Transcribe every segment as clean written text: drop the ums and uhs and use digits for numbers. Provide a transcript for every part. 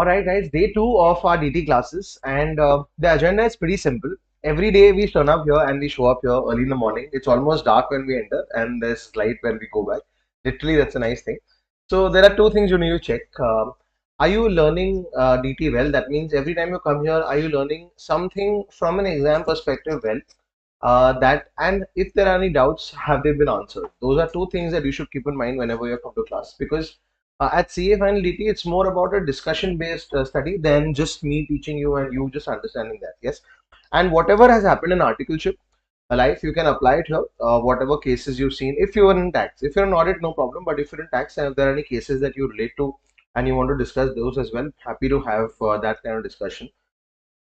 Alright guys, day 2 of our DT classes, and the agenda is pretty simple. Every day we turn up here and we show up here early in the morning. It's almost dark when we enter and there's light when we go back. Literally, that's a nice thing. So there are two things you need to check. Are you learning DT well? That means every time you come here, are you learning something from an exam perspective well? And if there are any doubts, have they been answered? Those are two things that you should keep in mind whenever you come to class, because at CA Final DT, it's more about a discussion-based study than just me teaching you and you just understanding that. Yes, and whatever has happened in articleship life, you can apply it here. Whatever cases you've seen, if you're in tax, if you're in audit, no problem. But if you're in tax and if there are any cases that you relate to and you want to discuss those as well, happy to have that kind of discussion.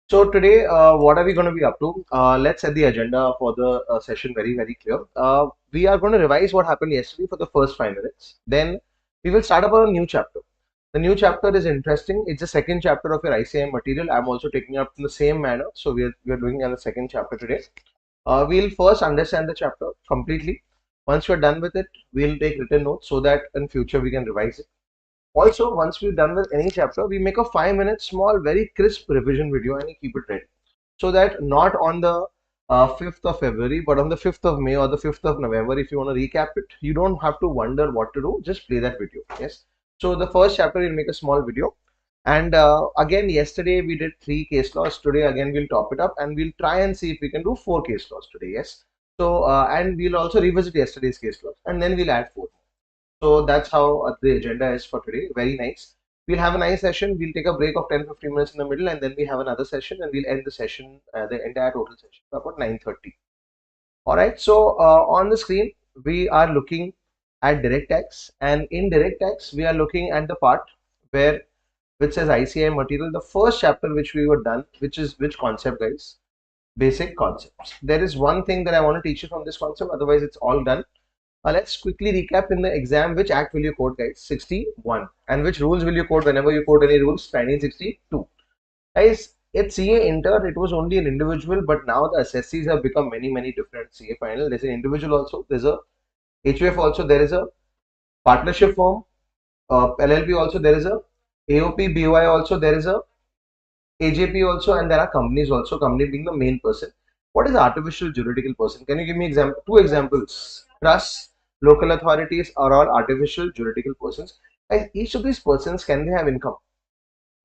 So today, what are we going to be up to? Let's set the agenda for the session very clear. We are going to revise what happened yesterday for the first 5 minutes. Then we will start up on a new chapter. The new chapter is interesting. It's the second chapter of your ICM material. I'm also taking up in the same manner. So we are doing on the second chapter today. We'll first understand the chapter completely. Once we're done with it, we'll take written notes so that in future we can revise it. Also, once we're done with any chapter, we make a 5 minute small, very crisp revision video and we keep it ready. So that not on the 5th of February, but on the 5th of May or the 5th of November, if you want to recap it, you don't have to wonder what to do, just play that video. Yes. So the first chapter, we'll make a small video. And again, yesterday we did 3 case laws. Today, again, we'll top it up and we'll try and see if we can do 4 case laws today. Yes. So, and we'll also revisit yesterday's case laws and then we'll add 4. So that's how the agenda is for today. Very nice. We'll have a nice session. We'll take a break of 10-15 minutes in the middle, and then we have another session, and we'll end the session, the entire total session, about 9:30. All right. So on the screen, we are looking at direct tax, and in direct tax, we are looking at the part where which says ICI material. The first chapter which we were done, which is which concept, guys? Basic concepts. There is one thing that I want to teach you from this concept. Otherwise, it's all done. Let's quickly recap in the exam which act will you quote, guys? 61. And which rules will you quote whenever you quote any rules? 1962. Guys, at CA Inter, it was only an individual, but now the assessees have become many different. CA Final, there's an individual also, there's a HUF also, there is a partnership firm, LLP also, there is a AOP, BOI also, there is a AJP also, and there are companies also, company being the main person. What is artificial juridical person? Can you give me two examples? Trusts, local authorities are all artificial juridical persons. And each of these persons, can they have income?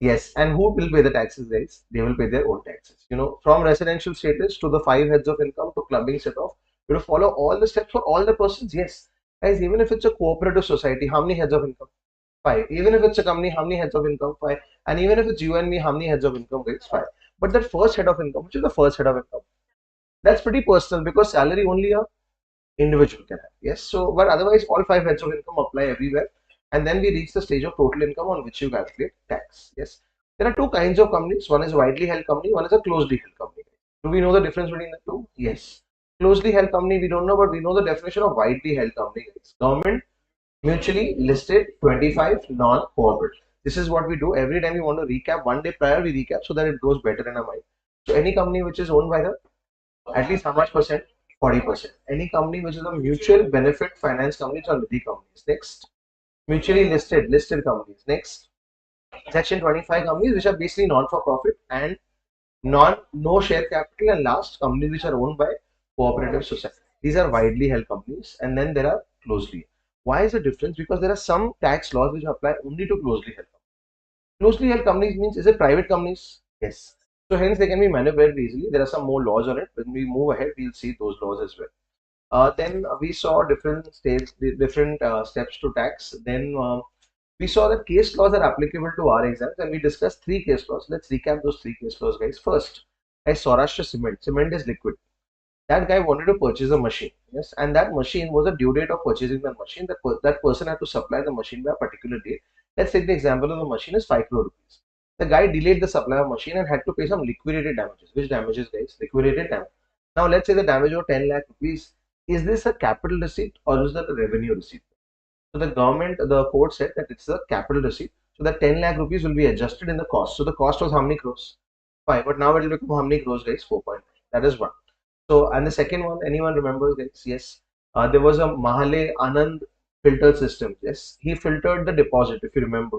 Yes. And who will pay the taxes, guys? They will pay their own taxes. You know, from residential status to the 5 heads of income to clubbing set off, you have to follow all the steps for all the persons. Yes. Guys, even if it's a cooperative society, how many heads of income? 5. Even if it's a company, how many heads of income? 5. And even if it's you and me, how many heads of income, guys? 5. But that first head of income, which is the first head of income, that's pretty personal because salary only a individual can have. Yes. So, but otherwise, all 5 heads of income apply everywhere. And then we reach the stage of total income on which you calculate tax. Yes. There are two kinds of companies. One is widely held company. One is a closely held company. Do we know the difference between the two? Yes. Closely held company, we don't know, but we know the definition of widely held company. Government, mutually listed, 25, non-corporate. This is what we do every time we want to recap. One day prior, we recap so that it goes better in our mind. So, any company which is owned by the at least how much percent? 40%. Any company which is a mutual benefit finance companies or Nidhi companies. Next, mutually listed companies. Next, section 25 companies which are basically non-for-profit and no share capital. And last, companies which are owned by cooperative society. These are widely held companies, and then there are closely. Why is the difference? Because there are some tax laws which apply only to closely held companies. Closely held companies means, is it private companies? Yes. So hence they can be maneuvered easily. There are some more laws on it. When we move ahead, we'll see those laws as well. Then we saw different states, different steps to tax. Then we saw that case laws are applicable to our exams, and we discussed 3 case laws. Let's recap those 3 case laws, guys. First, Saurashtra Cement. Cement is liquid. That guy wanted to purchase a machine. Yes, and that machine was a due date of purchasing the machine. That person had to supply the machine by a particular date. Let's take the example of the machine is 5 crore rupees. The guy delayed the supply of machine and had to pay some liquidated damages. Which damages, guys? Liquidated damage. Now let's say the damage of 10 lakh rupees. Is this a capital receipt or is that a revenue receipt? So the court said that it's a capital receipt. So that 10 lakh rupees will be adjusted in the cost. So the cost was how many crores? 5. But now it will become how many crores, guys? 4.9. That is 1. So, and the second one, anyone remembers, guys? Yes. There was a Mahale Anand filter system. Yes. He filtered the deposit, if you remember.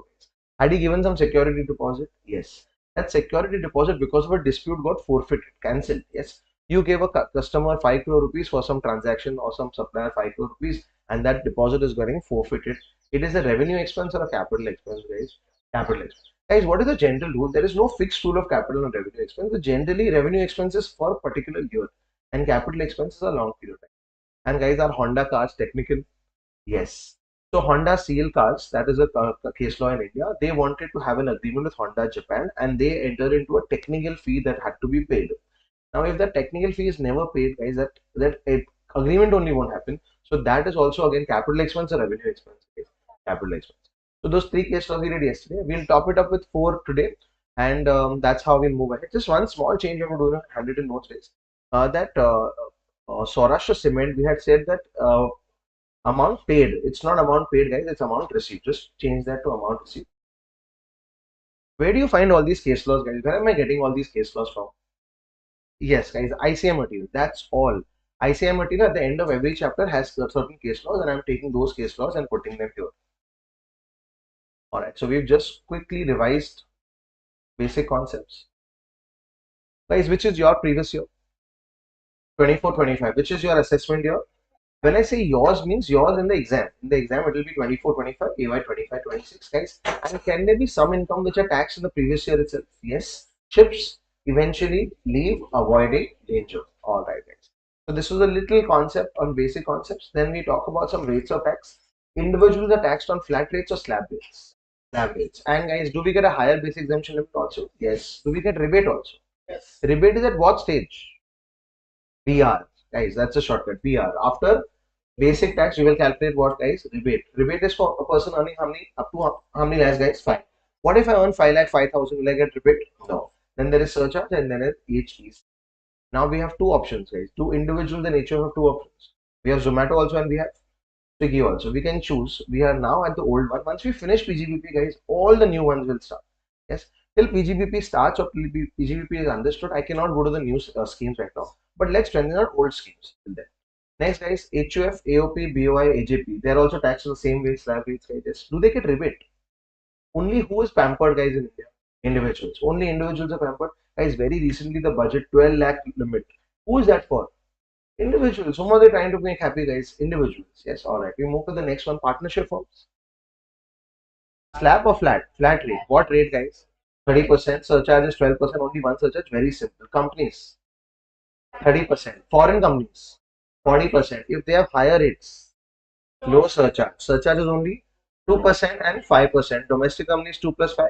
Had he given some security deposit? Yes. That security deposit, because of a dispute, got forfeited, cancelled. Yes. You gave a customer 5 crore rupees for some transaction or some supplier 5 crore rupees, and that deposit is getting forfeited. It is a revenue expense or a capital expense, guys? Capital expense. Guys, what is the general rule? There is no fixed rule of capital and revenue expense. But generally, revenue expenses for a particular year, and capital expenses are long period of time. And guys, are Honda cars technical? Yes. So Honda CL cars, that is a case law in India. They wanted to have an agreement with Honda Japan, and they entered into a technical fee that had to be paid. Now, if that technical fee is never paid, guys, that agreement only won't happen. So that is also again capital expense or revenue expense. Okay? Capital expense. So those three case laws we did yesterday. We'll top it up with four today, and that's how we'll move ahead. Just one small change I'm going to do in handwritten notes is Saurashtra Cement. We had said that amount paid. It's not amount paid, guys. It's amount received. Just change that to amount received. Where do you find all these case laws, guys? Where am I getting all these case laws from? Yes, guys, ICI material. That's all. ICI material at the end of every chapter has certain case laws, and I'm taking those case laws and putting them here. All right. So we've just quickly revised basic concepts. Guys, which is your previous year? 24-25. Which is your assessment year? When I say yours, means yours in the exam. In the exam, it will be 24-25, AY 25-26, guys. And can there be some income which are taxed in the previous year itself? Yes. Chips eventually leave avoiding danger. All right, guys. So this was a little concept on basic concepts. Then we talk about some rates of tax. Individuals are taxed on flat rates or slab rates. Slab rates. And guys, do we get a higher basic exemption limit also? Yes. Do we get rebate also? Yes. Rebate is at what stage? BR. Guys, that's a shortcut. BR. After basic tax, we will calculate what, guys? Rebate. Rebate is for a person earning how many, up to how many lakhs, guys? 5. What if I earn 5 lakh 5,000? Will I get rebate? No. Then there is surcharge and then is HE. Now we have two options, guys. Two individuals in each have two options. We have Zomato also and we have Swiggy also. We can choose. We are now at the old one. Once we finish PGBP, guys, all the new ones will start. Yes. Till PGBP starts or PGBP is understood, I cannot go to the new schemes right now. But let's strengthen our old schemes till then. Next, guys, HUF, AOP, BOI, AJP. They are also taxed in the same way, slab rates, guys. Do they get rebate? Only who is pampered, guys, in India? Individuals. Only individuals are pampered. Guys, very recently the budget 12 lakh limit. Who is that for? Individuals. Whom are they trying to make happy, guys? Individuals. Yes, all right. We move to the next one. Partnership firms. Slab or flat? Flat rate. What rate, guys? 30%. Surcharge is 12%. Only one surcharge. Very simple. Companies. 30%. Foreign companies. 40%. If they have higher rates, low surcharge. Surcharge is only 2% and 5%. Domestic companies 2 plus 5,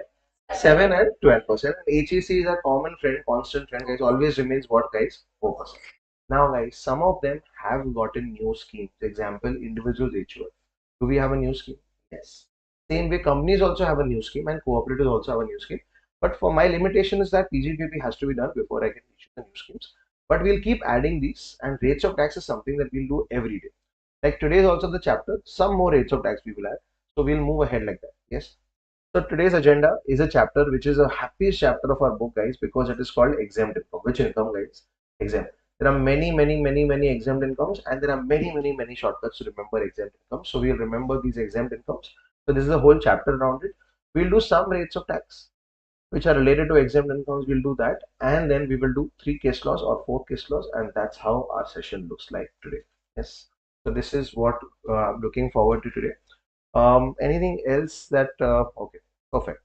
7 and 12%. And HEC is a common friend, constant friend, guys. Always remains what, guys? 4%. Now, guys, some of them have gotten new schemes. Example, individuals HUF. Do we have a new scheme? Yes. Same way, companies also have a new scheme and cooperatives also have a new scheme. But for my limitation is that PGBP has to be done before I can issue the new schemes. But we'll keep adding these, and rates of tax is something that we'll do every day. Like today is also the chapter, some more rates of tax we will add. So we'll move ahead like that. Yes. So today's agenda is a chapter which is a happiest chapter of our book, guys, because it is called exempt income. Which income, guys? Exempt. There are many exempt incomes, and there are many shortcuts to remember exempt incomes. So we'll remember these exempt incomes. So this is a whole chapter around it. We'll do some rates of tax which are related to exempt incomes. We'll do that, and then we will do 3 case laws or 4 case laws, and that's how our session looks like today. Yes. So this is what I'm looking forward to today. Anything else that okay, perfect.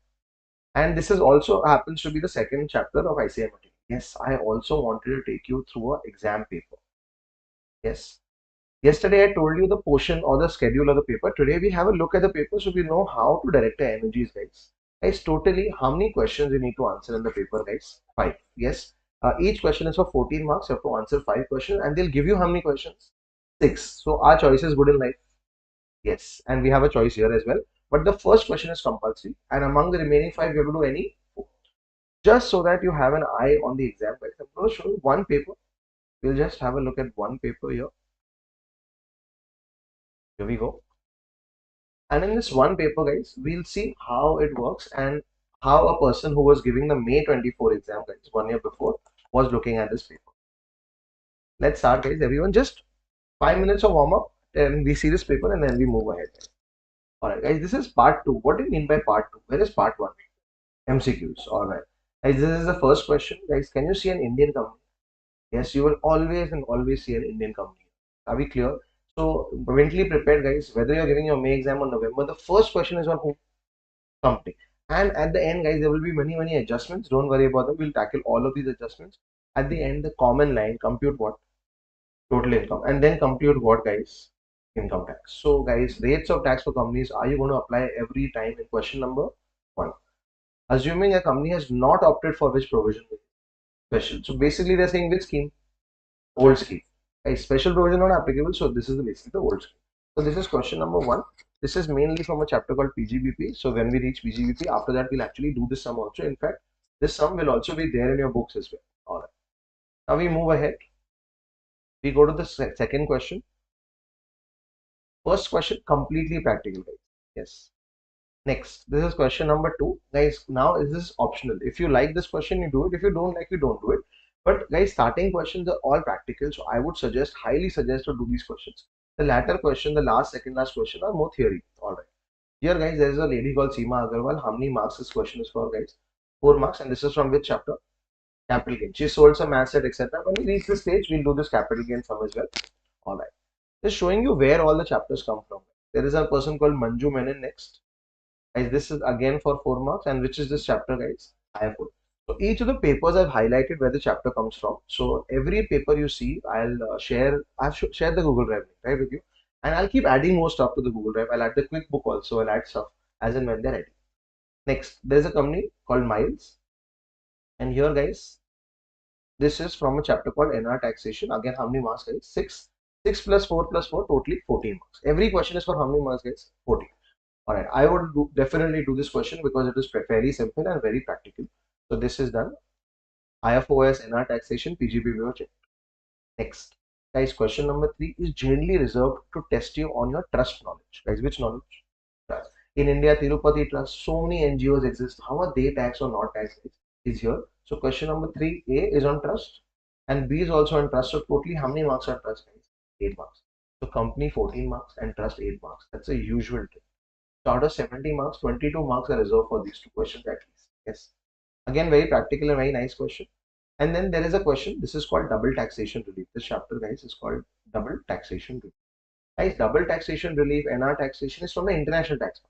And this is also happens to be the second chapter of ICI material. Yes, I also wanted to take you through an exam paper. Yes. Yesterday I told you the portion or the schedule of the paper. Today we have a look at the paper so we know how to direct our energies, guys. Guys, totally how many questions you need to answer in the paper, guys? 5. Yes. Each question is for 14 marks. You have to answer 5 questions, and they'll give you how many questions? 6. So our choice is good in life. Yes, and we have a choice here as well. But the first question is compulsory, and among the remaining 5, you have to do any 4. Just so that you have an eye on the exam, guys. I'm going to show you one paper. We'll just have a look at one paper here. Here we go. And in this one paper, guys, we'll see how it works and how a person who was giving the May 24 exam, guys, 1 year before, was looking at this paper. Let's start, guys. Everyone, just 5 minutes of warm up, and we see this paper, and then we move ahead. Alright, guys, this is part two. What do you mean by part two? Where is part one? MCQs. Alright. Guys, this is the first question. Guys, can you see an Indian company? Yes, you will always and always see an Indian company. Are we clear? So mentally prepared, guys. Whether you're giving your May exam on November, the first question is on who? Company. And at the end, guys, there will be many adjustments. Don't worry about them. We'll tackle all of these adjustments. At the end, the common line, compute what? Total income. And then compute what, guys? Income tax. So, guys, rates of tax for companies, are you going to apply every time in question number one? Assuming a company has not opted for which provision? Special. So basically they're saying which scheme? Old scheme. A special provision not applicable, so this is basically the old scheme. So this is question number one. This is mainly from a chapter called PGBP. So when we reach PGBP, after that we'll actually do this sum also. In fact, this sum will also be there in your books as well. Alright. Now we move ahead. We go to the second question. First question, completely practical, guys. Yes. Next, this is question number two. Guys, now is this optional? If you like this question, you do it. If you don't like, you don't do it. But guys, starting questions are all practical. So I would suggest, highly suggest to do these questions. The latter question, the last, second last question are more theory. All right. Here, guys, there is a lady called Seema Agarwal. How many marks this question is for, guys? 4 marks. And this is from which chapter? Capital gain. She sold some asset, etc. When we reach this stage, we'll do this capital gain sum as well. All right. Just showing you where all the chapters come from. There is a person called Manju Menon next. Guys, this is again for 4 marks, and which is this chapter, guys? IFO. So each of the papers I've highlighted where the chapter comes from. So every paper you see, I'll I've shared the Google Drive link, right, with you, and I'll keep adding more stuff to the Google Drive. I'll add the quick book also. I'll add stuff as and when they're ready. Next, there's a company called Miles, and here, guys, this is from a chapter called NR taxation. Again, how many marks, guys? Six. 6 plus 4 plus 4, totally 14 marks. Every question is for how many marks, guys? 14. All right, I would definitely do this question because it is fairly simple and very practical. So this is done. IFOS, NR taxation, PGB check. Next, guys, question number 3 is generally reserved to test you on your trust knowledge. Guys, which knowledge? Trust. In India, Tirupati Trust, so many NGOs exist. How are they taxed or not taxed? Is here. So question number 3A is on trust, and B is also on trust. So totally, how many marks are trust, guys? 8 marks. So company 14 marks and trust 8 marks. That's a usual thing. So out of 70 marks, 22 marks are reserved for these two questions at least. Yes. Again, very practical and very nice question. And then there is a question. This is called double taxation relief. This chapter, guys, is called double taxation relief. Guys, double taxation relief, NR taxation is from the international tax.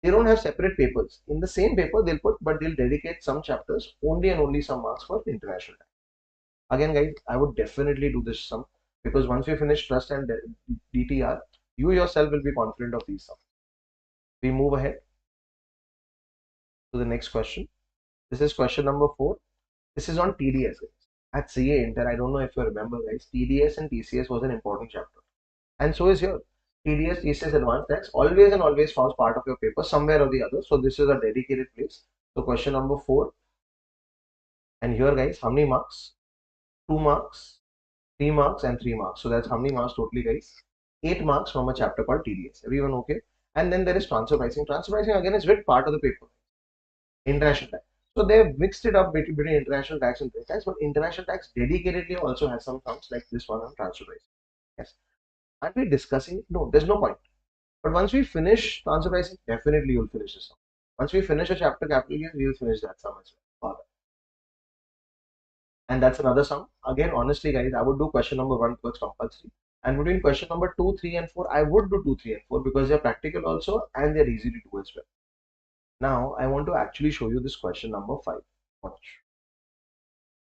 They don't have separate papers. In the same paper, they'll put, but they'll dedicate some chapters only and only some marks for international tax. Again, guys, I would definitely do this sum because once we finish trust and DTR, you yourself will be confident of these sums. We move ahead to the next question. This is question number 4. This is on TDS, guys. At CA Inter, I don't know if you remember, guys, TDS and TCS was an important chapter. And so is here. TDS, TCS, Advanced Tax always and always forms part of your paper somewhere or the other. So this is a dedicated place. So question number 4. And here, guys, how many marks? 2 marks, 3 marks, and 3 marks. So that's how many marks totally, guys? 8 marks from a chapter called TDS. Everyone okay? And then there is transfer pricing. Transfer pricing again is with part of the paper. International tax. So they've mixed it up between international tax and trade tax, but international tax dedicatedly also has some terms like this one on transfer pricing. Yes. Aren't we discussing it? No, there's no point. But once we finish transfer pricing, definitely you'll finish this sum. Once we finish a chapter capital gain, we'll finish that sum as well. And that's another sum. Again, honestly, guys, I would do question number 1 because compulsory. And between question number 2, 3, and 4, I would do 2, 3, and 4 because they're practical also and they're easy to do as well. Now, I want to actually show you this question number 5. Watch.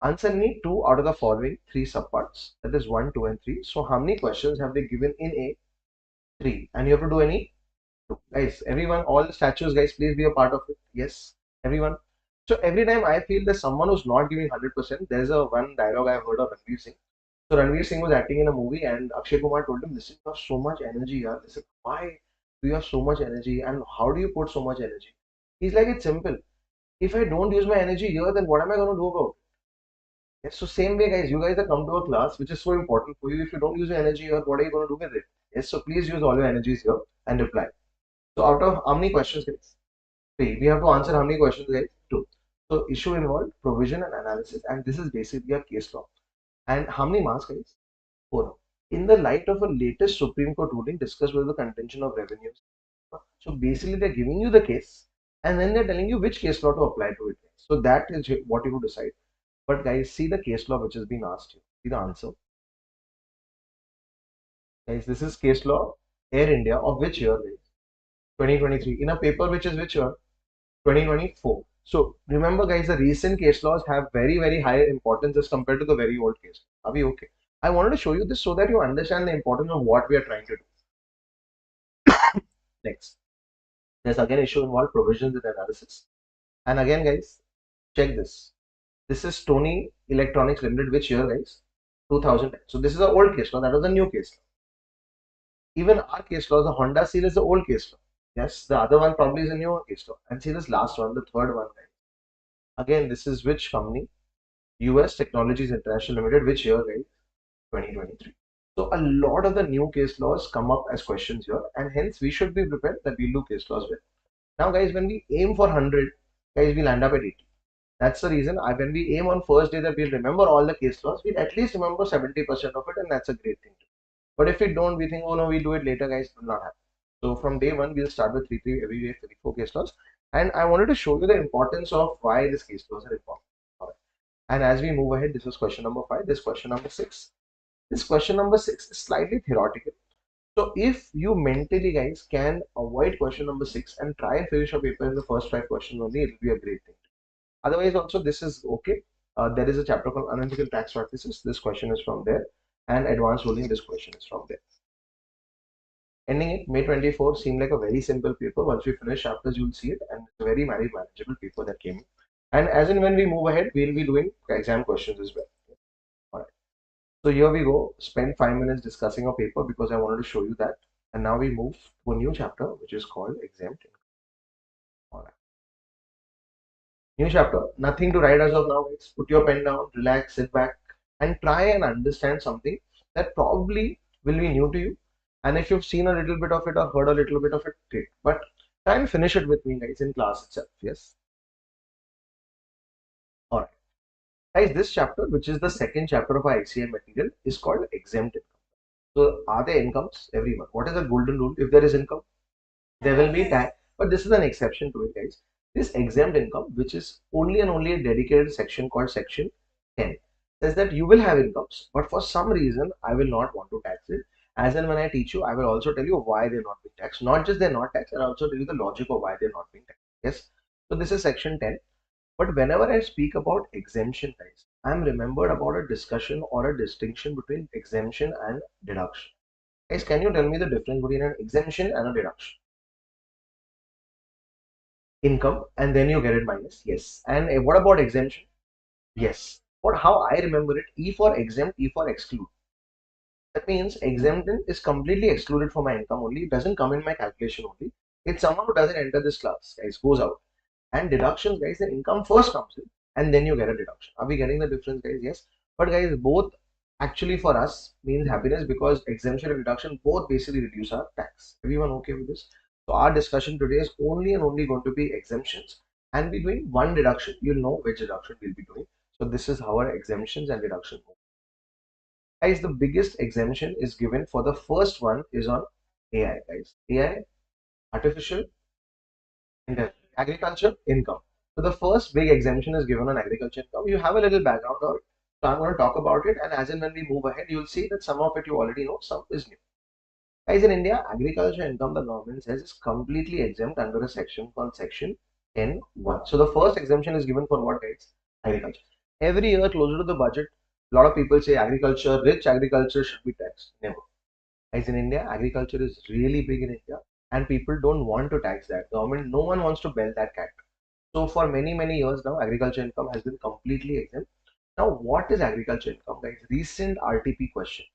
Answer me 2 out of the following 3 subparts. That is 1, 2, and 3. So, how many questions have they given in A? 3. And you have to do any 2. Guys, everyone, all the statues, guys, please be a part of it. Yes, everyone. So, every time I feel there's someone who's not giving 100%, there's a one dialogue I've heard of Ranveer Singh. So, Ranveer Singh was acting in a movie and Akshay Kumar told him, listen, you have so much energy, yaar. Listen, why do you have so much energy and how do you put so much energy? He's like, it's simple. If I don't use my energy here, then what am I going to do about it? Yes, so same way, guys, you guys have come to a class which is so important for you. If you don't use your energy here, what are you going to do with it? Yes, so please use all your energies here and reply. So out of how many questions, guys? 3. We have to answer how many questions, guys? 2. So issue involved, provision and analysis, and this is basically a case law. And how many marks, guys? 4. In the light of a latest Supreme Court ruling discussed with the contention of revenues, So basically, they're giving you the case and then they're telling you which case law to apply to it. So that is what you have to decide. But guys, see the case law which has been asked here. See the answer. Guys, this is case law Air India of which year, guys? 2023. In a paper which is which year? 2024. So remember, guys, the recent case laws have very, very high importance as compared to the very old case. Are we okay? I wanted to show you this so that you understand the importance of what we are trying to do. Next, there's again issue involved provisions and analysis. And again, guys, check this. This is Tony Electronics Limited, which year, guys? 2010. So this is an old case law. That was a new case law. Even our case law, the Honda Seal is the old case law. Yes, the other one probably is a newer case law. And see this last one, the third one, guys. Again, this is which company? US Technologies International Limited, which year, guys? 2023. So a lot of the new case laws come up as questions here, and hence we should be prepared that we'll do case laws well. Now, guys, when we aim for 100, guys, we'll end up at 80. That's the reason when we aim on first day that we'll remember all the case laws, we'll at least remember 70% of it, and that's a great thing. But if we don't, we think, oh no, we'll do it later, guys, it will not happen. So from day one, we'll start with 3 every day, 34 case laws. And I wanted to show you the importance of why these case laws are important. All right. And as we move ahead, this is question number 5. This question number 6. This question number 6 is slightly theoretical. So if you mentally, guys, can avoid question number 6 and try and finish your paper in the first 5 questions only, it will be a great thing. Otherwise, also this is okay. There is a chapter called Unethical Tax Practices. This question is from there, and Advanced Ruling. This question is from there. Ending it, May 24 seemed like a very simple paper. Once we finish chapters, you'll see it, and it's a very manageable paper that came in. And as in when we move ahead, we'll be doing exam questions as well. All right. So here we go. Spend 5 minutes discussing a paper because I wanted to show you that. And now we move to a new chapter, which is called Exempt Income. All right. New chapter. Nothing to write as of now, guys. Put your pen down, relax, sit back, and try and understand something that probably will be new to you. And if you've seen a little bit of it or heard a little bit of it, great. But try and finish it with me, guys, in class itself. Yes. All right. Guys, this chapter, which is the second chapter of our ICA material, is called Exempt Income. So, are there incomes? Everyone. What is the golden rule? If there is income, there will be tax. But this is an exception to it, guys. This exempt income, which is only and only a dedicated section called Section 10, says that you will have incomes, but for some reason, I will not want to tax it. As and when I teach you, I will also tell you why they're not being taxed. Not just they're not taxed, I'll also tell you the logic of why they're not being taxed. Yes. So this is Section 10. But whenever I speak about exemption, guys, I'm remembered about a discussion or a distinction between exemption and deduction. Guys, can you tell me the difference between an exemption and a deduction? Income, and then you get it minus. Yes. And what about exemption? Yes. But how I remember it, E for exempt, E for exclude. That means exemption is completely excluded from my income only. It doesn't come in my calculation only. It's someone who doesn't enter this class, guys, goes out. And deductions, guys, the income first comes in and then you get a deduction. Are we getting the difference, guys? Yes. But guys, both actually for us means happiness because exemption and deduction both basically reduce our tax. Everyone okay with this? So our discussion today is only and only going to be exemptions and be doing one deduction. You'll know which deduction we'll be doing. So this is how our exemptions and deduction move. Guys, the biggest exemption is given for the first one is on AI, guys. AI, artificial intelligence, agriculture, income. So the first big exemption is given on agriculture income. You have a little background on it. So I'm going to talk about it, and as and when we move ahead, you'll see that some of it you already know, some is new. Guys, in India, agriculture income, the government says, is completely exempt under a section called Section 10(1). So the first exemption is given for what, guys? Agriculture. Every year, closer to the budget, a lot of people say agriculture, rich agriculture should be taxed. Never. Guys, in India, agriculture is really big in India, and people don't want to tax that. Government, no one wants to bell that cat. So for many, many years now, agriculture income has been completely exempt. Now, what is agriculture income, guys? Recent RTP question.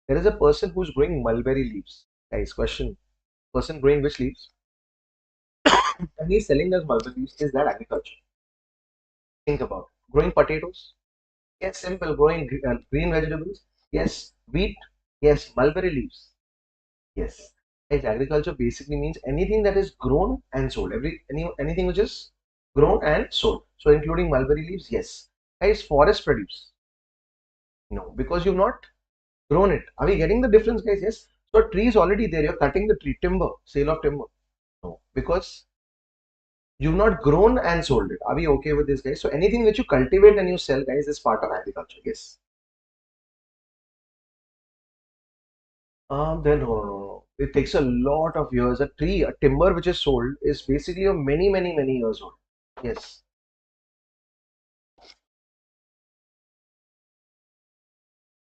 There is a person who's growing mulberry leaves. Guys, question. Person growing which leaves? And he's selling those mulberry leaves. Is that agriculture? Think about it. Growing potatoes? Yes, simple. Growing green vegetables? Yes. Wheat? Yes. Mulberry leaves? Yes. Guys, agriculture basically means anything that is grown and sold. Anything which is grown and sold. So including mulberry leaves? Yes. Guys, forest produce? No, because you've not grown it. Are we getting the difference, guys? Yes. So a tree is already there. You're cutting the tree, timber, sale of timber. No, because you've not grown and sold it. Are we okay with this, guys? So anything which you cultivate and you sell, guys, is part of agriculture. Yes. Then no, no, no, no. It takes a lot of years. A tree, a timber which is sold is basically a many, many, many years old. Yes.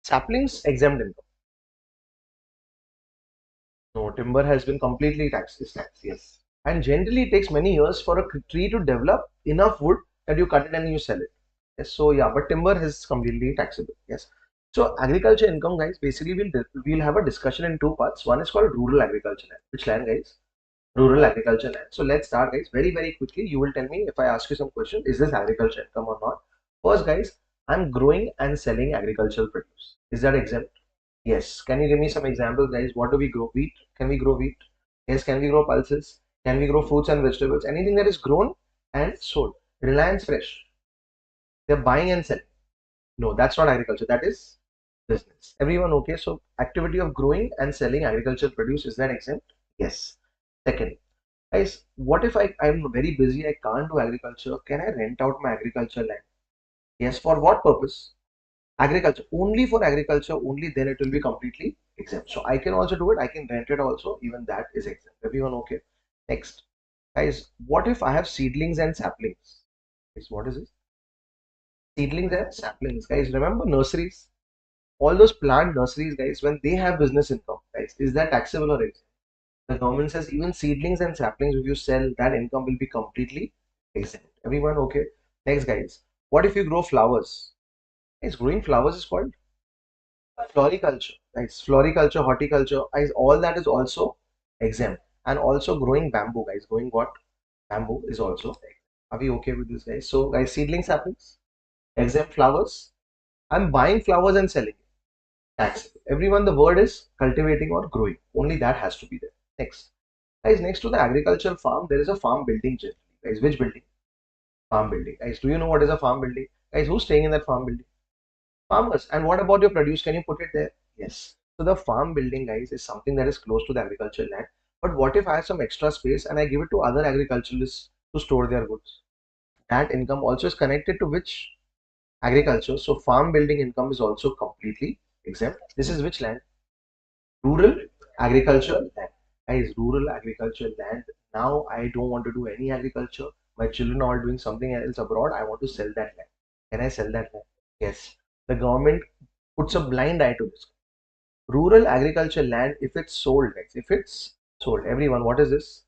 Saplings exempt income. No, timber has been completely taxed. Is taxed. Yes. And generally, it takes many years for a tree to develop enough wood that you cut it and you sell it. Yes. So yeah, but timber is completely taxable. Yes. So agriculture income, guys. Basically, we'll have a discussion in two parts. One is called rural agriculture land. Which land, guys? Rural agriculture land. So let's start, guys. Very, very quickly. You will tell me if I ask you some question, is this agriculture income or not? First, guys, I'm growing and selling agricultural produce. Is that exempt? Yes. Can you give me some examples, guys? What do we grow? Wheat? Can we grow wheat? Yes. Can we grow pulses? Can we grow fruits and vegetables? Anything that is grown and sold. Reliance Fresh. They're buying and selling. No, that's not agriculture. That is business. Everyone okay? So activity of growing and selling agricultural produce, is that exempt? Yes. Second, guys, what if I'm very busy, I can't do agriculture? Can I rent out my agriculture land? Yes, for what purpose? Agriculture. Only for agriculture, only then it will be completely exempt. So I can also do it, I can rent it also, even that is exempt. Everyone okay? Next. Guys, what if I have seedlings and saplings? Guys, what is it? Seedlings and saplings. Guys, remember nurseries? All those plant nurseries, guys, when they have business income, guys, is that taxable or exempt? The government says even seedlings and saplings, if you sell, that income will be completely exempt. Everyone okay? Next, guys. What if you grow flowers? Guys, growing flowers is called floriculture. Guys, floriculture, horticulture, guys, all that is also exempt. And also growing bamboo, guys. Growing what? Bamboo is also exempt. Are we okay with this, guys? So, guys, seedling saplings, exempt flowers. I'm buying flowers and selling it. Tax. Everyone, the word is cultivating or growing. Only that has to be there. Next. Guys, next to the agricultural farm, there is a farm building generally. Guys, which building? Farm building. Guys, do you know what is a farm building? Guys, who's staying in that farm building? Farmers. And what about your produce? Can you put it there? Yes. So the farm building, guys, is something that is close to the agricultural land. But what if I have some extra space and I give it to other agriculturalists to store their goods? That income also is connected to which agriculture? So farm building income is also completely exempt. This is which land? Rural agriculture land. Guys, rural agriculture land. Now I don't want to do any agriculture. My children are all doing something else abroad. I want to sell that land. Can I sell that land? Yes. The government puts a blind eye to this. Rural agriculture land, if it's sold, guys, if it's sold, everyone, what is this?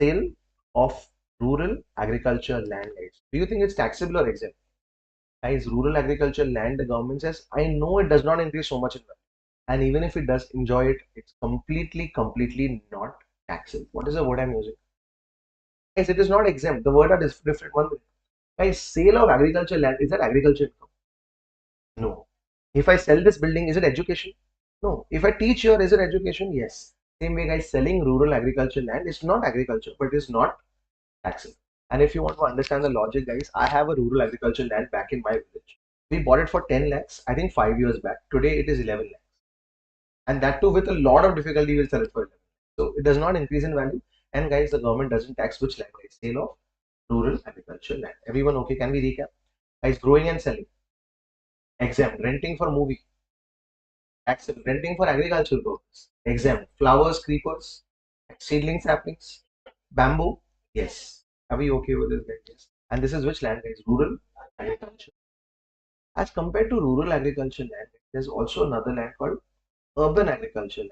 Sale of rural agriculture land, guys. Do you think it's taxable or exempt? Guys, rural agriculture land, the government says, I know it does not increase so much in value. And even if it does enjoy it, it's completely, completely not taxable. What is the word I'm using? Guys, it is not exempt. The word are different. One minute. Guys, sale of agriculture land, is that agriculture income? No. If I sell this building, is it education? No. If I teach here, is it education? Yes. Same way, guys, selling rural agriculture land is not agriculture, but it is not taxable. And if you want to understand the logic, guys, I have a rural agriculture land back in my village. We bought it for 10 lakhs, I think 5 years back. Today it is 11 lakhs. And that too with a lot of difficulty we'll sell it for 11. So it does not increase in value. And guys, the government doesn't tax which land, guys? Sale of rural agriculture land. Everyone okay? Can we recap? Guys, growing and selling. Exempt. Renting for movie. Taxable. Renting for agricultural purpose. Exempt. Flowers, creepers, seedling saplings, bamboo. Yes. Are we okay with this, guys? Yes. And this is which land, guys? Rural agriculture. As compared to rural agriculture land, there's also another land called urban agriculture land.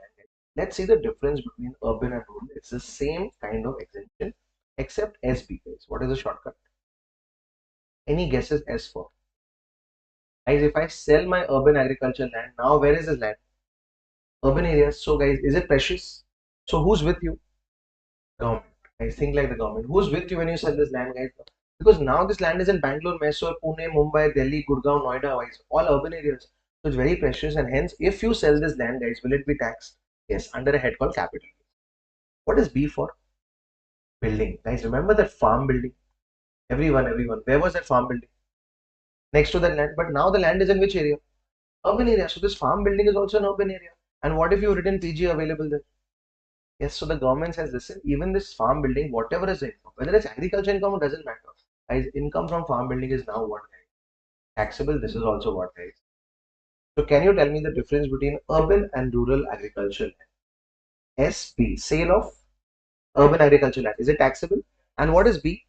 Let's see the difference between urban and rural. It's the same kind of exemption except SB, guys. What is the shortcut? Any guesses S for? Guys, if I sell my urban agriculture land, now where is this land? Urban areas. So, guys, is it precious? So, who's with you? Government. Guys, think like the government. Who's with you when you sell this land, guys? Because now this land is in Bangalore, Mysore, Pune, Mumbai, Delhi, Gurgaon, Noida, guys, all urban areas. So it's very precious, and hence, if you sell this land, guys, will it be taxed? Yes, under a head called capital. What is B for? Building. Guys, remember that farm building? Everyone. Where was that farm building? Next to that land. But now the land is in which area? Urban area. So this farm building is also an urban area. And what if you've written PG available there? Yes, so the government says, listen, even this farm building, whatever is the income, whether it's agriculture income, it doesn't matter. Guys, income from farm building is now what, guys? Taxable. This is also what, guys? So can you tell me the difference between urban and rural agriculture land? SB, sale of urban agriculture land. Is it taxable? And what is B?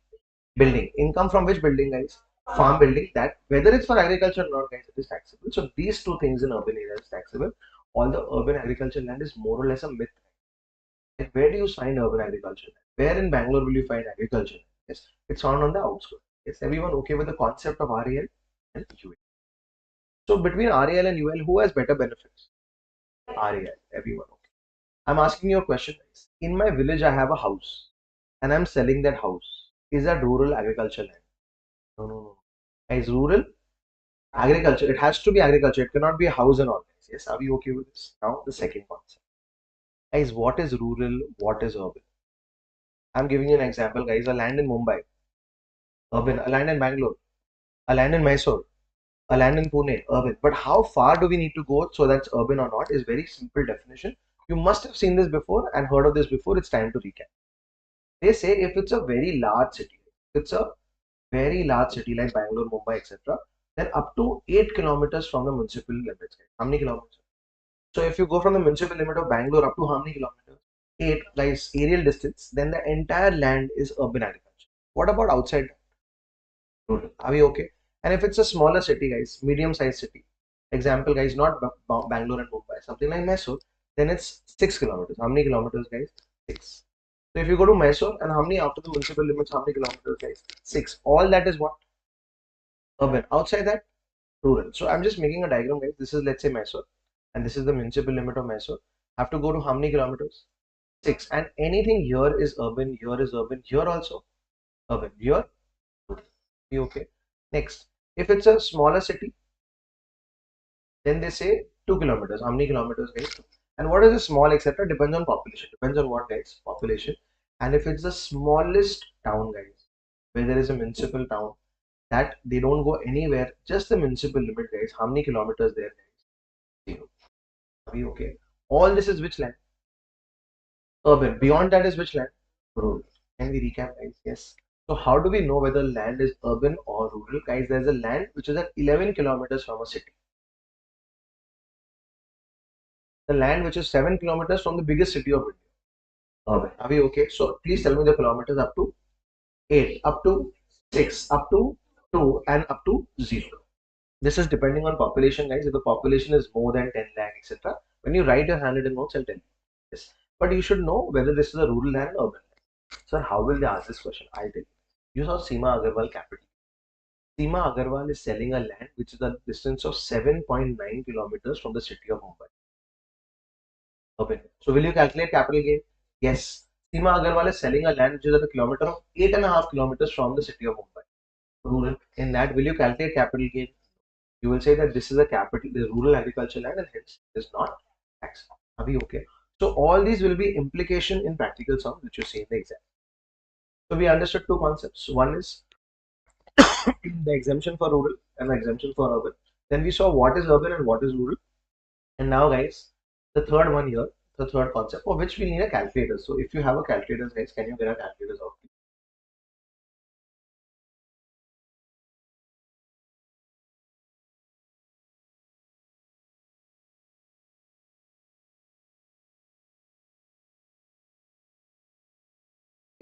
Building. Income from which building, guys? Farm building. That whether it's for agriculture or not, guys, it is taxable. So these two things in urban areas is taxable. All the urban agriculture land is more or less a myth. Like, where do you find urban agriculture land? Where in Bangalore will you find agriculture land? Yes, it's found on the outskirts. Is everyone okay with the concept of RAL and UL? So between RAL and UL, who has better benefits? RAL. Everyone okay. I'm asking you a question, guys. In my village, I have a house and I'm selling that house. Is that rural agriculture land? No, no, no. Guys, rural agriculture, it has to be agriculture. It cannot be a house and all. Guys. Yes, are we okay with this? Now, the second concept. Guys, what is rural? What is urban? I'm giving you an example, guys. A land in Mumbai, urban. A land in Bangalore, a land in Mysore, a land in Pune, urban. But how far do we need to go so that's urban or not is very simple definition. You must have seen this before and heard of this before. It's time to recap. They say if it's a very large city, if it's a very large city like Bangalore, Mumbai, etc., then up to 8 kilometers from the municipal limits. How many kilometers? So if you go from the municipal limit of Bangalore up to how many kilometers? 8, guys, aerial distance, then the entire land is urban agriculture. What about outside rural? Are we okay? And if it's a smaller city, guys, medium-sized city, example, guys, not Bangalore and Mumbai, something like Mysore, then it's 6 kilometers. How many kilometers, guys? 6. So if you go to Mysore and how many after the municipal limits, how many kilometers, guys? 6. All that is what? Urban. Outside that, rural. So I'm just making a diagram, guys. This is, let's say, Mysore, and this is the municipal limit of Mysore. Have to go to how many kilometers? 6. And anything here is urban, here is urban, here also urban, here, be okay. Next, if it's a smaller city, then they say 2 kilometers. How many kilometers, guys? And what is a small, etc. depends on population. Depends on what, guys? Population. And if it's the smallest town, guys, where there is a municipal town, that they don't go anywhere, just the municipal limit, guys. How many kilometers there, guys? 0. Are we okay? All this is which land? Urban. Beyond that is which land? Rural. Can we recap, guys? Yes. So how do we know whether land is urban or rural? Guys, there's a land which is at 11 kilometers from a city. The land which is 7 kilometers from the biggest city of India. Urban. Are we okay? So please tell me the kilometers up to 8, up to 6, up to 2, and up to 0. This is depending on population, guys. If the population is more than 10 lakh, etc., when you write your handwritten notes, I'll tell you this. But you should know whether this is a rural land or urban land. Sir, how will they ask this question? I'll tell you. You saw Seema Agarwal Capital. Seema Agarwal is selling a land which is a distance of 7.9 kilometers from the city of Mumbai. Urban. So will you calculate capital gain? Yes. Seema Agarwal is selling a land which is at a kilometer of 8.5 kilometers from the city of Mumbai. Rural. In that, will you calculate capital gain? You will say that this is a capital, this rural agriculture land, and hence it is not taxed. Are we okay? So all these will be implication in practical sum which you see in the exam. So we understood two concepts. One is the exemption for rural and the exemption for urban. Then we saw what is urban and what is rural. And now, guys, the third one here, the third concept for which we need a calculator. So if you have a calculator, guys, can you get a calculator out?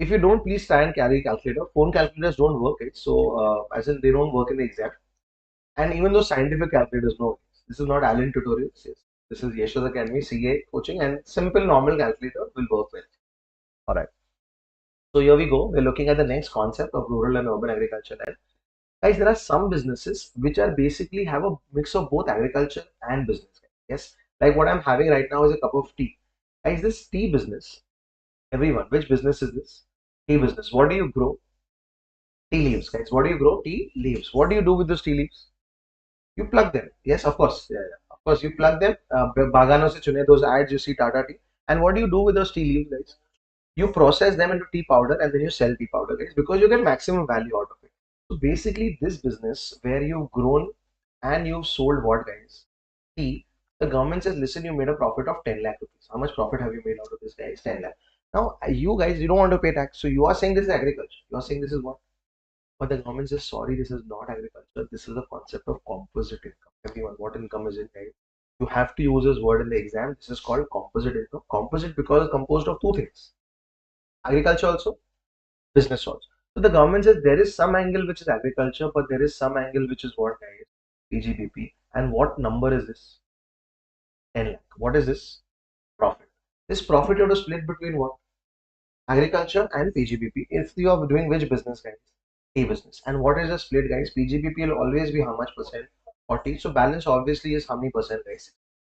If you don't, please try and carry a calculator. Phone calculators don't work, right? So as in they don't work in the exam. And even though scientific calculators, no, this is not Allen tutorials. Yes. This is Yeshas Academy CA coaching, and simple normal calculator will work well. All right. So here we go. We're looking at the next concept of rural and urban agriculture. And guys, there are some businesses which are basically have a mix of both agriculture and business. Yes. Like what I'm having right now is a cup of tea. Guys, this tea business, everyone, which business is this? Tea business. What do you grow? Tea leaves, guys. What do you grow? Tea leaves. What do you do with those tea leaves? You plug them. Yes, of course. Yeah, yeah. Of course, you plug them. Bagano se chune, those ads you see Tata Tea. And what do you do with those tea leaves, guys? You process them into tea powder and then you sell tea powder, guys, because you get maximum value out of it. So basically, this business where you've grown and you've sold what, guys? Tea. The government says, listen, you made a profit of 10 lakh rupees. How much profit have you made out of this, guys? 10 lakh. Now, you guys, you don't want to pay tax. So you are saying this is agriculture. You are saying this is what? But the government says, sorry, this is not agriculture. This is the concept of composite income. Everyone, what income is it, guys? You have to use this word in the exam. This is called composite income. Composite because it's composed of two things. Agriculture also, business also. So the government says there is some angle which is agriculture, but there is some angle which is what, guys? PGBP. And what number is this? 10 lakh. What is this? Profit. This profit you have to split between what? Agriculture and PGBP. If you are doing which business, guys? A business. And what is the split, guys? PGBP will always be how much percent? 40. So balance obviously is how many percent, guys?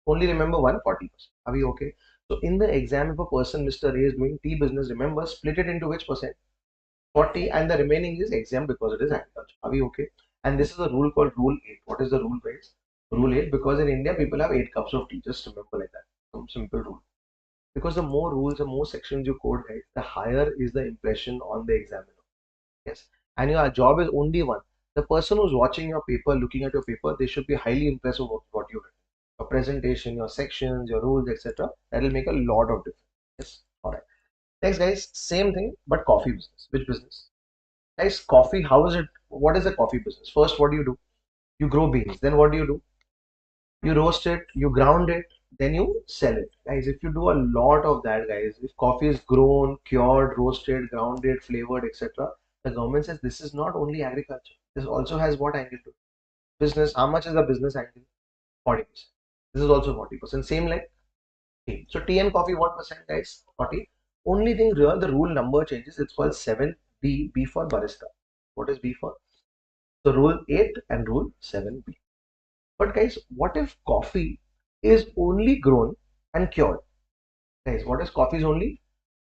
Only remember 140%. Are we okay? So in the exam, if a person, Mr. A, is doing tea business, remember split it into which percent? 40, and the remaining is exempt because it is agriculture. Are we okay? And this is a rule called Rule 8. What is the rule, guys? Rule 8, because in India people have 8 cups of tea. Just remember like that. Some simple rule. Because the more rules, the more sections you code, guys, the higher is the impression on the examiner. Yes. And your job is only one. The person who's watching your paper, looking at your paper, they should be highly impressed with what you written. Your presentation, your sections, your rules, etc. That will make a lot of difference. Yes. All right. Next, guys, same thing, but coffee business. Which business? Guys, coffee, how is it? What is a coffee business? First, what do? You grow beans. Then what do? You roast it, you ground it, then you sell it. Guys, if you do a lot of that, guys, if coffee is grown, cured, roasted, grounded, flavored, etc., the government says this is not only agriculture. This also has what angle to it? Business. How much is the business angle? 40%. This is also 40%. Same like tea. So tea and coffee, what percent, guys? 40. Only thing real, the rule number changes. It's called 7B, B for barista. What is B for? So rule 8 and rule 7B. But guys, what if coffee is only grown and cured? Guys, what is coffee is only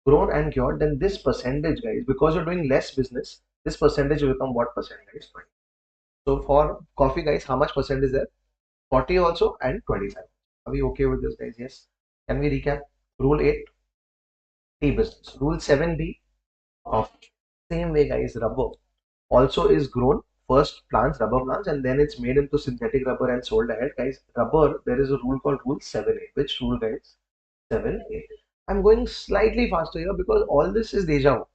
grown and cured? Then this percentage, guys, because you're doing less business, this percentage will become what percent, guys? 20. So for coffee, guys, how much percent is there? 40 also and 25. Are we okay with this, guys? Yes. Can we recap? Rule 8, tea business. Rule 7B of same way, guys, rubber also is grown. First plants, rubber plants, and then it's made into synthetic rubber and sold ahead. Guys, rubber, there is a rule called Rule 7A. Which rule, guys? 7A. I'm going slightly faster here because all this is deja vu.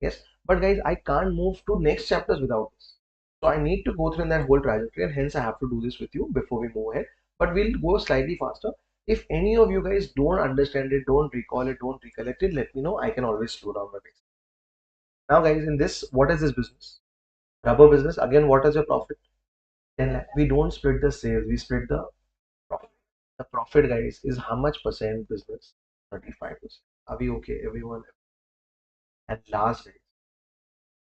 Yes, but guys, I can't move to next chapters without this. So I need to go through in that whole trajectory, and hence I have to do this with you before we move ahead. But we'll go slightly faster. If any of you guys don't understand it, don't recall it, don't recollect it, let me know. I can always slow down my pace. Now, guys, in this, what is this business? Rubber business. Again, what is your profit? 10 lakh. We don't split the sales, we split the profit. The profit, guys, is how much percent business? 35%. Are we okay, everyone? And last, guys,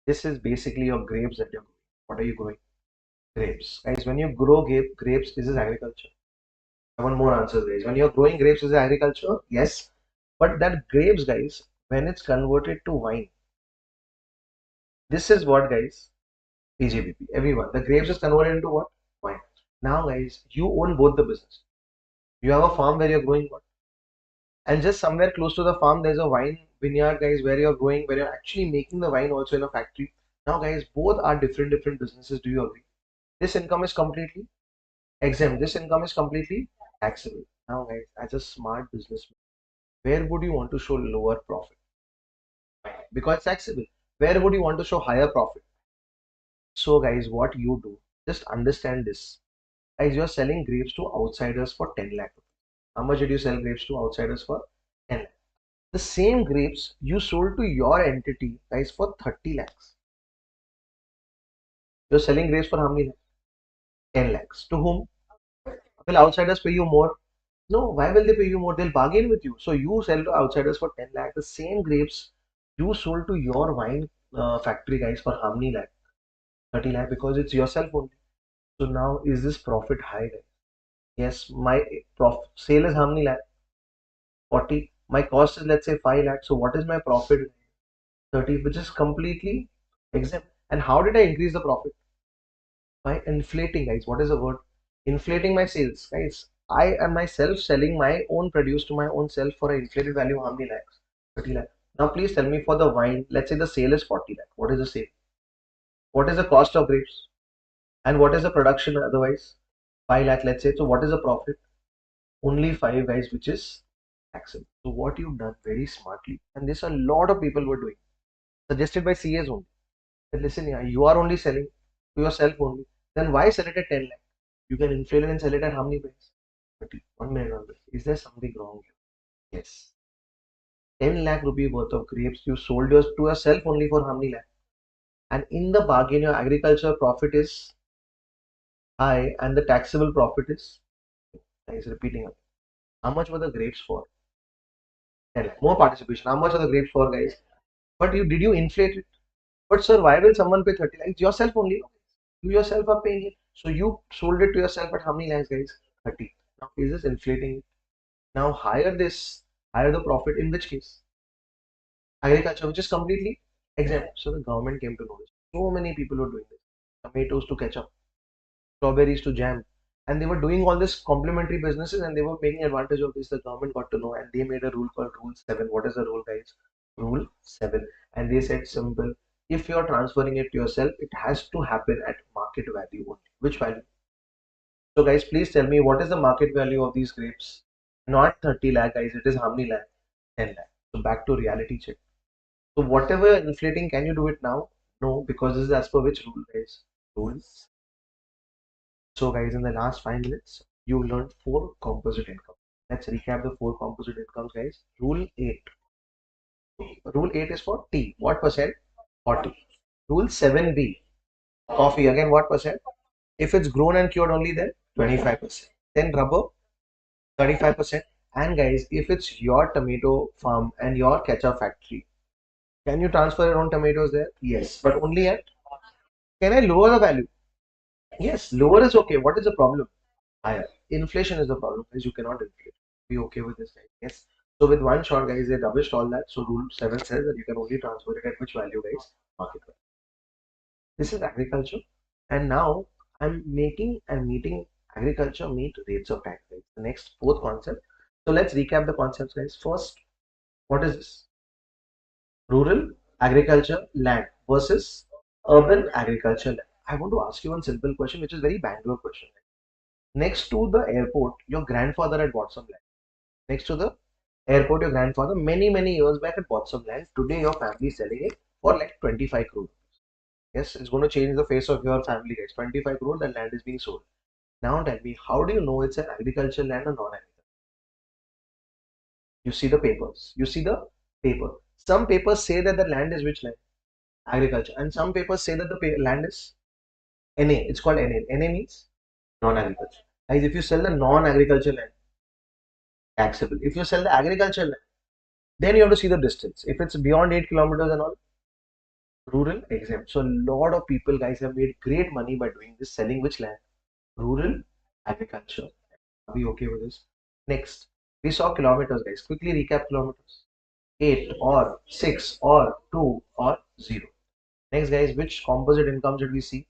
this is basically your grapes that you're growing. What are you growing? Grapes. Guys, when you grow grapes, is this agriculture? I want more answers, guys. When you're growing grapes, is it agriculture? Yes. But that grapes, guys, when it's converted to wine, this is what, guys? PGBP. Everyone. The grapes is converted into what? Wine. Now, guys, you own both the business. You have a farm where you're growing what? And just somewhere close to the farm, there's a wine vineyard, guys, where you're growing, where you're actually making the wine also in a factory. Now, guys, both are different businesses. Do you agree? This income is completely exempt. This income is completely taxable. Now, guys, as a smart businessman, where would you want to show lower profit? Because it's taxable. Where would you want to show higher profit? So, guys, what you do, just understand this. Guys, you're selling grapes to outsiders for 10 lakh. How much did you sell grapes to outsiders for? 10 lakh. The same grapes you sold to your entity, guys, for 30 lakhs. You're selling grapes for how many lakhs? 10 lakhs. To whom? Will outsiders pay you more? No, why will they pay you more? They'll bargain with you. So you sell to outsiders for 10 lakh. The same grapes you sold to your wine factory, guys, for how many lakh? 30 lakh, because it's yourself only. So now is this profit high, guys? Yes, my sale is how many lakh? 40. My cost is, let's say, 5 lakh. So what is my profit? 30, which is completely exempt. And how did I increase the profit? By inflating, guys. What is the word? Inflating my sales, guys. I am myself selling my own produce to my own self for an inflated value of how many lakhs? 30 lakh. Now please tell me, for the wine, let's say the sale is 40 lakh. What is the sale? What is the cost of grapes? And what is the production otherwise? 5 lakh, let's say. So what is the profit? Only 5 guys, which is taxable. So what you've done very smartly, and this a lot of people were doing, suggested by CAs only. That listen, yeah, you are only selling to yourself only. Then why sell it at 10 lakh? You can inflate it and sell it at how many price? 30. 1 minute, 1 minute. Is there something wrong here? Yes. 10 lakh rupee worth of grapes you sold yours to yourself only for how many lakh? And in the bargain, your agriculture profit is high and the taxable profit is, is repeating again. How much were the grapes for? 10 lakh. More participation. How much are the grapes for, guys? But you did you inflate it? But sir, why will someone pay 30 lakhs? Yourself only. You yourself are paying it. So you sold it to yourself at how many lakhs, guys? 30. Now is this inflating? Now higher the profit in which case? Agriculture, which is completely exempt. So the government came to know this. So many people were doing this. Tomatoes to ketchup, strawberries to jam. And they were doing all this complementary businesses and they were making advantage of this. The government got to know and they made a rule called Rule 7. What is the rule, guys? Rule 7. And they said simple. If you're transferring it to yourself, it has to happen at market value only. Which value? So guys, please tell me what is the market value of these grapes? Not 30 lakh, guys. It is how many lakh? 10 lakh. So back to reality check. So whatever inflating, can you do it now? No, because this is as per which rule, guys? Rules. So guys, in the last 5 minutes, you learned 4 composite income. Let's recap the 4 composite incomes, guys. Rule 8. Rule 8 is for tea. What percent? 40. Rule 7B. Coffee. Again, what percent? If it's grown and cured only, then 25%. Then rubber, 35%. And guys, if it's your tomato farm and your ketchup factory, can you transfer your own tomatoes there? Yes, but only at. Can I lower the value? Yes, lower is okay. What is the problem? Higher. Inflation is the problem, guys. You cannot inflate. Be okay with this, guys. Yes. So with one shot, guys, they rubbished all that. So rule 7 says that you can only transfer it at which value, guys? Market value. This is agriculture. And now I'm making and meeting agriculture meet rates of tax, guys. The next fourth concept. So let's recap the concepts, guys. First, what is this? Rural agriculture land versus urban agriculture land. I want to ask you one simple question, which is very Bangalore question. Next to the airport, your grandfather had bought some land. Next to the airport, your grandfather many years back had bought some land. Today, your family is selling it for like 25 crore. Yes, it's going to change the face of your family, guys. 25 crore, that land is being sold. Now tell me, how do you know it's an agricultural land or non-agricultural? You see the papers. You see the paper. Some papers say that the land is which land? Agriculture. And some papers say that the land is NA. It's called NA. NA means non-agriculture. Guys, if you sell the non-agricultural land, taxable. If you sell the agricultural land, then you have to see the distance. If it's beyond 8 kilometers and all, rural exempt. So a lot of people, guys, have made great money by doing this, selling which land? Rural agriculture. Are we okay with this? Next, we saw kilometers, guys. Quickly recap kilometers. 8 or 6 or 2 or 0. Next, guys, which composite income did we see?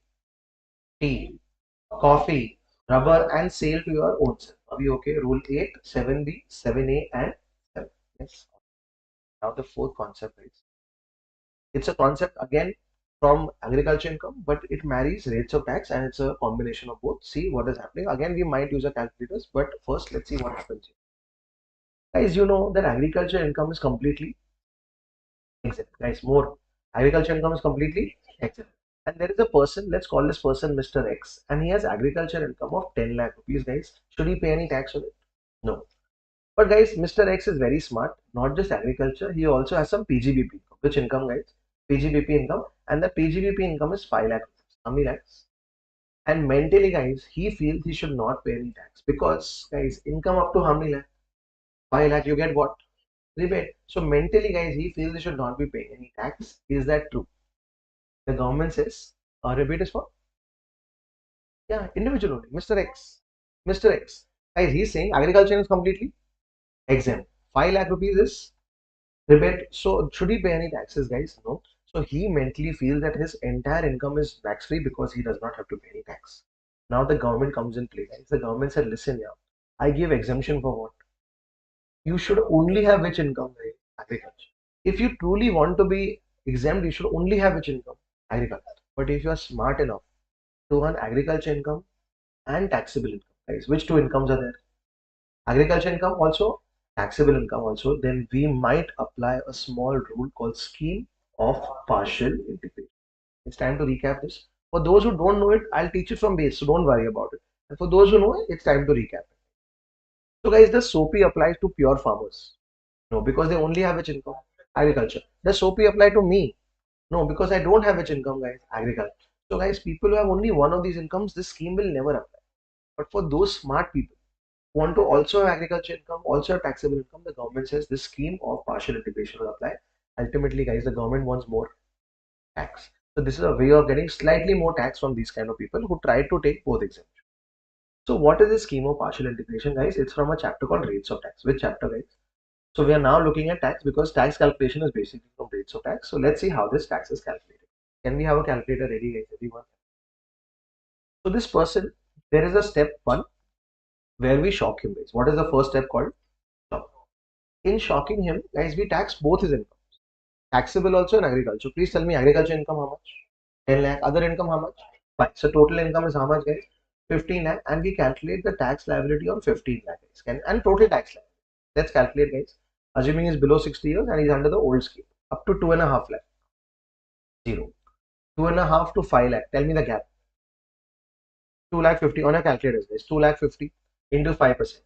Tea, coffee, rubber, and sale to your own self. Are we okay? Rule 8, 7B, 7A, and 7. Yes. Now the fourth concept is, it's a concept again from agriculture income, but it marries rates of tax and it's a combination of both. See what is happening. Again, we might use a calculators, but first let's see what happens here. Guys, you know that agriculture income is completely exempt. Guys, more agriculture income is completely exempt. And there is a person, let's call this person Mr. X, and he has agriculture income of 10 lakh rupees, guys. Should he pay any tax on it? No. But guys, Mr. X is very smart. Not just agriculture, he also has some PGBP income. Which income, guys? PGBP income, and the PGBP income is 5 lakh rupees. How many lakhs? And mentally, guys, he feels he should not pay any tax because, guys, income up to how many lakh? 5 lakh. You get what? Rebate. So mentally, guys, he feels he should not be paying any tax. Is that true? The government says rebate is for, yeah, individual only. Mr. X. Mr. X. Guys, he's saying agriculture is completely exempt. 5 lakh rupees is rebate. So should he pay any taxes, guys? No. So he mentally feels that his entire income is tax free because he does not have to pay any tax. Now the government comes in play, guys. The government said, listen, yeah, I give exemption for what? You should only have which income, guys? Agriculture. If you truly want to be exempt, you should only have which income? Agriculture. But if you are smart enough to earn agriculture income and taxable income, guys, which two incomes are there? agriculture income also, taxable income also, then we might apply a small rule called scheme of partial integration. It's time to recap this. For those who don't know it, I'll teach it from base, so don't worry about it. And for those who know it, it's time to recap it. So guys, the SOPI applies to pure farmers. No, because they only have which income? Agriculture. Does SOPI apply to me? No, because I don't have which income, guys? Agriculture. So guys, people who have only one of these incomes, this scheme will never apply. But for those smart people who want to also have agriculture income, also have taxable income, the government says this scheme of partial integration will apply. Ultimately, guys, the government wants more tax. So this is a way of getting slightly more tax from these kind of people who try to take both exemptions. So what is the scheme of partial integration, guys? It's from a chapter called rates of tax. Which chapter, guys? So we are now looking at tax because tax calculation is basically from rates of tax. So let's see how this tax is calculated. Can we have a calculator ready, guys? Everyone. So this person, there is a step one where we shock him, guys. What is the first step called? Shock. In shocking him, guys, we tax both his income. Taxable also in agriculture. Please tell me agriculture income how much? 10 lakh. Other income how much? 5. So total income is how much, guys? 15 lakh. And we calculate the tax liability on 15 lakh, guys. And total tax liability. Let's calculate, guys. Assuming he's below 60 years and he's under the old scheme. Up to 2.5 lakh. 0. 2.5 to 5 lakh. Tell me the gap. 2 lakh 50 on a calculator, guys. 2 lakh 50 into 5%.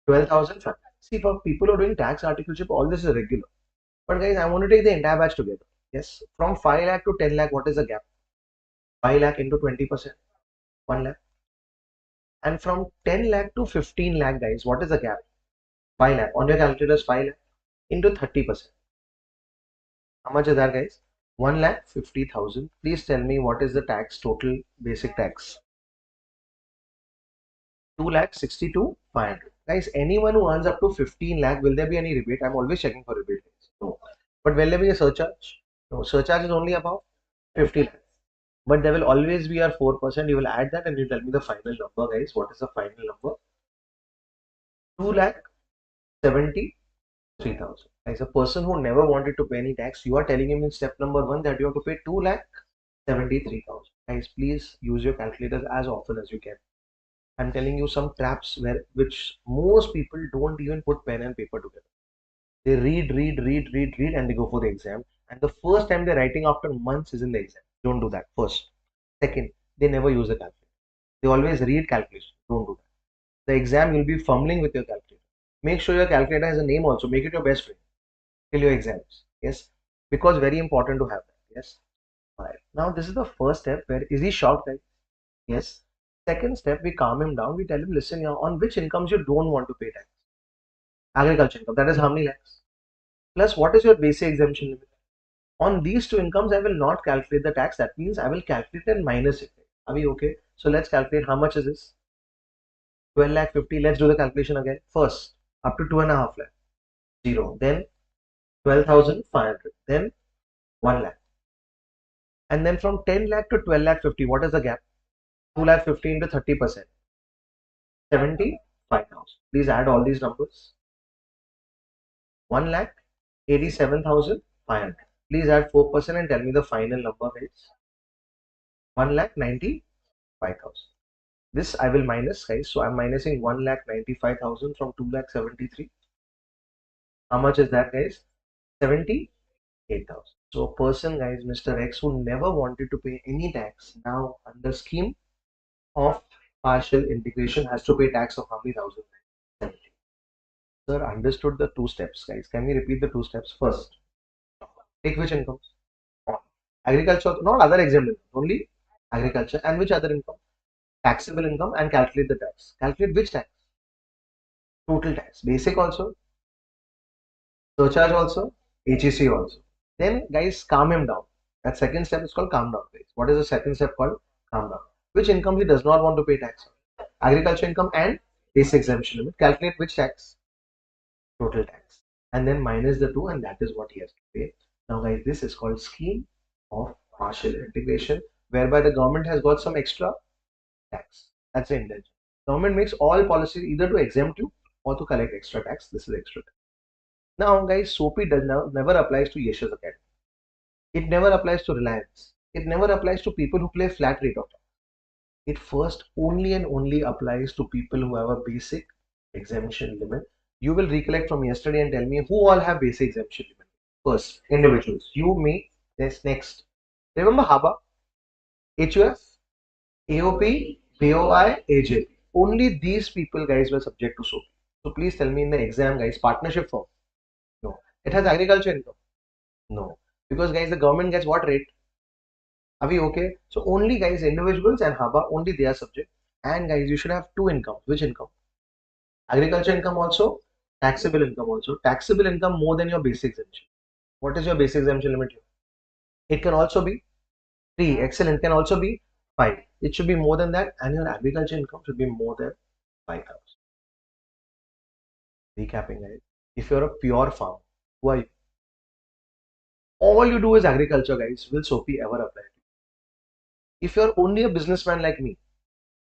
12,000. See, for people who are doing tax articleship, all this is regular. But guys, I want to take the entire batch together. Yes. From 5 lakh to 10 lakh, what is the gap? 5 lakh into 20%. 1 lakh. And from 10 lakh to 15 lakh, guys, what is the gap? 5 lakh. On your calculators, 5 lakh into 30%. How much is that, guys? 1 lakh 50,000. Please tell me what is the tax, total basic tax? 2 lakh 62,500. Guys, anyone who earns up to 15 lakh, will there be any rebate? I'm always checking for rebate. No. But will there be a surcharge? No. Surcharge is only about 50 lakh. But there will always be a 4%. You will add that and you tell me the final number, guys. What is the final number? 2 lakh 73,000. As a person who never wanted to pay any tax, you are telling him in step number 1 that you have to pay 2 lakh 73,000. Guys, please use your calculators as often as you can. I'm telling you some traps which most people don't even put pen and paper together. They read, and they go for the exam. And the first time they're writing after months is in the exam. Don't do that. First. Second, they never use a calculator. They always read calculation. Don't do that. The exam you'll be fumbling with your calculator. Make sure your calculator has a name also. Make it your best friend till your exams. Yes. Because very important to have that. Yes. Alright. Now this is the first step where is he shocked, guys? Yes. Second step, we calm him down. We tell him, listen, here, on which incomes you don't want to pay tax? Agriculture income. That is how many lakhs? Plus, what is your basic exemption limit? On these two incomes, I will not calculate the tax. That means I will calculate and minus it. Are we okay? So let's calculate how much is this? 12 lakh 50. Let's do the calculation again. First, up to 2.5 lakh. 0. Then 12,500. Then 1 lakh. And then from 10 lakh to 12 lakh 50. What is the gap? 2 lakh 50 into 30%. 75,000. Please add all these numbers. 1 lakh 87,500. Please add 4% and tell me the final number, guys. 1 lakh 95,000. This I will minus, guys. So I'm minusing 1 lakh 95,000 from 2 lakh 73. How much is that, guys? 78,000. So a person, guys, Mr. X, who never wanted to pay any tax, now under scheme of partial integration has to pay tax of how many thousand? 70. Sir, understood the two steps, guys. Can we repeat the two steps? First, take which incomes? Agriculture, not other exempt income, only agriculture. And which other income? Taxable income, and calculate the tax. Calculate which tax? Total tax. Basic also, surcharge also, HEC also. Then, guys, calm him down. That second step is called calm down, guys. What is the second step called? Calm down. Which income he does not want to pay tax on? Agriculture income and basic exemption limit. Calculate which tax? Total tax. And then minus the 2, and that is what he has to pay. Now, guys, this is called scheme of partial integration, whereby the government has got some extra tax. That's the intention. Government makes all policies either to exempt you or to collect extra tax. This is extra tax. Now, guys, SOPI never applies to Yeshas Academy. It never applies to Reliance. It never applies to people who pay flat rate of tax. It first only and only applies to people who have a basic exemption limit. You will recollect from yesterday and tell me who all have basic exemption limit. First, individuals. You, me. Yes, next. Remember HABA, HUF, AOP, BOI, AJP. Only these people, guys, were subject to SOP. So please tell me in the exam, guys, partnership firm. No. It has agriculture income. No. Because, guys, the government gets what rate? Are we okay? So only, guys, individuals and HABA, only they are subject. And, guys, you should have two incomes. Which income? Agriculture income also, taxable income also. Taxable income more than your basic exemption. What is your basic exemption limit here? It can also be 3. Excellent. Can also be 5. It should be more than that, and your agriculture income should be more than 5,000. Recapping, guys. If you're a pure farmer, who are you? All you do is agriculture, guys. Will SOPI ever apply to you? If you're only a businessman like me,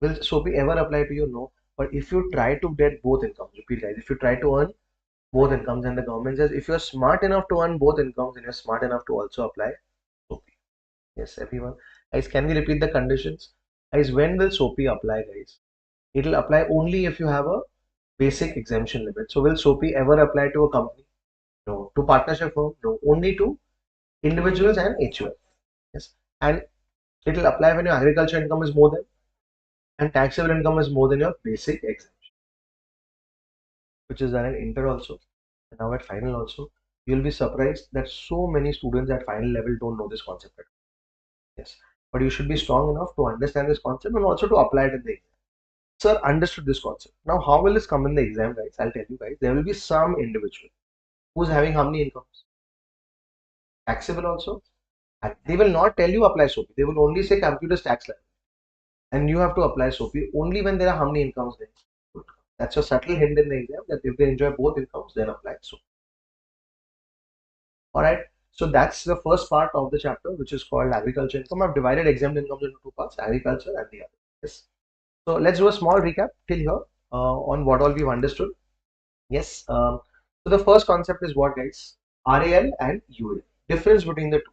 will SOPI ever apply to you? No. But if you try to get both incomes, repeat, guys, if you try to earn both incomes, and the government says if you're smart enough to earn both incomes and you're smart enough to also apply SOPI. Yes, everyone. Guys, can we repeat the conditions? Guys, when will SOPI apply, guys? It will apply only if you have a basic exemption limit. So will SOPI ever apply to a company? No. To partnership firm? No. Only to individuals and HUF. Yes. And it will apply when your agriculture income is more than and taxable income is more than your basic exemption, which is done in inter also and now at final also. You'll be surprised that so many students at final level don't know this concept. Yes. But you should be strong enough to understand this concept and also to apply it in the exam. Sir understood this concept. Now, how will this come in the exam, guys? I'll tell you, guys. There will be some individual who's having how many incomes? Taxable also. And they will not tell you apply SOPI. They will only say computers tax level. And you have to apply SOPI only when there are how many incomes there. That's a subtle hint in the exam that if they enjoy both incomes, then apply SOPI. Alright. So that's the first part of the chapter, which is called agriculture income. I've divided exempt incomes into two parts, agriculture and the other. Yes. So let's do a small recap till here on what all we've understood. Yes. So the first concept is what, guys? RAL and UAL. Difference between the two.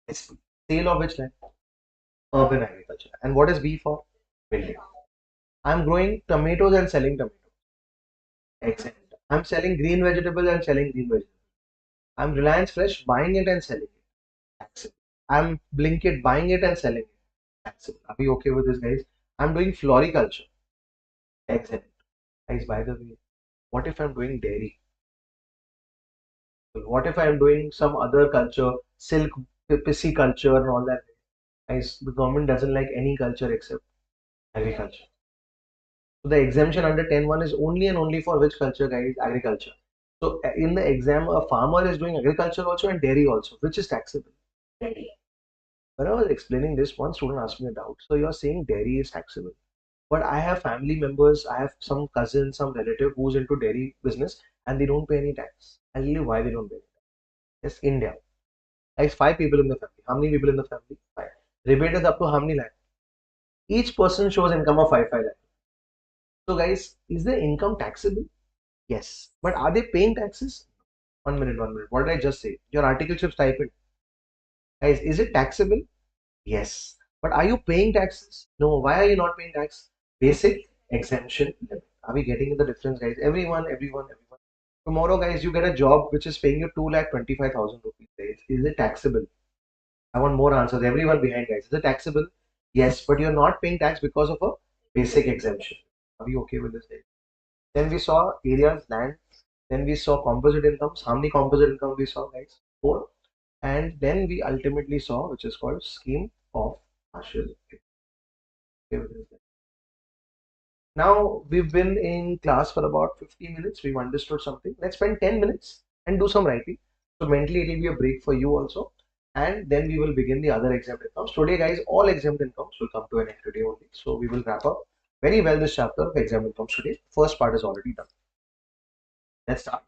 SP. Sale of which land? Urban agriculture. And what is B for? Building. I'm growing tomatoes and selling tomatoes. Excellent. I'm selling green vegetables and selling green vegetables. I'm Reliance Fresh buying it and selling it. Excellent. I'm Blinkit buying it and selling it. Excellent. Are we okay with this, guys? I'm doing floriculture. Excellent. Guys, by the way, what if I'm doing dairy? What if I'm doing some other culture, silk, pisciculture and all that? Guys, the government doesn't like any culture except agriculture. So the exemption under 10(1) is only and only for which culture, guys? Agriculture. So in the exam, a farmer is doing agriculture also and dairy also, which is taxable. Dairy. When I was explaining this, one student asked me a doubt. So you're saying dairy is taxable, but I have family members, I have some cousin, some relative who's into dairy business, and they don't pay any tax. I'll tell you why they don't pay any tax. Yes, India. Like 5 people in the family. How many people in the family? 5. Rebate is up to how many lakh? Each person shows income of 5 lakh. So guys, is the income taxable? Yes. But are they paying taxes? 1 minute, 1 minute. What did I just say? Your articleship stipend. Guys, is it taxable? Yes. But are you paying taxes? No. Why are you not paying tax? Basic exemption limit. Are we getting the difference, guys? Everyone. Tomorrow, guys, you get a job which is paying you 2,25,000 rupees. Guys. Is it taxable? I want more answers. Everyone behind, guys. Is it taxable? Yes, but you're not paying tax because of a basic exemption. Are we okay with this, guys? Then we saw areas, land. Then we saw composite incomes. How many composite income we saw, guys? 4. And then we ultimately saw, which is called scheme of partial income. Okay with this, guys? Now we've been in class for about 50 minutes. We've understood something. Let's spend 10 minutes and do some writing. So mentally it will be a break for you also. And then we will begin the other exempt incomes. Today, guys, all exempt incomes will come to an end today only. So we will wrap up very well this chapter of exempt incomes today. First part is already done. Let's start.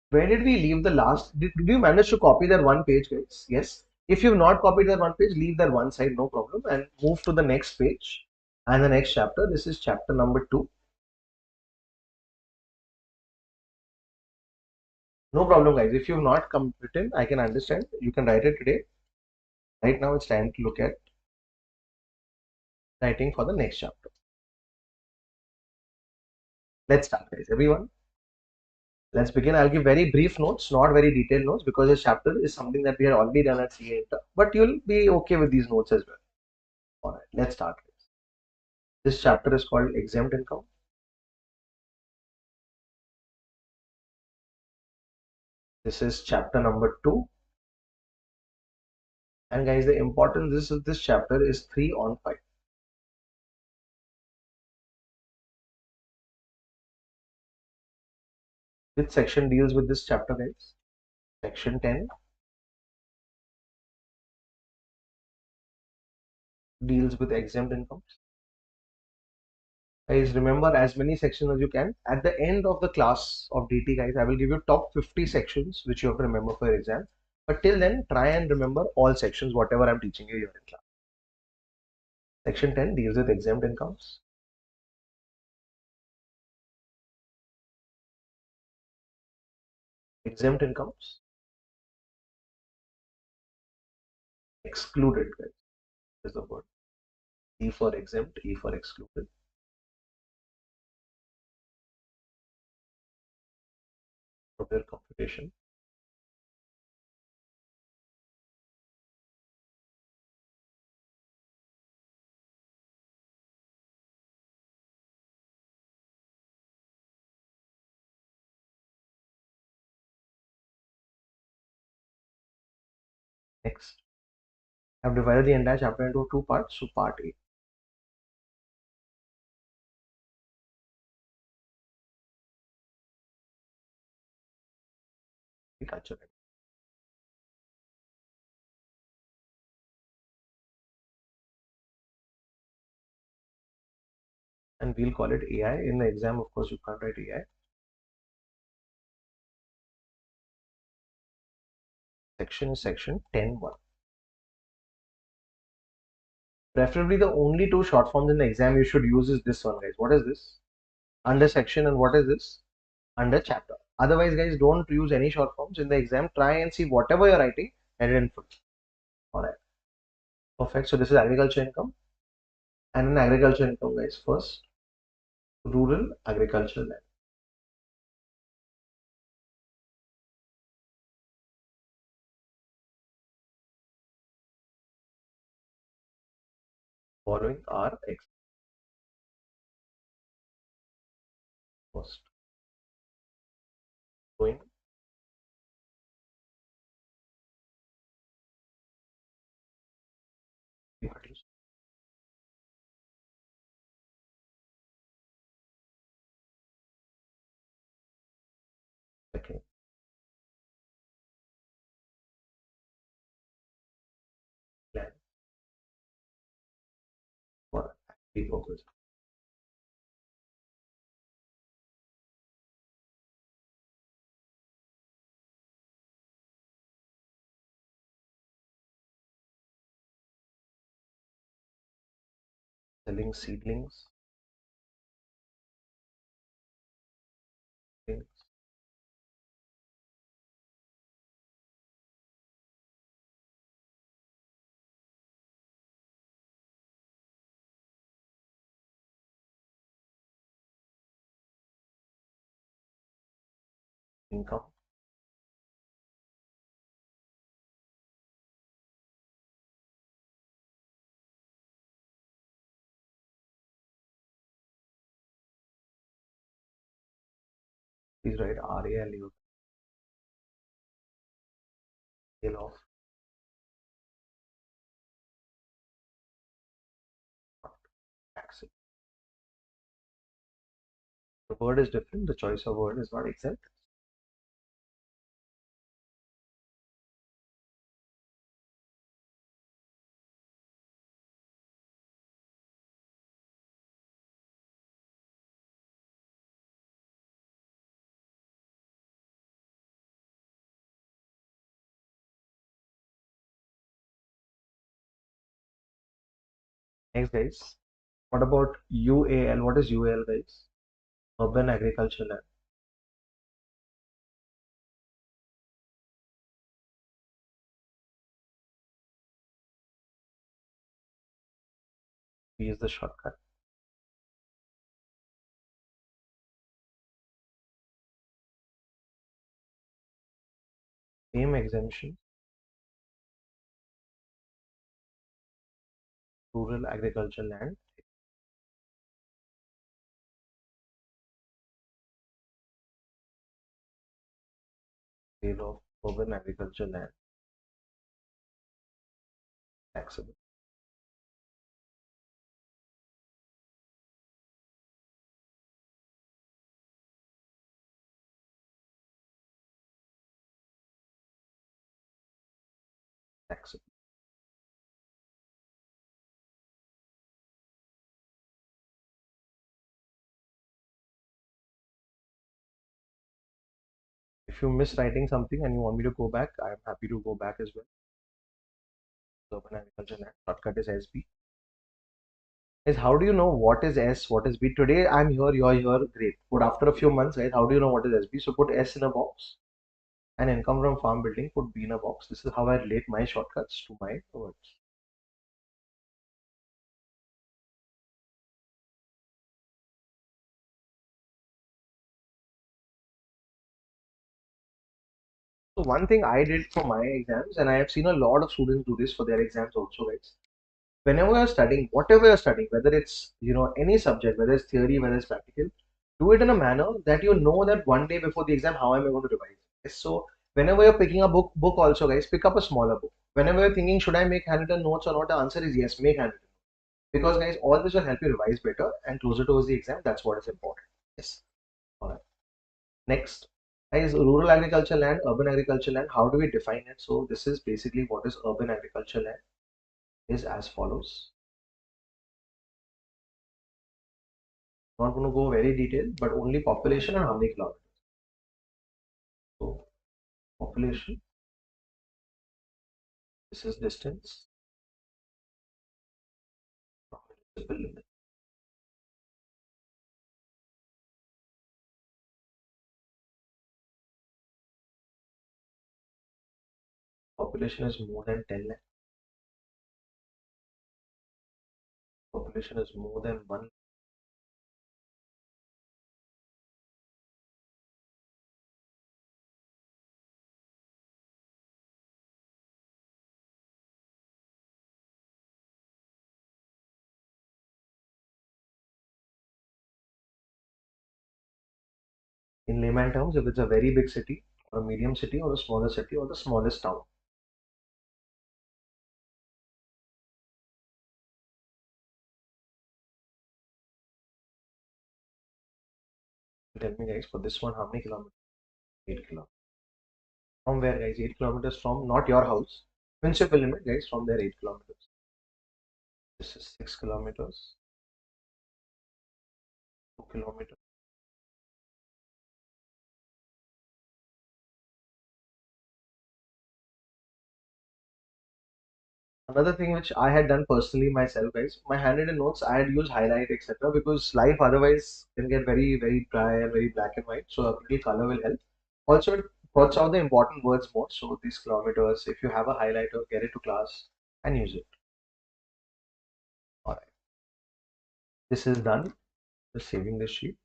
Where did we leave the last? Did you manage to copy that one page, guys? Yes. If you've not copied that one page, leave that one side, no problem, and move to the next page and the next chapter. This is chapter number 2. No problem, guys. If you've not come written, I can understand. You can write it today. Right now it's time to look at writing for the next chapter. Let's start, guys. Everyone, let's begin. I'll give very brief notes, not very detailed notes, because this chapter is something that we had already done at CA Inter. But you'll be okay with these notes as well. All right, let's start. This chapter is called Exempt Income. This is chapter number 2. And guys, the importance of this chapter is 3 on 5. Which section deals with this chapter, guys? Section 10 deals with exempt incomes. Guys, remember as many sections as you can. At the end of the class of DT, guys, I will give you top 50 sections which you have to remember for your exam. But till then, try and remember all sections, whatever I'm teaching you here in class. Section 10 deals with exempt incomes. Exempt incomes. Excluded, guys, is the word. E for exempt, E for excluded. For their computation. Next, I've divided the entire chapter into 2 parts. So part A. Agriculture. And we'll call it AI. In the exam, of course, you can't write AI. Section is section 10.1. Preferably the only 2 short forms in the exam you should use is this one, guys. What is this? Under section, and what is this? Under chapter. Otherwise, guys, don't use any short forms in the exam. Try and see whatever you're writing, edit in full. Alright. Perfect. So this is agriculture income. And in agriculture income, guys, first, rural agriculture land. Following are first. Going second. Land for agri purpose. Selling seedlings. Income. Please write RALU. Scale of taxes. The word is different. The choice of word is not exempt. Next, guys. What about UAL? What is UAL, guys? Urban agriculture land. B is the shortcut. Same exemption, rural agriculture land, sale of urban agriculture land, taxable. Taxable. If you miss writing something and you want me to go back, I am happy to go back as well. Urban agriculture land, shortcut is SB. Is how do you know what is S, what is B? Today I'm here, you're here, great. But after a few months, right, how do you know what is SB? So put S in a box and income from farm building, put B in a box. This is how I relate my shortcuts to my words. So one thing I did for my exams, and I have seen a lot of students do this for their exams also, guys. Whenever you're studying, whatever you're studying, whether it's any subject, whether it's theory, whether it's practical, do it in a manner that you know that one day before the exam, how am I going to revise? Yes, so whenever you're picking a book also, guys, pick up a smaller book. Whenever you're thinking, should I make handwritten notes or not? The answer is yes, make handwritten. Because guys, all this will help you revise better and closer towards the exam. That's what is important. Yes. All right. Next is rural agriculture land, urban agriculture land. How do we define it? So this is basically what is urban agriculture land is as follows. Not going to go very detailed, but only population and how many kilometers. So population, this is distance from municipal limit. Population is more than 10 lakh. Population is more than 1. In layman terms, if it's a very big city or a medium city or a smaller city or the smallest town. Tell me guys, for this one, how many kilometers? 8 kilometers. From where guys? 8 kilometers from not your house. Municipal limit guys, from there 8 kilometers. This is 6 kilometers, 2 kilometers. Another thing which I had done personally myself, guys, my handwritten notes, I had used highlight, etc. Because life otherwise can get very, very dry and very black and white. So a little color will help. Also, it puts out the important words more. So these kilometers, if you have a highlighter, get it to class and use it. All right. This is done. Just saving this sheet.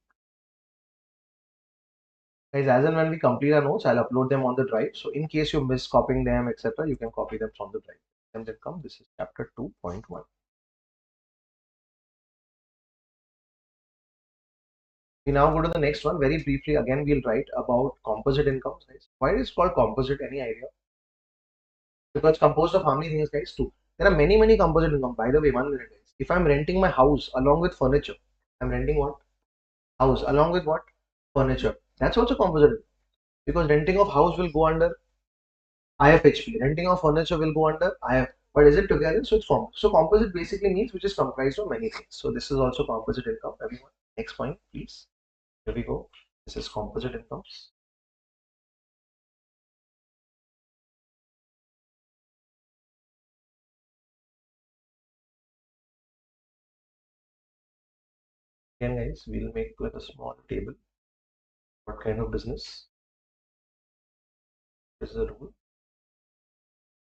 Guys, as and when we complete our notes, I'll upload them on the drive. So in case you miss copying them, etc., you can copy them from the drive. And then come, this is chapter 2.1. We now go to the next one. Very briefly, again, we'll write about composite incomes, guys. Why is it called composite? Any idea? Because it's composed of how many things, guys? Two. There are many, many composite income. By the way, 1 minute, guys. If I'm renting my house along with furniture, I'm renting what? House along with what? Furniture. That's also composite because renting of house will go under IFHP. Renting of furniture will go under IF. But is it together? So it's formed. So composite basically means which is comprised of many things. So this is also composite income. Everyone. Next point, please. Here we go. This is composite incomes. Again, guys, we'll make like a small table. What kind of business? This is the rule.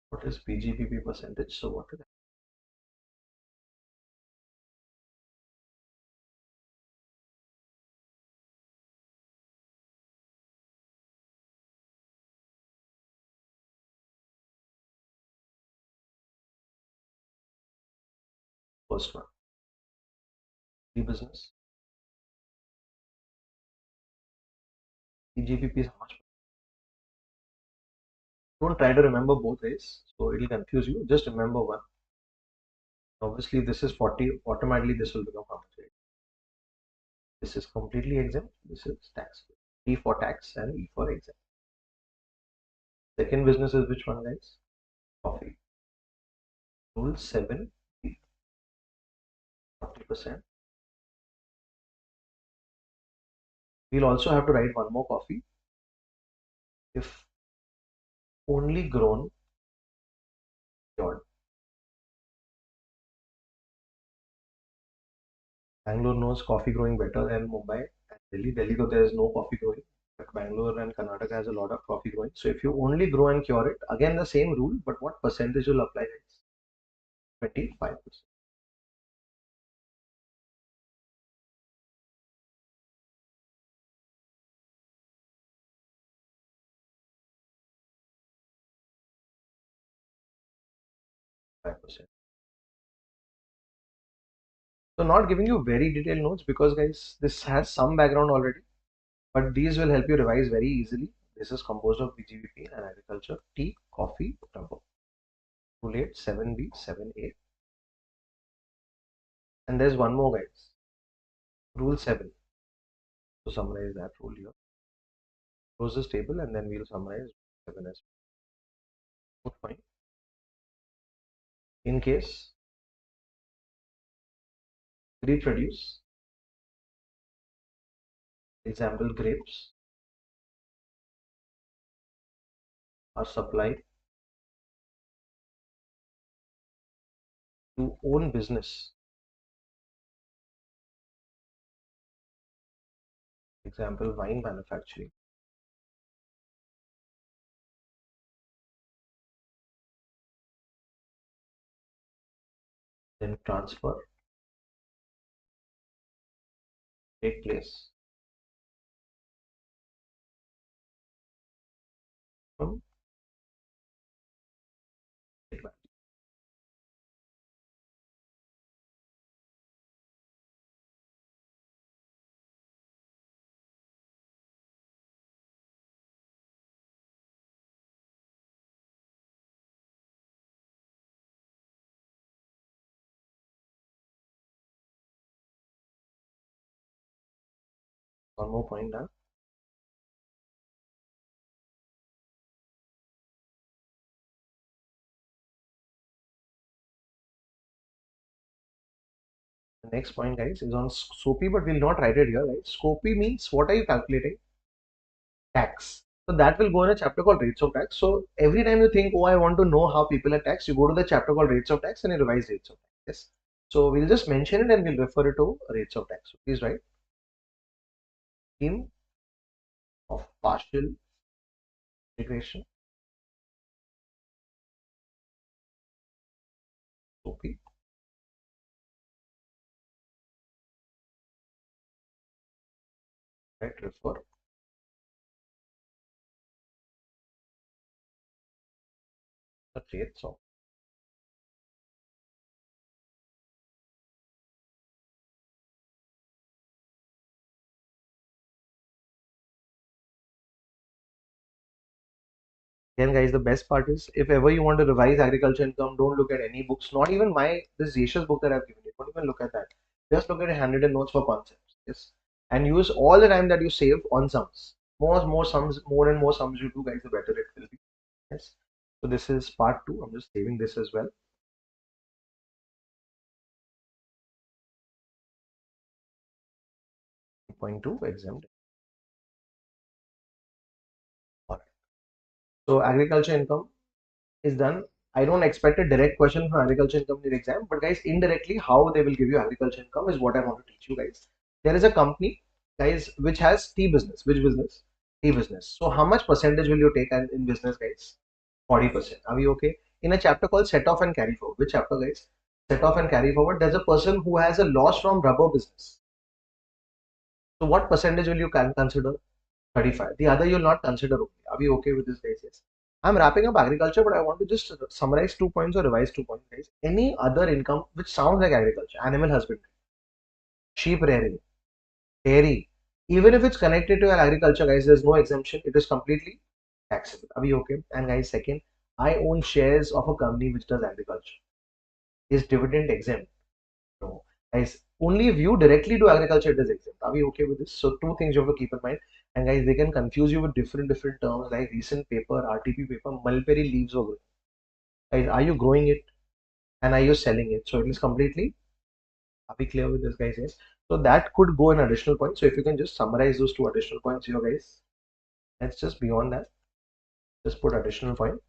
What is PGBP percentage? So what is First one. Tea business. TGPP is how much? Don't try to remember both ways, so it'll confuse you. Just remember one. Obviously, this is 40. Automatically, this will become how much? Right? This is completely exempt. This is tax. T for tax and E for exempt. Second business is which one, guys? Coffee. Rule 7, 40%. We'll also have to write one more coffee. If only grown, cured. Bangalore knows coffee growing better than Mumbai and Delhi. Delhi, though there is no coffee growing, but Bangalore and Karnataka has a lot of coffee growing. So if you only grow and cure it, again the same rule, but what percentage will apply? 25%. So not giving you very detailed notes because guys, this has some background already, but these will help you revise very easily. This is composed of BGBP and agriculture, tea, coffee, rubber. Rule 8, 7B, 7A. And there's one more guys. Rule 7. So summarize that rule here. Close this table and then we'll summarize 7 as well. In case reproduce, example grapes are supplied to own business, example wine manufacturing, then transfer take place from state bank. One more point done. The next point guys is on SOPI, but we'll not write it here, right? SOPI means what are you calculating? Tax. So that will go in a chapter called rates of tax. So every time you think, oh, I want to know how people are taxed, you go to the chapter called rates of tax and you revise rates of tax. Yes. So we'll just mention it and we'll refer it to rates of tax. So please write scheme of partial integration, SOPI. Right, refer the rates of. Again, guys, the best part is if ever you want to revise agriculture income, don't look at any books, not even my this Yeshas book that I've given you. Don't even look at that. Just look at handwritten notes for concepts. Yes. And use all the time that you save on sums. More sums, more and more sums you do, guys, the better it will be. Yes. So this is part 2. I'm just saving this as well. Point 2 exempt. All right. So agriculture income is done. I don't expect a direct question from agriculture income in the exam, but guys, indirectly, how they will give you agriculture income is what I want to teach you guys. There is a company, guys, which has tea business. Which business? Tea business. So how much percentage will you take in business, guys? 40%. Are we okay? In a chapter called set off and carry forward. Which chapter, guys? Set off and carry forward. There's a person who has a loss from rubber business. So what percentage will you consider? 35. The other you'll not consider. Okay. Are we okay with this, guys? Yes. I'm wrapping up agriculture, but I want to just summarize 2 points or revise 2 points, guys. Any other income which sounds like agriculture, animal husbandry, sheep rearing, dairy, even if it's connected to agriculture, guys, there's no exemption. It is completely taxable. Are we okay? And guys, second, I own shares of a company which does agriculture. Is dividend exempt? No. Guys, only if you directly do agriculture, it is exempt. Are we okay with this? So two things you have to keep in mind. And guys, they can confuse you with different terms like recent paper, RTP paper, mulberry leaves over. Guys, are you growing it and are you selling it? So it is completely. Are we clear with this, guys? Yes. So that could go an additional point. So if you can just summarize those two additional points here, guys. Let's just beyond that, just put additional point.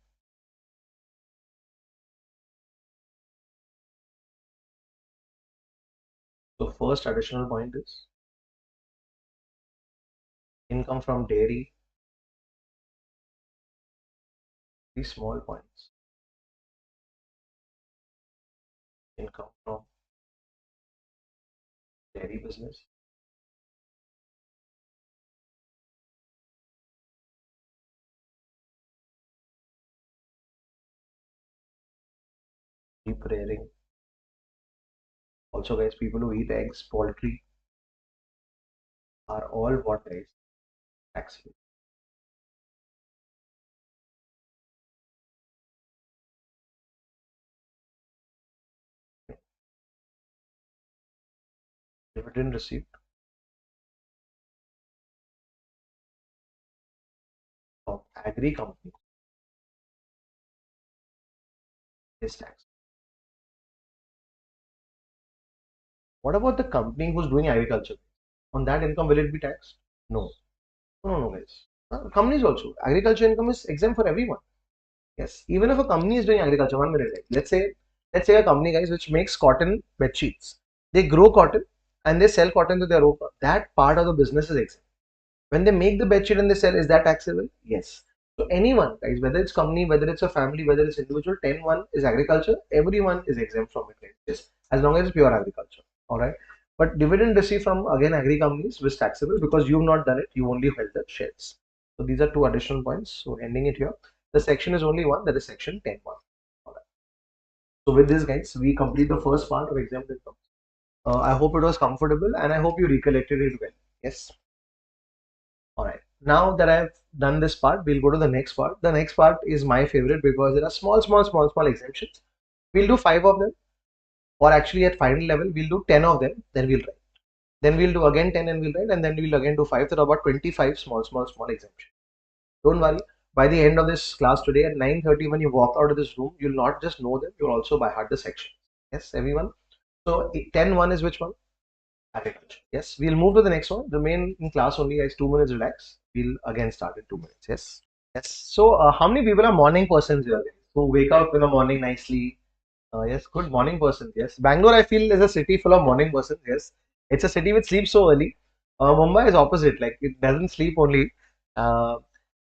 So first additional point is income from dairy. These small points. Income from dairy business. Sheep rearing. Also, guys, people who eat eggs, poultry are all what, guys? Taxable. Dividend received from agri company is taxed. What about the company who's doing agriculture? On that income, will it be taxed? No. No, guys. Companies also. Agriculture income is exempt for everyone. Yes. Even if a company is doing agriculture, 1 minute, guys. Let's say a company, guys, which makes cotton bed sheets. They grow cotton and they sell cotton to their own. That part of the business is exempt. When they make the bedsheet and they sell, is that taxable? Yes. So anyone, guys, whether it's company, whether it's a family, whether it's individual, 10-1 is agriculture. Everyone is exempt from it, guys. Yes, as long as it's pure agriculture. All right. But dividend received from again agri companies was taxable because you've not done it. You only held the shares. So these are two additional points. So ending it here. The section is only one. That is section 10-1. All right. So with this, guys, we complete the first part of exempt income. I hope it was comfortable and I hope you recollected it well. Yes. All right. Now that I've done this part, we'll go to the next part. The next part is my favorite because there are small exemptions. We'll do 5 of them, or actually at final level, we'll do 10 of them, then we'll write. Then we'll do again 10 and we'll write, and then we'll again do 5. There are about 25 small exemptions. Don't worry. By the end of this class today at 9:30, when you walk out of this room, you'll not just know them, you'll also by heart the section. Yes, everyone. So 10-1 is which one? Agriculture. Yes, we'll move to the next one. Remain in class only, guys. 2 minutes relax. We'll again start in 2 minutes. Yes. Yes. So, how many people are morning persons here? Who wake up in the morning nicely? Yes, good morning persons. Yes. Bangalore, I feel, is a city full of morning persons. Yes. It's a city which sleeps so early. Mumbai is opposite. Like, it doesn't sleep only. Uh,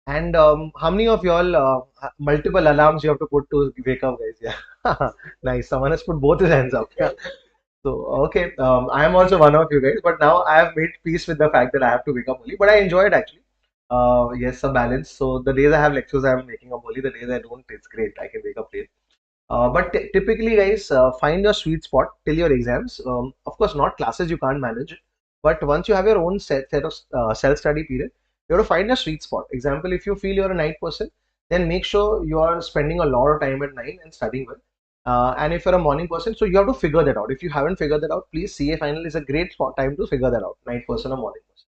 and how many of y'all multiple alarms you have to put to wake up, guys? Yeah. Nice. Someone has put both his hands up. Yeah. So, okay, I am also one of you guys, but now I have made peace with the fact that I have to wake up early. But I enjoy it actually. Yes, a balance. So the days I have lectures, I am waking up early. The days I don't, it's great. I can wake up late. But typically, guys, find your sweet spot till your exams. Of course, not classes you can't manage, but once you have your own set of self-study period, you have to find your sweet spot. Example, if you feel you're a night person, then make sure you are spending a lot of time at night and studying well. And if you're a morning person, so you have to figure that out. If you haven't figured that out, please CA final is a great spot time to figure that out. Night person or morning person.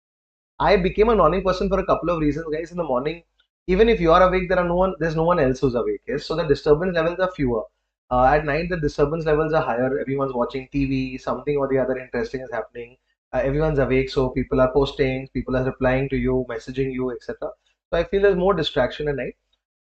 I became a morning person for a couple of reasons, guys. In the morning, even if you are awake, there's no one else who's awake. Yes, so the disturbance levels are fewer. At night, the disturbance levels are higher. Everyone's watching TV, something or the other interesting is happening. Everyone's awake, so people are posting, people are replying to you, messaging you, etc. So I feel there's more distraction at night.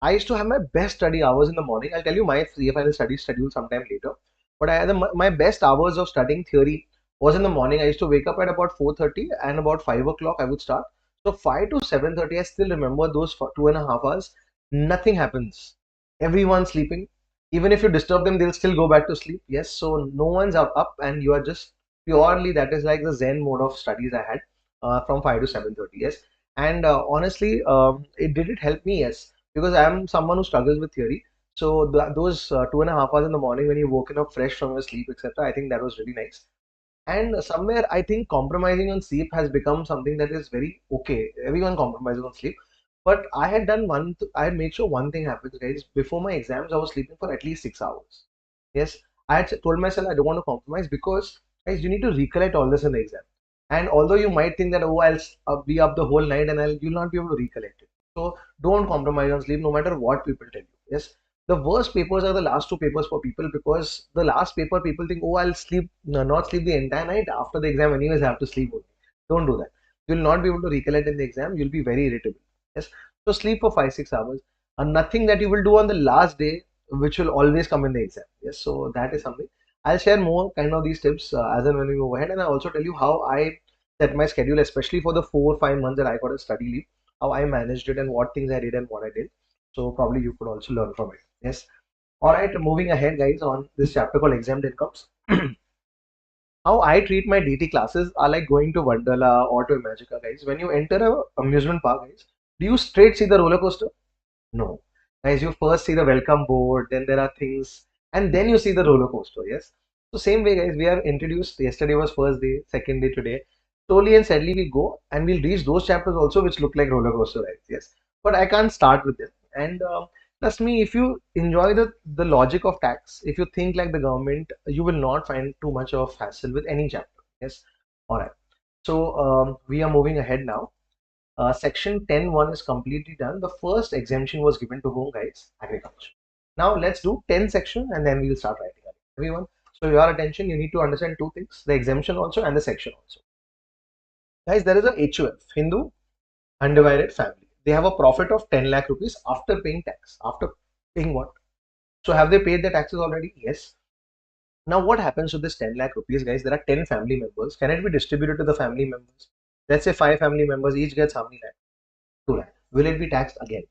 I used to have my best study hours in the morning. I'll tell you my CA final study schedule sometime later. But I had my best hours of studying theory was in the morning. I used to wake up at about 4:30 and about 5 o'clock I would start. So 5 to 7:30, I still remember those 2.5 hours. Nothing happens. Everyone's sleeping. Even if you disturb them, they'll still go back to sleep. Yes, so no one's up and you are just purely, that is like the Zen mode of studies I had from 5 to 7:30. Yes, and honestly, it help me. Yes, because I'm someone who struggles with theory. So those 2.5 hours in the morning when you woken up fresh from your sleep, etc., I think that was really nice. And somewhere I think compromising on sleep has become something that is very okay. Everyone compromises on sleep. But I had done I had made sure one thing happens, guys. Before my exams, I was sleeping for at least 6 hours. Yes, I had told myself I don't want to compromise because, guys, you need to recollect all this in the exam. And although you might think that, oh, I'll be up the whole night and you'll not be able to recollect it. So don't compromise on sleep no matter what people tell you. Yes, the worst papers are the last two papers for people because the last paper people think, oh, I'll sleep, no, not sleep the entire night. After the exam, anyways, I have to sleep only. Don't do that. You'll not be able to recollect in the exam. You'll be very irritable. Yes. So sleep for 5-6 hours. And nothing that you will do on the last day, which will always come in the exam. Yes. So that is something. I'll share more kind of these tips as and when we move ahead, and I'll also tell you how I set my schedule, especially for the 4 or 5 months that I got a study leave, how I managed it and what things I did and what I did. So probably you could also learn from it. Yes. All right, moving ahead, guys, on this chapter called exempt incomes. How I treat my DT classes are like going to Wonderla or to Magica, guys. When you enter a amusement park, guys, do you straight see the roller coaster? No. Guys, you first see the welcome board, then there are things, and then you see the roller coaster. Yes. So same way, guys, we are introduced. Yesterday was first day, second day today. Slowly and steadily we go, and we'll reach those chapters also which look like roller coaster rides. Yes. But I can't start with them. And trust me, if you enjoy the logic of tax, if you think like the government, you will not find too much of hassle with any chapter. Yes. All right. So we are moving ahead now. Section 10.1 is completely done. The first exemption was given to whom, guys? Agriculture. Now let's do 10 section and then we'll start writing. Everyone, so your attention, you need to understand two things, the exemption also and the section also. Guys, there is a HUF, Hindu Undivided Family. They have a profit of 10 lakh rupees after paying tax. After paying what? So have they paid the taxes already? Yes. Now what happens to this 10 lakh rupees, guys? There are 10 family members. Can it be distributed to the family members? Let's say 5 family members, each gets how many lakh? 2 lakh. Will it be taxed again?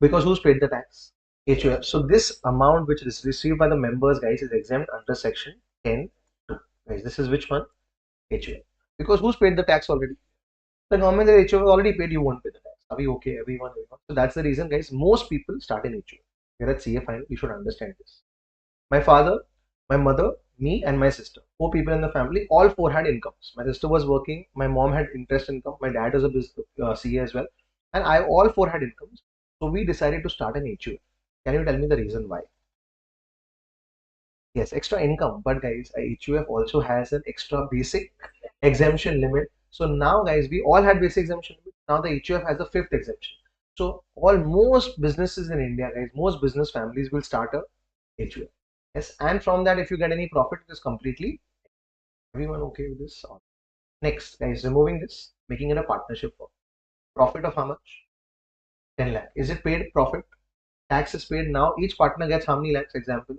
Because who's paid the tax? HUF. So this amount which is received by the members, guys, is exempt under section 10(2). Guys, this is which one? HUF. Because who's paid the tax already? The government says HUF already paid, you won't pay the tax. Are we okay? Everyone? So that's the reason, guys, most people start in HUF. Here at CA Finalist, you should understand this. My father, my mother, me, and my sister. 4 people in the family. All 4 had incomes. My sister was working. My mom had interest income. My dad was a CA as well. And all 4 had incomes. So we decided to start an HUF. Can you tell me the reason why? Yes, extra income. But guys, a HUF also has an extra basic exemption limit. So now, guys, we all had basic exemption limit. Now the HUF has a 5th exemption. So most businesses in India, guys, most business families will start a HUF. Yes, and from that, if you get any profit, it is completely. Everyone okay with this? Next, guys, removing this, making it a partnership firm. Profit of how much? 10 lakh. Is it paid profit? Tax is paid now. Each partner gets how many lakhs? Example,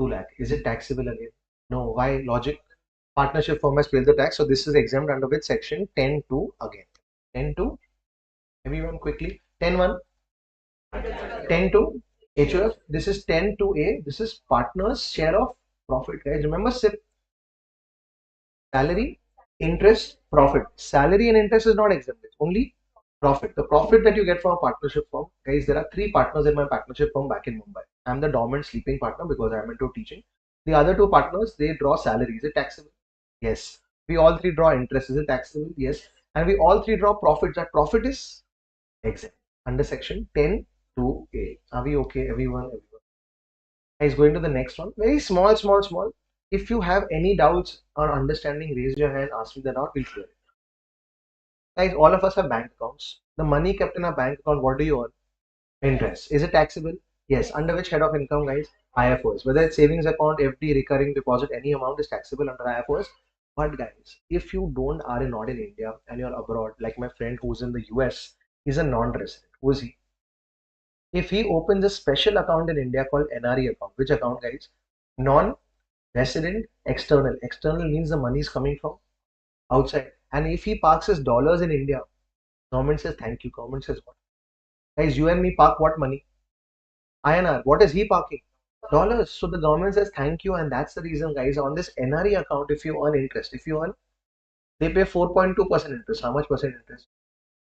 2 lakh. Is it taxable again? No. Why? Logic. Partnership firm has paid the tax, so this is exempt under which section? 10(2) again. 10(2). Everyone quickly. 10(1). 10(2). HUF. This is 10(2)A. This is partners' share of profit, guys. Remember, SIP. Salary, interest, profit. Salary and interest is not exempted. Only profit. The profit that you get from a partnership firm, guys, there are 3 partners in my partnership firm back in Mumbai. I'm the dormant sleeping partner because I'm into teaching. The other 2 partners, they draw salary. Is it taxable? Yes. We all 3 draw interest. Is it taxable? Yes. And we all 3 draw profit. That profit is exempt under section 10(2)A. Are we okay, everyone? Everyone. Guys, going to the next one. Very small, small, small. If you have any doubts or understanding, raise your hand, ask me that out, we'll clear it. Guys, all of us have bank accounts. The money kept in a bank account, what do you earn? Interest. Is it taxable? Yes. Under which head of income, guys? IFOs. Whether it's savings account, FD, recurring deposit, any amount is taxable under IFOs. But guys, if you are not in India and you're abroad, like my friend who's in the US, he's a non-resident. Who is he? If he opens a special account in India called NRE account, which account, guys? Non-resident external. External means the money is coming from outside. And if he parks his dollars in India, government says thank you. Government says what? Guys, you and me park what money? INR. What is he parking? Dollars. So the government says thank you, and that's the reason, guys. On this NRE account, if you earn interest, if you earn, they pay 4.2% interest. How much percent interest?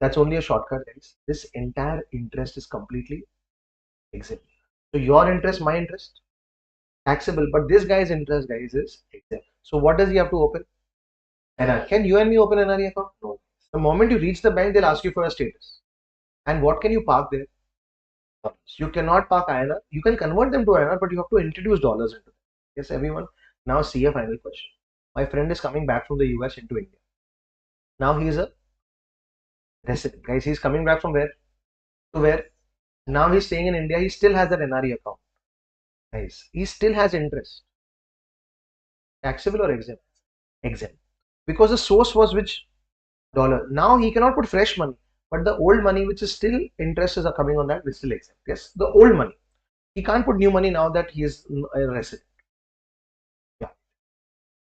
That's only a shortcut, guys. This entire interest is completely exempt. So your interest, my interest, taxable, but this guy's interest, guys, is exempt. So what does he have to open? NR. Can you and me open NRE account? No. The moment you reach the bank, they'll ask you for a status. And what can you park there? Dollars. You cannot park INR. You can convert them to INR, but you have to introduce dollars into them. Yes, everyone. Now see a final question. My friend is coming back from the US into India. Now he is a resident. Guys, he's coming back from where? To where? Now he's staying in India. He still has that NRE account. Guys, he still has interest. Taxable or exempt? Exempt. Because the source was which? Dollar. Now he cannot put fresh money, but the old money, which is still interests are coming on that, will still exempt. Yes, the old money. He can't put new money now that he is a resident. Yeah,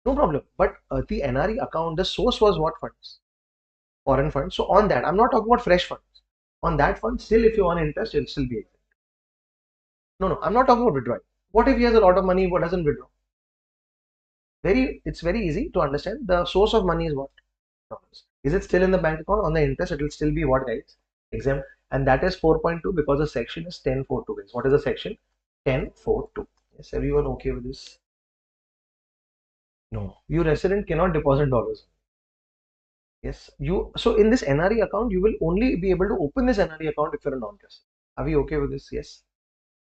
no problem. But the NRE account, the source was what funds? Foreign funds. So on that, I'm not talking about fresh funds. On that fund, still if you earn interest, it'll still be exempt. No, no, I'm not talking about withdrawing. What if he has a lot of money, what doesn't withdraw? It's very easy to understand. The source of money is what? Dollars. Is it still in the bank account? On the interest, it will still be what, guys? Exempt. And that is 4.2 because the section is 10.4.2, guys. What is the section? 10.4.2. Yes, everyone okay with this? No. You resident cannot deposit dollars. Yes. So in this NRE account, you will only be able to open this NRE account if you're a non-resident. Are we okay with this? Yes.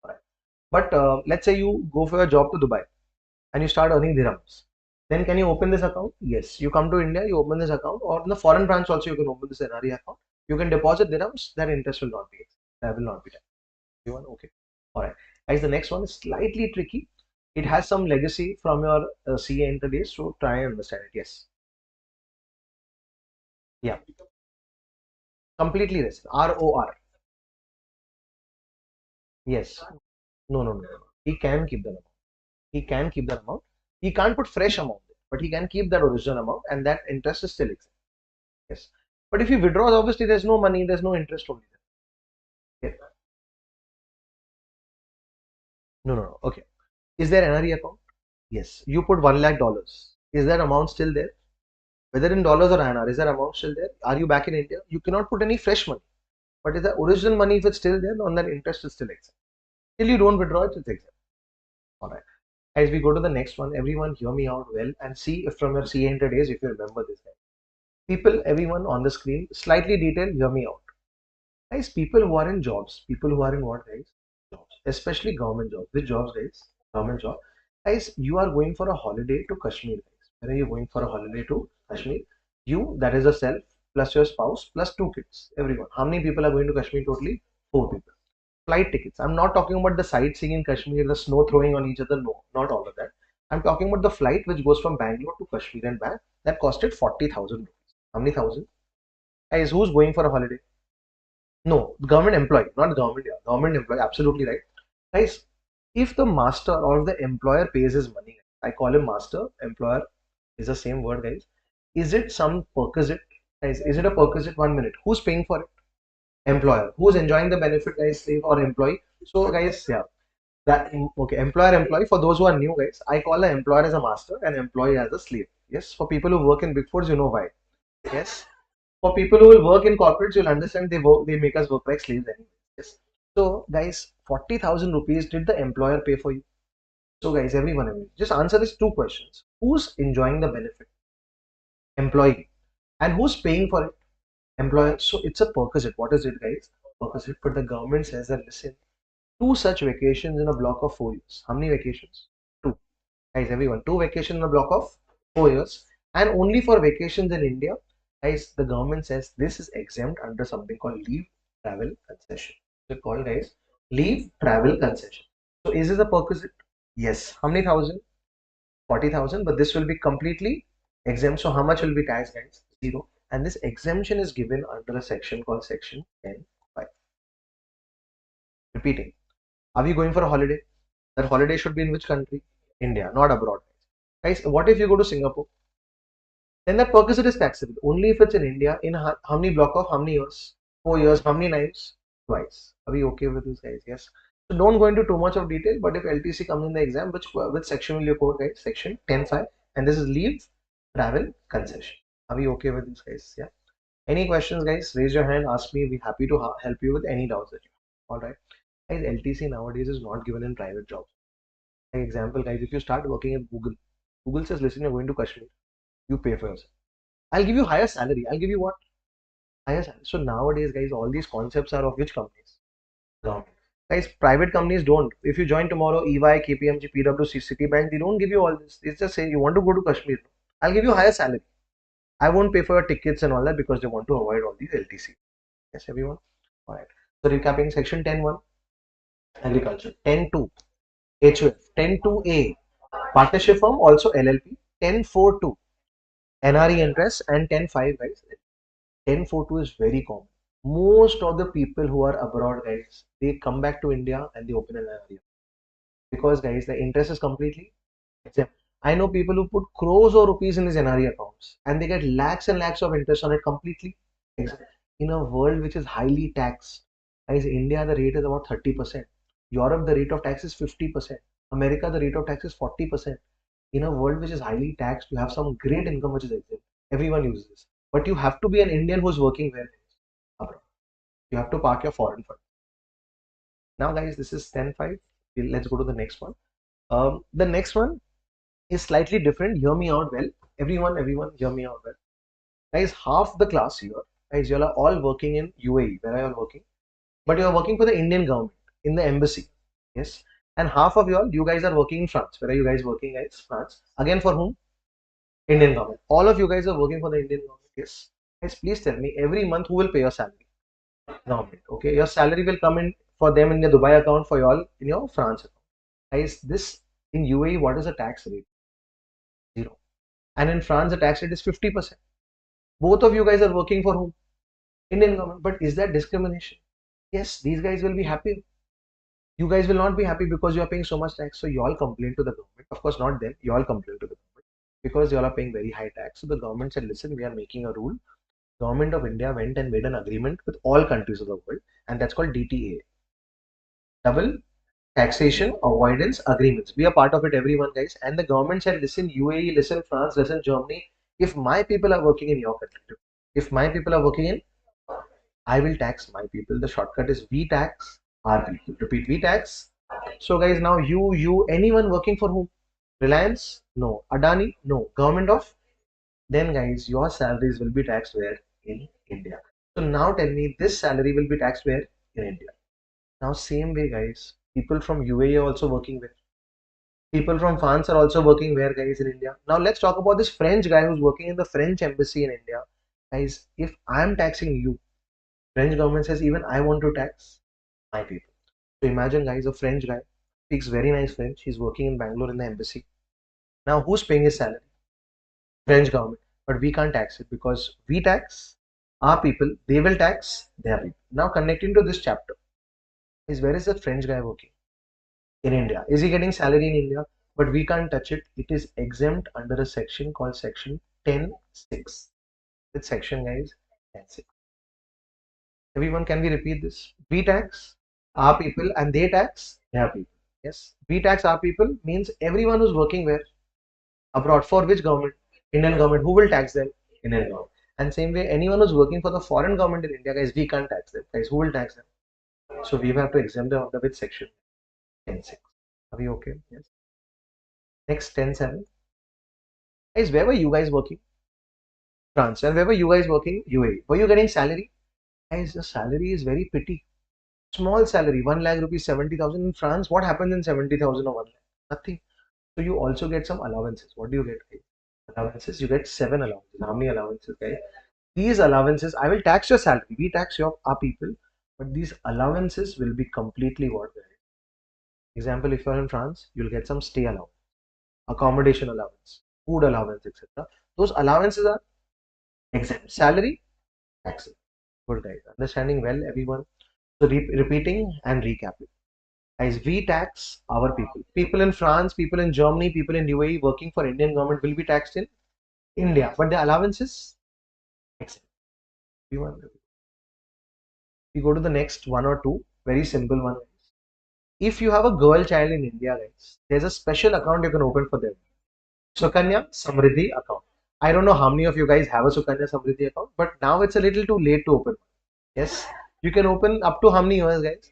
All right. But let's say you go for a job to Dubai and you start earning dirhams. Then can you open this account? Yes. You come to India, you open this account, or in the foreign branch also you can open this NRE account. You can deposit dirhams, that interest will not be. That will not be done. Everyone okay? All right. Guys, the next one is slightly tricky. It has some legacy from your CA interdays, so try and understand it. Yes. Yeah. Completely rest. ROR. Yes. No, no, no, no. He can keep that amount. He can keep that amount. He can't put fresh amount, but he can keep that original amount, and that interest is still exists. Yes. But if he withdraws, obviously there's no money, there's no interest only there. Yeah. No, no, no. Okay. Is there NRE account? Yes. You put $1 lakh. Is that amount still there? Whether in dollars or INR, is that amount still there? Are you back in India? You cannot put any fresh money. But is the original money, if it's still there, on that interest is still exempt. Till you don't withdraw it, it's exempt. Alright. As we go to the next one, everyone hear me out well and see if from your CA days if you remember this guy. People, everyone on the screen, slightly detailed, hear me out. Guys, people who are in jobs, people who are in what, guys? Jobs, especially government jobs. Which jobs, guys? Government job. Guys, you are going for a holiday to Kashmir, guys. Where are you going for a holiday to Kashmir? You, that is a self, plus your spouse, plus two kids. Everyone. How many people are going to Kashmir totally? Four people. Flight tickets. I'm not talking about the sightseeing in Kashmir, the snow throwing on each other. No, not all of that. I'm talking about the flight which goes from Bangalore to Kashmir and back. That costed 40,000 rupees. How many thousand? Guys, who's going for a holiday? No, government employee, not government. Yeah, government employee. Absolutely right. Guys, if the master or the employer pays his money, I call him master, employer is the same word, guys. Is it some perquisite? Guys, is it a perquisite? 1 minute. Who's paying for it? Employer. Who's enjoying the benefit, guys? Slave or employee? So, guys, yeah. That okay, employer, employee. For those who are new, guys, I call an employer as a master and employee as a slave. Yes, for people who work in Big Fours, you know why. Yes. For people who will work in corporates, you'll understand they make us work like slaves anyway. Yes. So, guys, 40,000 rupees did the employer pay for you? So, guys, everyone, just answer these two questions. Who's enjoying the benefit? Employee. And who's paying for it? Employer. So, it's a perquisite. What is it, guys? Perquisite. But the government says that, listen, two such vacations in a block of 4 years. How many vacations? Two. Guys, everyone, two vacations in a block of 4 years. And only for vacations in India, guys, the government says this is exempt under something called leave travel concession. So called, guys, leave travel concession. So is this a perquisite? Yes. How many thousand? 40,000. But this will be completely exempt. So how much will be taxed, guys? Zero. And this exemption is given under a section called section 10.5. Repeating. Are we going for a holiday? That holiday should be in which country? India, not abroad. Guys, what if you go to Singapore? Then that perquisite is taxable only if it's in India. In how many block of how many years? 4 years. How many times? Twice. Are we okay with this, guys? Yes. So don't go into too much of detail. But if LTC comes in the exam, which section will you quote, guys? Section 10.5, and this is leave travel concession. Are we okay with this, guys? Yeah. Any questions, guys? Raise your hand, ask me. We're happy to help you with any doubts that you have. All right. Guys, LTC nowadays is not given in private jobs. Like example, guys, if you start working at Google, Google says, listen, you're going to Kashmir, you pay for yourself. I'll give you higher salary. I'll give you what? Higher salary. So nowadays, guys, all these concepts are of which companies? Government. Guys, private companies don't. If you join tomorrow, EY, KPMG, PwC, Citibank, they don't give you all this. They just say, you want to go to Kashmir? I'll give you higher salary. I won't pay for your tickets and all that because they want to avoid all these LTC. Yes, everyone? All right. So recapping section 10.1, agriculture. 10.2, HUF. 10.2A, partnership firm, also LLP. 10.4.2, NRE interest, and 10.5, guys. 10.4.2 is very common. Most of the people who are abroad, guys, they come back to India and they open an NRE. Because, guys, the interest is completely exempt. I know people who put crores of rupees in these NRE accounts and they get lakhs and lakhs of interest on it completely exempt. In a world which is highly taxed, guys, India, the rate is about 30%. Europe, the rate of tax is 50%. America, the rate of tax is 40%. In a world which is highly taxed, you have some great income which is exempt. Everyone uses this. But you have to be an Indian who's working where? Abroad. You have to park your foreign fund. Now, guys, this is 10.5. Let's go to the next one. The next one is slightly different. Hear me out well. Everyone, hear me out well. Guys, half the class here, guys, you all are all working in UAE. Where are you all working? But you are working for the Indian government in the embassy. Yes. And half of you guys are working in France. Where are you guys working, guys? France. Again, for whom? Indian government. All of you guys are working for the Indian government. Yes. Guys, please tell me every month who will pay your salary? Government. Okay. Your salary will come in for them in your Dubai account, for you all in your France account. Guys, this in UAE, what is the tax rate? 0. And in France, the tax rate is 50%. Both of you guys are working for whom? Indian government. But is that discrimination? Yes, these guys will be happy. You guys will not be happy because you are paying so much tax. So you all complain to the government. Of course, not them. You all complain to the government because you all are paying very high tax. So the government said, listen, we are making a rule. Government of India went and made an agreement with all countries of the world, and that's called DTA. Double Taxation Avoidance Agreements. We are part of it, everyone, guys. And the government said, listen, UAE, listen, France, listen, Germany. If my people are working in your country, if my people are working in, I will tax my people. The shortcut is we tax our people. Repeat, we tax. So, guys, now anyone working for whom? Reliance? No. Adani? No. Government of? Then, guys, your salaries will be taxed where? In India. So now tell me, this salary will be taxed where? In India. Now, same way, guys, people from UAE are also working where? People from France are also working where, guys, in India. Now, let's talk about this French guy who's working in the French embassy in India. Guys, if I'm taxing you, French government says even I want to tax my people. So imagine, guys, a French guy speaks very nice French. He's working in Bangalore in the embassy. Now, who's paying his salary? French government. But we can't tax it because we tax our people. They will tax their people. Now, connecting to this chapter is, where is the French guy working? In India. Is he getting salary in India? But we can't touch it. It is exempt under a section called section 10.6. Which section, guys? 10.6. Everyone, can we repeat this? We tax our people and they tax their people. Yes. We tax our people means everyone who's working where? Abroad. For which government? Indian government. Who will tax them? Indian government. And same way, anyone who's working for the foreign government in India, guys, we can't tax them. Guys, who will tax them? So we have to exempt them under which section? 10.6. Are we okay? Yes. Next, 10.7. Guys, where were you guys working? France. And where were you guys working? UAE. Were you getting salary? Guys, the salary is very petty. Small salary, 1 lakh rupees, 70,000 in France. What happens in 70,000 or 1 lakh? Nothing. So you also get some allowances. What do you get, guys? Allowances. You get 7 allowances. How many allowances, guys? These allowances, I will tax your salary. We tax our people. But these allowances will be completely what, guys? Example, if you're in France, you'll get some stay allowance, accommodation allowance, food allowance, etc. Those allowances are exempt. Salary, taxable. Good, guys. Understanding well, everyone. So repeating and recapping. Guys, we tax our people. People in France, people in Germany, people in UAE working for Indian government will be taxed in India. But the allowances, exempt. We go to the next one or two. Very simple one. If you have a girl child in India, guys, there's a special account you can open for them. Sukanya Samriddhi account. I don't know how many of you guys have a Sukanya Samriddhi account, but now it's a little too late to open. Yes, you can open up to how many years, guys?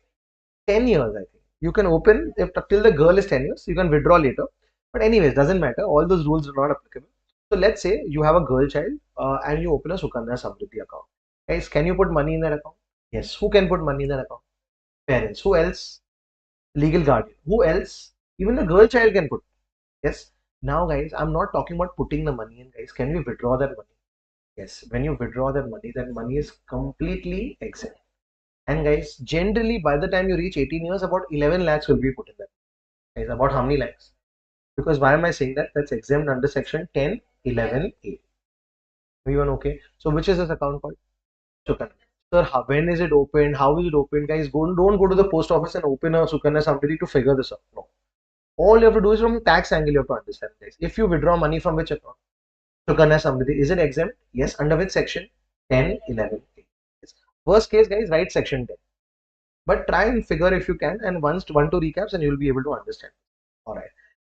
10 years, I think. You can open if till the girl is 10 years, you can withdraw later. But anyways, doesn't matter. All those rules are not applicable. So let's say you have a girl child and you open a Sukanya Samriddhi account. Guys, can you put money in that account? Yes. Who can put money in that account? Parents. Who else? Legal guardian. Who else? Even the girl child can put. Yes. Now, guys, I'm not talking about putting the money in, guys. Can we withdraw that money? Yes. When you withdraw that money is completely exempt. And guys, generally by the time you reach 18 years, about 11 lakhs will be put in that. Guys, about how many lakhs? Because why am I saying that? That's exempt under section 10(11)(a). Everyone okay? So which is this account called? Sukanya. Sir, when is it opened? How is it opened? Guys, don't go to the post office and open a Sukanya Samriddhi to figure this out. No. All you have to do is from tax angle you have to understand, guys. If you withdraw money from which account? Sukanya Samriddhi. Is it exempt? Yes. Under which section? 10(11)(a). Yes. Worst case, guys, write section 10. But try and figure if you can, and once one two recaps, and you'll be able to understand. All right.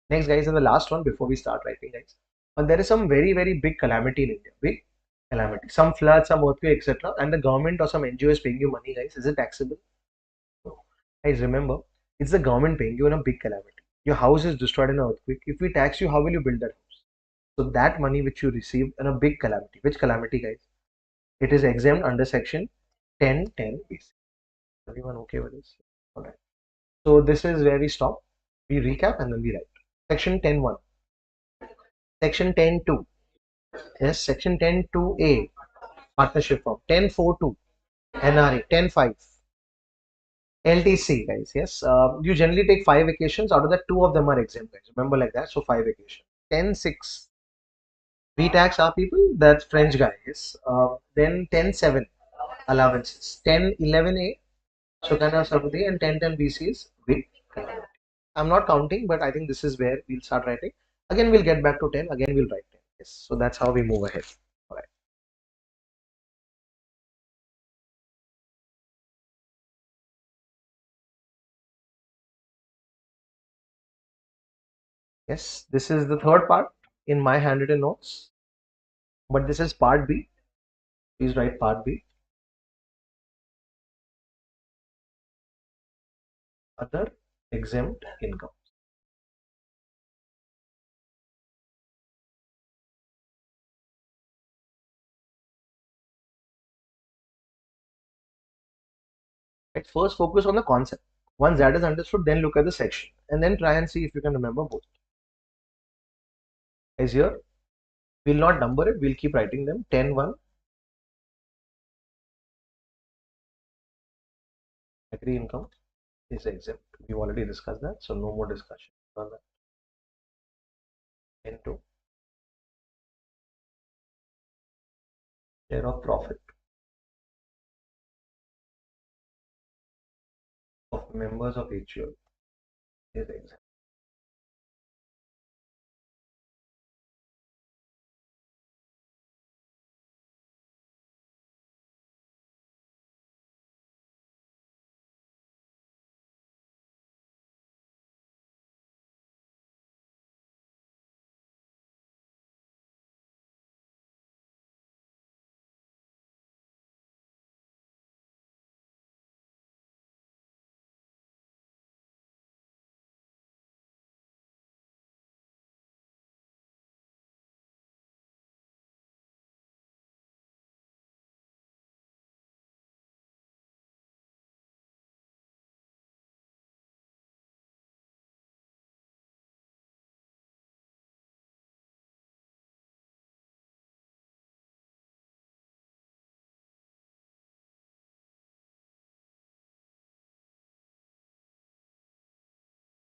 Next, guys, and the last one before we start writing, guys. There is some very big calamity in India. Big calamity. Some flood, some earthquake, etc. And the government or some NGO is paying you money, guys. Is it taxable? No. Guys, remember, it's the government paying you in a big calamity. Your house is destroyed in an earthquake. If we tax you, how will you build that house? So that money which you received in a big calamity. Which calamity, guys? It is exempt under section 10(10) BC. Everyone okay with this? All right. So this is where we stop. We recap and then we write. Section 10(1). Section 10(2). Yes, section 10(2)(a). Partnership form. 10(4)(2). NRA. 10(5). LTC, guys. Yes. You generally take 5 vacations. Out of that, 2 of them are exempt, guys. Remember like that. So 5 vacations. 10(6). We tax our people. That's French guy. Yes. Then 10(7). Allowances. 10(11)(a). Sukanya Samriddhi, and 10(10) BC is big calamity. I'm not counting, but I think this is where we'll start writing. Again, we'll get back to 10. Again, we'll write 10. Yes. So that's how we move ahead. All right. Yes. This is the third part in my handwritten notes. But this is part B. Please write part B. Other exempt income. Right. First, focus on the concept. Once that is understood, then look at the section. And then try and see if you can remember both. As here, we'll not number it. We'll keep writing them. 10(1). Agri income is exempt. We've already discussed that, so no more discussion on that. 10(2). Share of profit of members of HUL is exempt.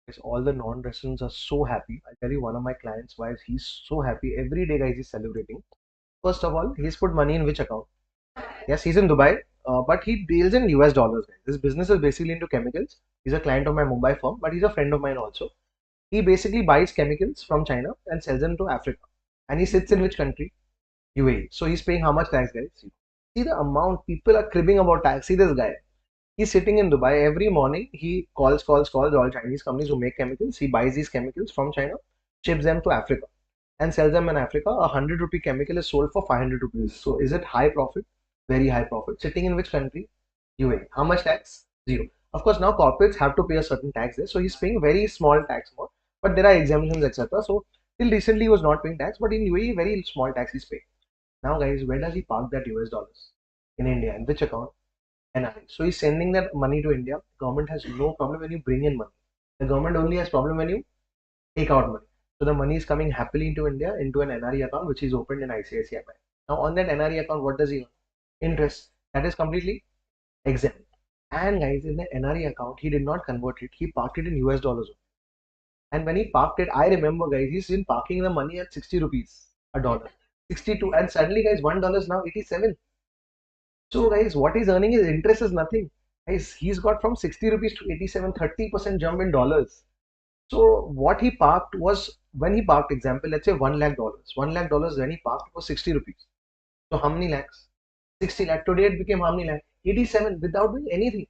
Guys, all the non-residents are so happy. I'll tell you one of my clients why he's so happy. Every day, guys, he's celebrating. First of all, he's put money in which account? Yes, he's in Dubai, but he deals in US dollars, guys. This business is basically into chemicals. He's a client of my Mumbai firm, but he's a friend of mine also. He basically buys chemicals from China and sells them to Africa. And he sits in which country? UAE. So he's paying how much tax, guys? See the amount people are cribbing about tax. See this guy. He's sitting in Dubai every morning. He calls all Chinese companies who make chemicals. He buys these chemicals from China, ships them to Africa. and sells them in Africa, a 100 rupee chemical is sold for 500 rupees. So is it high profit? Very high profit. Sitting in which country? UAE. How much tax? Zero. Of course, now corporates have to pay a certain tax there. So he's paying very small tax more, but there are exemptions, etc. So till recently he was not paying tax, but in UAE, very small tax is paid. Now, guys, where does he park that US dollars? In India. In which account? NRI. So he's sending that money to India. Government has no problem when you bring in money. The government only has problem when you take out money. So the money is coming happily into India into an NRE account which is opened in ICICI Bank. Now on that NRE account, what does he earn? Interest. That is completely exempt. And guys, in the NRE account, he did not convert it. He parked it in US dollars. And when he parked it, I remember, guys, he's been parking the money at 60 rupees a dollar, 62, and suddenly, guys, $1 is now 87. So, guys, what he's earning is interest is nothing. Guys, he's got from 60 rupees to 87, 30% jump in dollars. So what he parked was when he parked, example, let's say $1 lakh. $1 lakh when he parked was 60 rupees. So how many lakhs? 60 lakh. Today it became how many lakh? 87 without doing anything.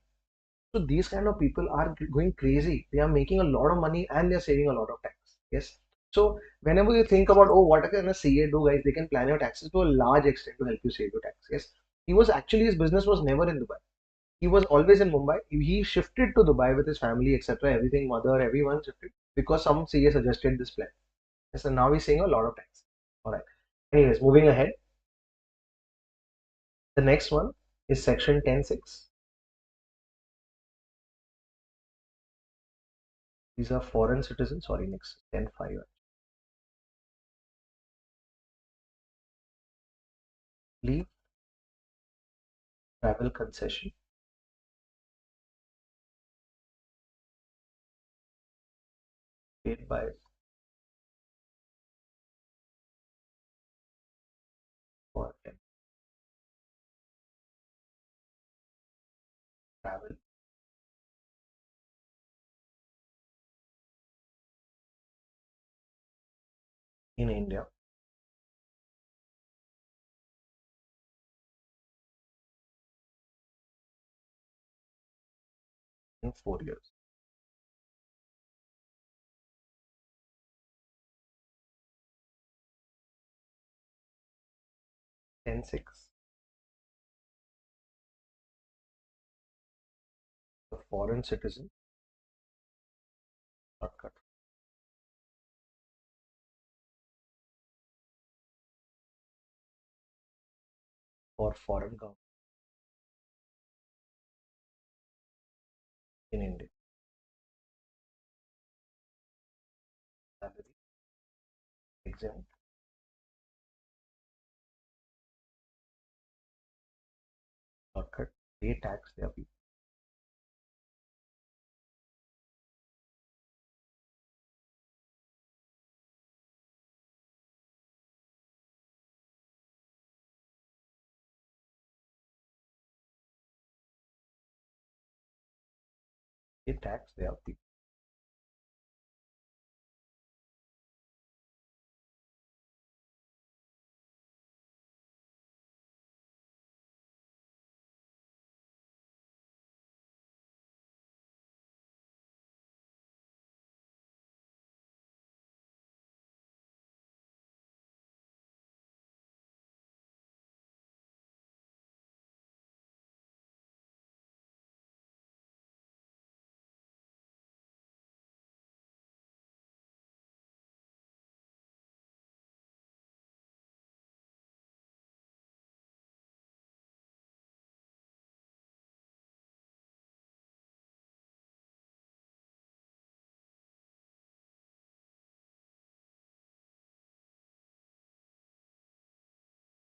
So these kind of people are going crazy. They are making a lot of money and they are saving a lot of tax. Yes. So whenever you think about, oh, what can a CA do, guys? They can plan your taxes to a large extent to help you save your tax. Yes. He was actually, his business was never in Dubai. He was always in Mumbai. He shifted to Dubai with his family, etc. Everything, mother, everyone shifted because some CA suggested this plan. So now he's saying a lot of tax. All right. Anyways, moving ahead. The next one is section 10.6. These are foreign citizens. Sorry, next 10.5. Leave travel concession paid by for travel in India. In 4 years. Ten six. The foreign citizen shortcut for foreign government in India. Salary exempt. Shortcut. Pay tax their people. Pay tax their people.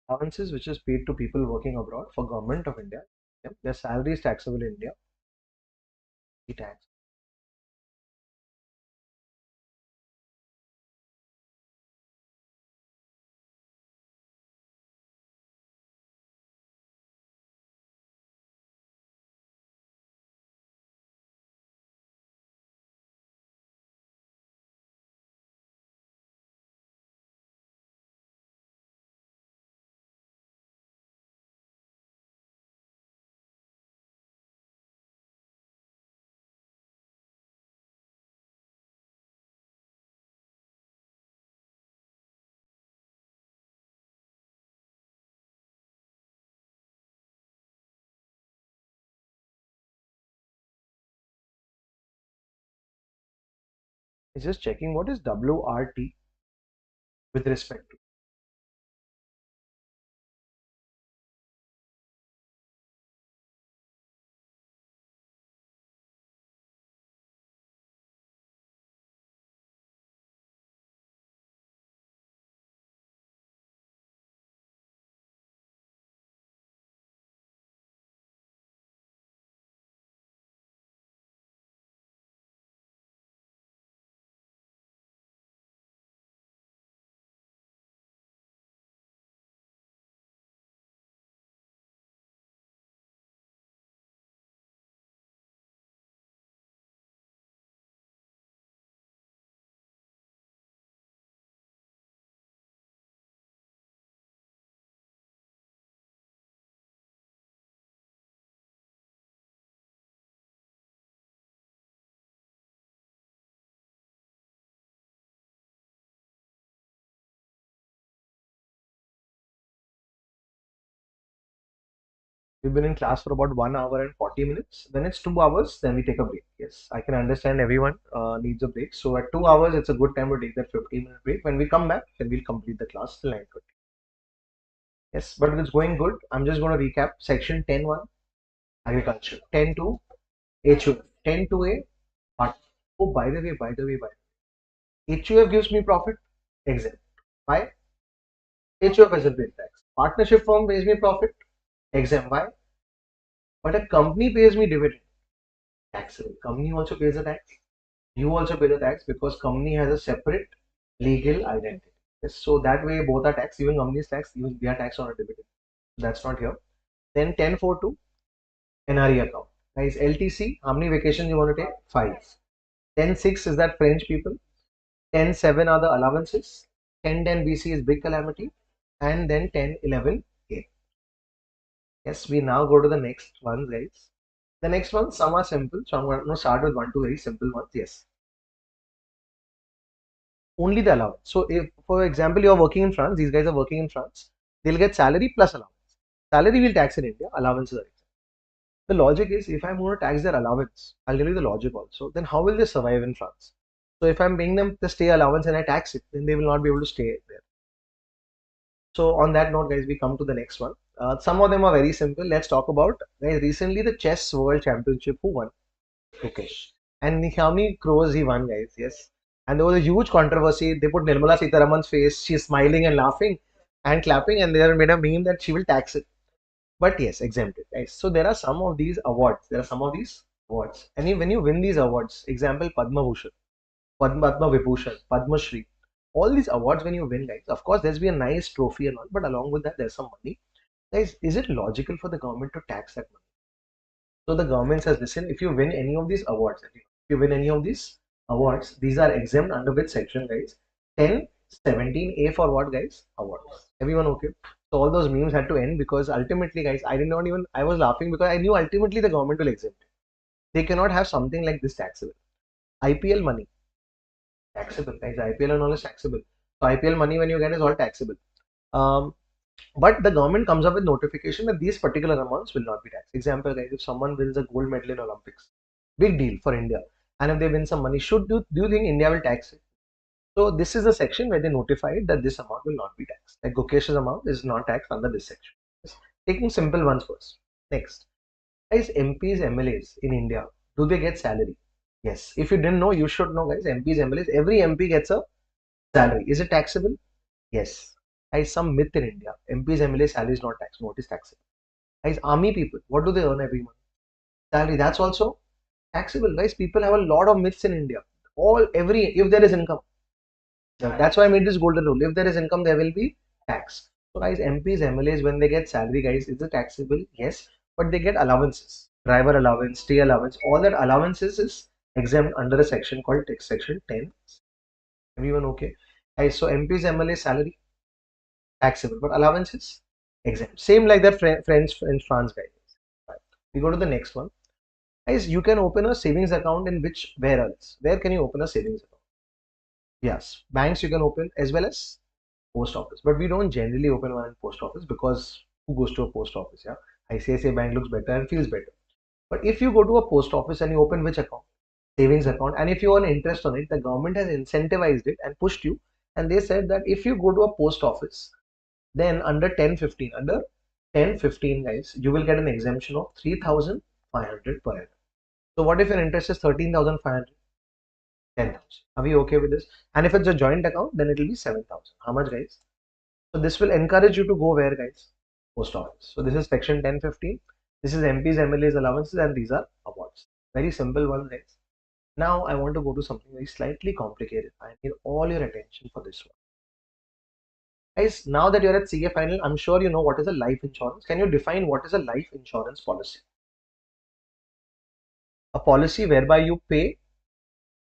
Allowances which is paid to people working abroad for government of India. Yep. Their salary is taxable in India. The tax. It's just checking what is WRT with respect to. We've been in class for about 1 hour and 40 minutes. When it's 2 hours, then we take a break. Yes, I can understand everyone needs a break. So at 2 hours, it's a good time to take that 15-minute break. When we come back, then we'll complete the class till 9:30. Yes, but if it's going good, I'm just going to recap. Section 10.1, agriculture. 10.2, HUF. 10.2A, part. Oh, by the way, HUF gives me profit. Exempt. Why? HUF is a big tax. Partnership firm pays me profit. Exempt. Why? But a company pays me dividend. Taxable. Company also pays a tax. You also pay the tax because company has a separate legal identity. Yes, so that way both are taxed. Even company's tax, even we are taxed on a dividend. That's not here. Then 10.4.2 NRE account. Guys, LTC, how many vacations you want to take? 5. 10.6 is that French people. 10.7 are the allowances. 10.10 BC is big calamity. And then 10.11 A. Yes, we now go to the next one, guys. The next one, some are simple. So I'm going to start with one, two very simple ones. Yes. Only the allowance. So if, for example, you're working in France, these guys are working in France, they'll get salary plus allowance. Salary will tax in India, allowances are exempt. The logic is if I'm going to tax their allowance, I'll tell you the logic also, then how will they survive in France? So if I'm paying them the stay allowance and I tax it, then they will not be able to stay there. So on that note, guys, we come to the next one. Some of them are very simple. Let's talk about, guys, recently the chess world championship, who won? Mukesh. And how many crores he won, guys? Yes. And there was a huge controversy. They put Nirmala Sitharaman's face. She's smiling and laughing and clapping, and they have made a meme that she will tax it. But yes, exempted, guys. So there are some of these awards. There are some of these awards. And when you win these awards, example Padma Bhushan, Padma Vibhushan, Padma Shri, all these awards when you win, guys, of course, there's be a nice trophy and all, but along with that, there's some money. Guys, is it logical for the government to tax that money? So the government says, listen, if you win any of these awards, if you win any of these awards, these are exempt under which section, guys? 10, 17A for what, guys? Awards. Everyone okay? So all those memes had to end because ultimately, guys, I did not even, I was laughing because I knew ultimately the government will exempt it. They cannot have something like this taxable. IPL money, taxable, guys. IPL and all is taxable. So IPL money when you get is all taxable. Um, but the government comes up with notification that these particular amounts will not be taxed. Example, guys, if someone wins a gold medal in Olympics, big deal for India. And if they win some money, do you think India will tax it? So this is the section where they notified that this amount will not be taxed. Like Gokesh's amount is not taxed under this section. Yes. Taking simple ones first. Next, guys, MPs, MLAs in India, do they get salary? Yes. If you didn't know, you should know, guys. MPs, MLAs, every MP gets a salary. Is it taxable? Yes. Guys, some myth in India. MPs, MLAs salary is not taxed. No, it is taxable. Guys, army people, what do they earn every month? Salary. That's also taxable. Guys, people have a lot of myths in India. If there is income. That's why I made this golden rule. If there is income, there will be tax. So guys, MPs, MLAs, when they get salary, guys, is it taxable? Yes. But they get allowances. Driver allowance, stay allowance, all that allowances is exempt under a section called tax section 10. Everyone okay? Guys, so MPs, MLAs salary taxable, but allowances exempt. Same like that French in France, guys. Right. We go to the next one. Guys, you can open a savings account in where else? Where can you open a savings account? Yes, banks you can open as well as post office, but we don't generally open one in post office because who goes to a post office? Yeah, ICICI Bank looks better and feels better. But if you go to a post office and you open which account? savings account, and if you earn interest on it, the government has incentivized it and pushed you, and they said that if you go to a post office, then under 10 15 guys, you will get an exemption of 3,500 per annum. So what if your interest is 13,500? 10,000. Are we okay with this? And if it's a joint account, then it will be 7,000. How much, guys? So this will encourage you to go where, guys? Post office. So this is section 1015. This is MPs, MLAs allowances, and these are awards. Very simple one, guys. Now I want to go to something very slightly complicated. I need all your attention for this one. Guys, now that you're at CA Final, I'm sure you know what is a life insurance. Can you define what is a life insurance policy? A policy whereby you pay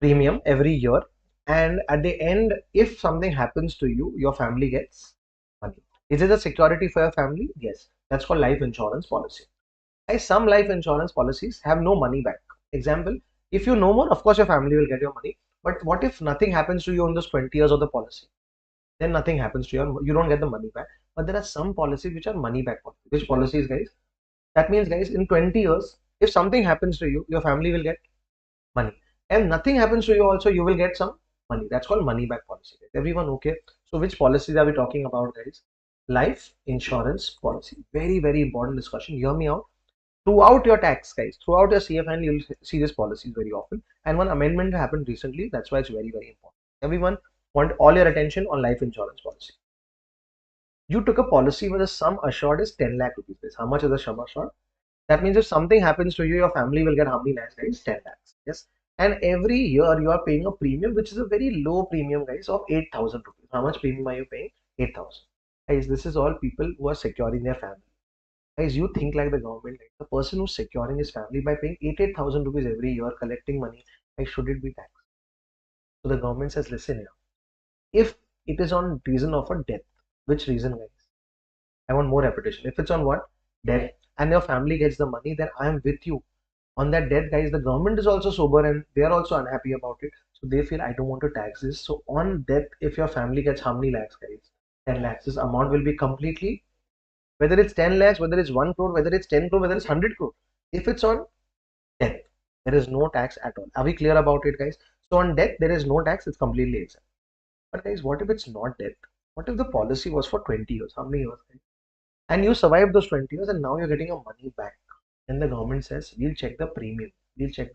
premium every year, and at the end, if something happens to you, your family gets money. Is it a security for your family? Yes. That's called life insurance policy. Guys, some life insurance policies have no money back. Example, if you no more, of course your family will get your money. But what if nothing happens to you in those 20 years of the policy? Then nothing happens to you, you don't get the money back. But there are some policies which are money back policies. Which policies, guys? That means, guys, in 20 years, if something happens to you, your family will get money. And nothing happens to you also, you will get some money. That's called money back policy. Guys. Everyone okay? So which policies are we talking about, guys? Life insurance policy. Very, very important discussion. Hear me out. Throughout your tax, guys, throughout your CFN, you'll see this policies very often. And one amendment happened recently. That's why it's very, very important. Everyone want all your attention on life insurance policy. You took a policy where the sum assured is 10 lakh rupees. How much is the sum assured? That means if something happens to you, your family will get how many lakhs, guys? 10 lakhs. Yes. And every year you are paying a premium, which is a very low premium, guys, of 8,000 rupees. How much premium are you paying? 8,000. Guys, this is all people who are securing their family. Guys, you think like the government, like the person who's securing his family by paying 88,000 rupees every year, collecting money, why should it be taxed? So the government says, listen here, if it is on reason of a death, which reason, guys? I want more repetition. If it's on what? Death, and your family gets the money, then I am with you. On that death, guys, the government is also sober and they are also unhappy about it. So they feel, I don't want to tax this. So on death, if your family gets how many lakhs, guys? 10 lakhs. This amount will be completely, whether it's 10 lakhs, whether it's 1 crore, whether it's 10 crore, whether it's 100 crore. If it's on death, there is no tax at all. Are we clear about it, guys? So on death, there is no tax. It's completely exempt. But guys, what if it's not death? What if the policy was for 20 years? How many years, guys? And you survived those 20 years and now you're getting your money back. And the government says, we'll check the premium. We'll check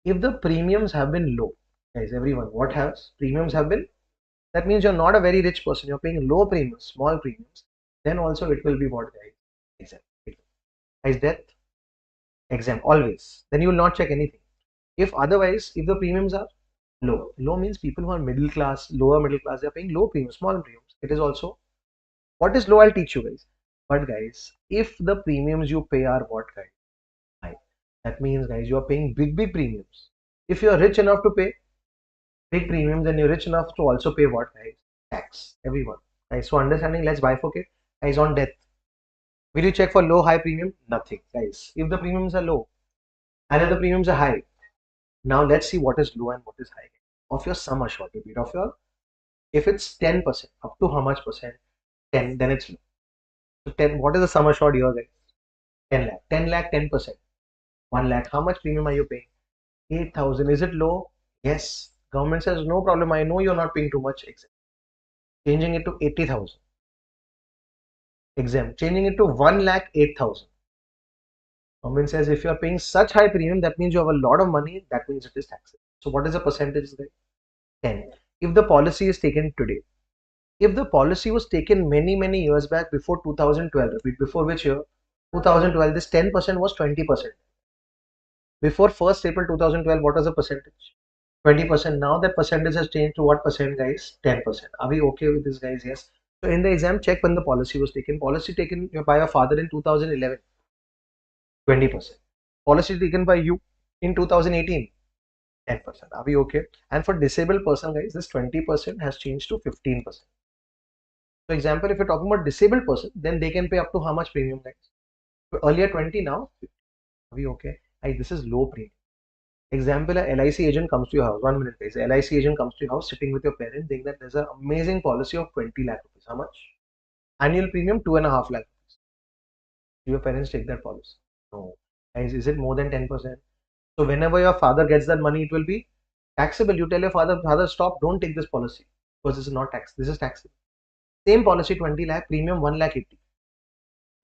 if the premiums have been low. Guys, everyone, what has premiums have been? That means you're not a very rich person. You're paying low premiums, small premiums. Then also it will be what, guys? Exempt. Guys, death, exempt, always. Then you will not check anything. If otherwise, if the premiums are low means people who are middle class, lower middle class, they're paying low premiums, small premiums. It is also, what is low? I'll teach you, guys. But guys, if the premiums you pay are what, guys? High. That means, guys, you are paying big premiums. If you are rich enough to pay big premiums, then you're rich enough to also pay what, guys? Tax. Everyone. Guys, so understanding, let's bifurcate. Guys, on death, will you check for low, high premium? Nothing, guys. If the premiums are low and if the premiums are high, now let's see what is low and what is high. Of your sum assured, repeat, of your, if it's 10%, up to how much percent? 10, then it's low. So 10, what is the sum assured here, guys? 10 lakh. 10 lakh, 10%. 1 lakh. How much premium are you paying? 8,000. Is it low? Yes. Government says, no problem. I know you're not paying too much. Exempt. Changing it to 80,000. Exempt. Changing it to 1 lakh 8,000. Government says, if you're paying such high premium, that means you have a lot of money. That means it is taxable. So what is the percentage, guys? 10. If the policy is taken today, if the policy was taken many years back before 2012, before which year? 2012, this 10% was 20%. Before 1st April 2012, what was the percentage? 20%. Now that percentage has changed to what percent, guys? 10%. Are we okay with this, guys? Yes. So in the exam, check when the policy was taken. Policy taken by your father in 2011, 20%. Policy taken by you in 2018, 10%. Are we okay? And for disabled person, guys, this 20% has changed to 15%. For example, if you're talking about disabled person, then they can pay up to how much premium, guys? Earlier 20, now 50. Are we okay? This is low premium. Example, a LIC agent comes to your house. 1 minute, please. A LIC agent comes to your house, sitting with your parents, saying that there's an amazing policy of 20 lakh rupees. How much? Annual premium 2.5 lakh rupees. Do your parents take that policy? No. Guys, is it more than 10%? So whenever your father gets that money, it will be taxable. You tell your father, stop, don't take this policy because this is not tax. This is taxable. Same policy, 20 lakh, premium 1 lakh 80.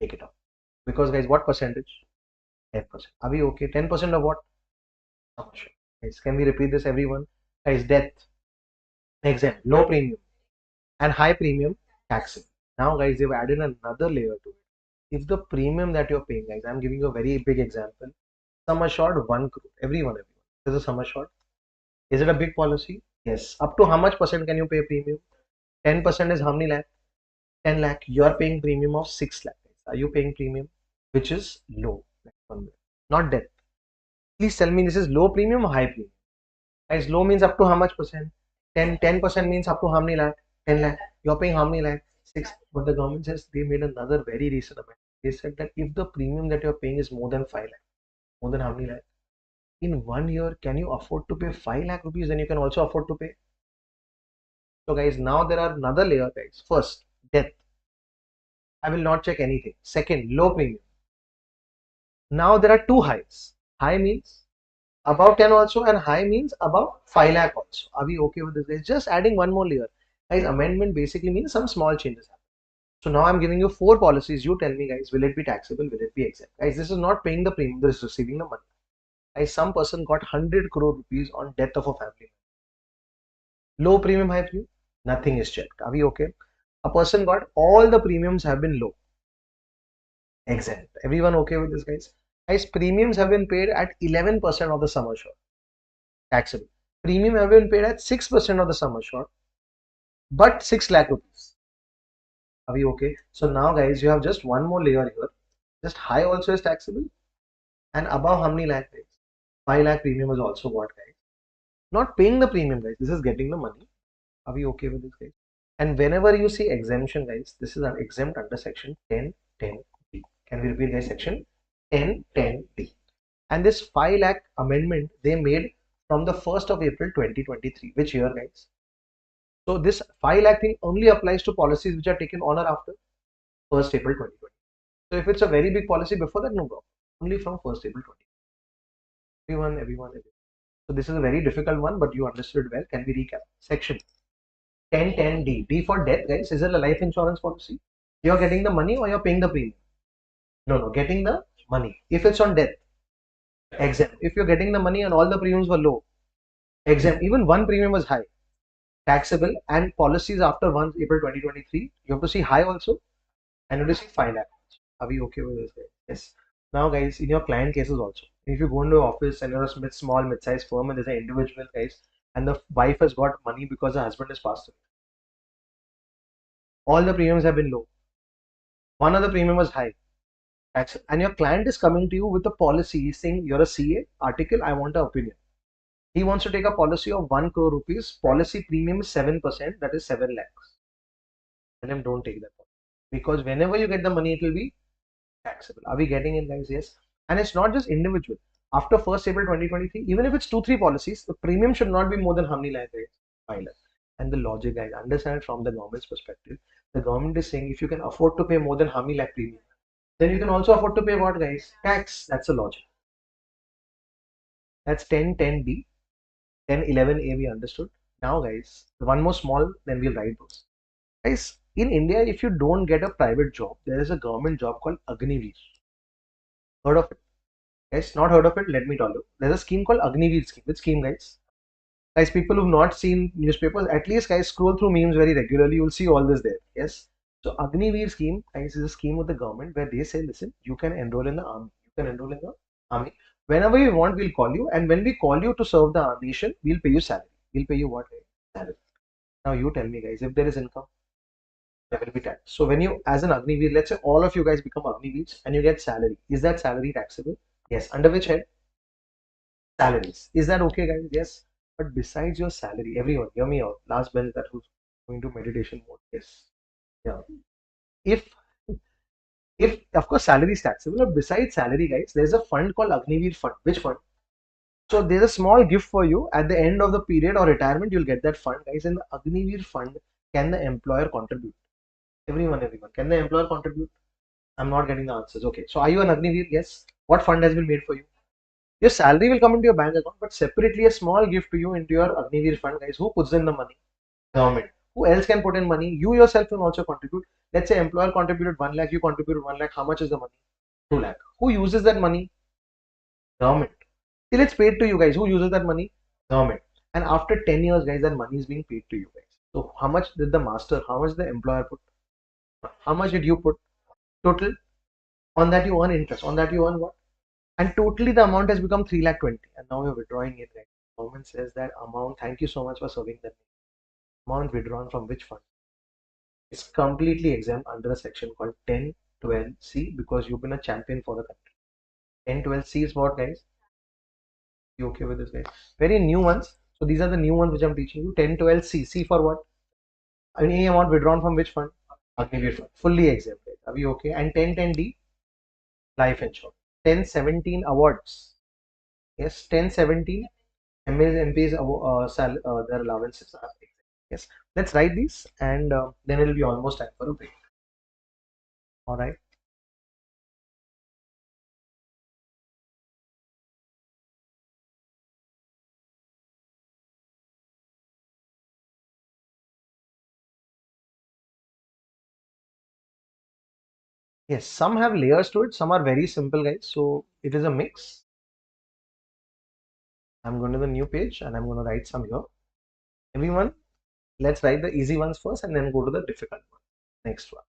Take it off. Because guys, what percentage? 10%. Are we okay? 10% of what? How much? Guys, can we repeat this, everyone? Guys, death, exempt, low premium, and high premium, taxable. Now, guys, they've added another layer to it. If the premium that you're paying, guys, I'm giving you a very big example. Sum assured 1 crore. Everyone. This is a sum assured. Is it a big policy? Yes. Up to how much percent can you pay premium? 10% is how many lakh? 10 lakh. You are paying premium of 6 lakh. Are you paying premium? Which is low. Not death. Please tell me, this is low premium or high premium? Guys, low means up to how much percent? 10% means up to how many lakh? 10 lakh. You're paying how many lakh? 6. But the government says they made another very recent amendment. They said that if the premium that you're paying is more than 5 lakh, more than how many lakh? In 1 year, can you afford to pay 5 lakh rupees? Then you can also afford to pay. So guys, now there are another layer, guys. First, death. I will not check anything. Second, low premium. Now there are two highs. High means above 10 also, and high means above 5 lakh also. Are we okay with this, guys? Just adding one more layer. Guys, amendment basically means some small changes happen. So now I'm giving you 4 policies. You tell me, guys, will it be taxable? Will it be exempt? Guys, this is not paying the premium. This is receiving the money. Guys, some person got 100 crore rupees on death of a family. Low premium, high premium? Nothing is checked. Are we okay? A person got all the premiums have been low. Exempt. Everyone okay with this, guys? Guys, premiums have been paid at 11% of the sum assured. Taxable. Premium have been paid at 6% of the sum assured, but 6 lakh rupees. Are we okay? So now, guys, you have just one more layer here. Just high also is taxable, and above how many lakh, guys? 5 lakh premium is also what, guys? Not paying the premium, guys. This is getting the money. Are we okay with this, guys? And whenever you see exemption, guys, this is an exempt under section 1010D. Can we repeat, guys? Section 1010D. And this 5 lakh amendment they made from the 1st of April 2023. Which year, guys? So this 5 lakh thing only applies to policies which are taken on or after 1st April 2020. So if it's a very big policy before that, no problem. Only from 1st April 2020. Everyone. So this is a very difficult one, but you understood well. Can we recap? Section 1010D. D for death, guys. Is it a life insurance policy? You're getting the money or you're paying the premium? No, getting the money. If it's on death, exempt. If you're getting the money and all the premiums were low, exempt. Even one premium was high, taxable. And policies after 1 April 2023, you have to see high also, and you have to see 5 lakh. Are we okay with this, guys? Yes. Now, guys, in your client cases also, if you go into an office and you're a small mid-sized firm and there's an individual, guys, and the wife has got money because the husband is passed away, all the premiums have been low. One of the premium was high, and your client is coming to you with a policy saying, you're a CA article, I want an opinion. He wants to take a policy of 1 crore rupees. Policy premium is 7%, that is 7 lakhs. Tell him, don't take that because whenever you get the money, it will be taxable. Are we getting it, guys? Yes. And it's not just individual. After 1st April 2023, even if it's 2-3 policies, the premium should not be more than how many lakhs, guys? 5 lakhs. And the logic, guys, understand from the government's perspective. The government is saying if you can afford to pay more than how many lakh premium, then you can also afford to pay what, guys? Tax. That's the logic. That's 1010D. 1011A we understood. Now, guys, one more small, then we'll write those. Guys, in India, if you don't get a private job, there is a government job called Agniveer. Heard of it? Guys, not heard of it? Let me tell you. There's a scheme called Agniveer scheme. Which scheme, guys? Guys, people who've not seen newspapers, at least, guys, scroll through memes very regularly. You'll see all this there. Yes. So Agniveer scheme, guys, is a scheme of the government where they say, listen, you can enroll in the army. You can enroll in the army. Whenever you want, we'll call you. And when we call you to serve the nation, we'll pay you salary. We'll pay you what? Salary. Now you tell me, guys, if there is income, there will be tax. So when you, as an Agniveer, let's say all of you guys become Agniveers and you get salary. Is that salary taxable? Yes. Under which head? Salaries. Is that okay, guys? Yes. But besides your salary, everyone, hear me out. Last bench that who's going to meditation mode. Yes. Yeah. If of course salary is taxable, but besides salary, guys, there's a fund called Agniveer Fund. Which fund? So there's a small gift for you at the end of the period or retirement. You'll get that fund, guys. In the Agniveer Fund, can the employer contribute? Everyone. Can the employer contribute? I'm not getting the answers. Okay. So are you an Agniveer? Yes. What fund has been made for you? Your salary will come into your bank account, but separately a small gift to you into your Agniveer fund, guys. Who puts in the money? Government. Who else can put in money? You yourself can also contribute. Let's say employer contributed 1 lakh, you contributed 1 lakh. How much is the money? 2 lakh. Who uses that money? Government. Till it's paid to you guys. Who uses that money? Government. And after 10 years, guys, that money is being paid to you guys. So how much did the master, how much the employer put? How much did you put? Total. On that you earn interest. On that you earn what? And totally the amount has become 3 lakh 20. And now you're withdrawing it, right? Government says that amount, thank you so much for serving that amount withdrawn from which fund? Is completely exempt under a section called 1012C because you've been a champion for the country. 1012C is what, guys? You okay with this, guys? Very new ones. So these are the new ones which I'm teaching you. 1012C. C for what? Any amount withdrawn from which fund? Agniveer fund. Fully exempt. Guys. Are we okay? And 1010D, life insurance. 1017 awards. Yes, 1017 MPs, their allowances are exempt. Yes, let's write these and then it'll be almost time for a break. All right. Yes, some have layers to it, some are very simple, guys. So it is a mix. I'm going to the new page and I'm going to write some here. Everyone, let's write the easy ones first and then go to the difficult one. Next one.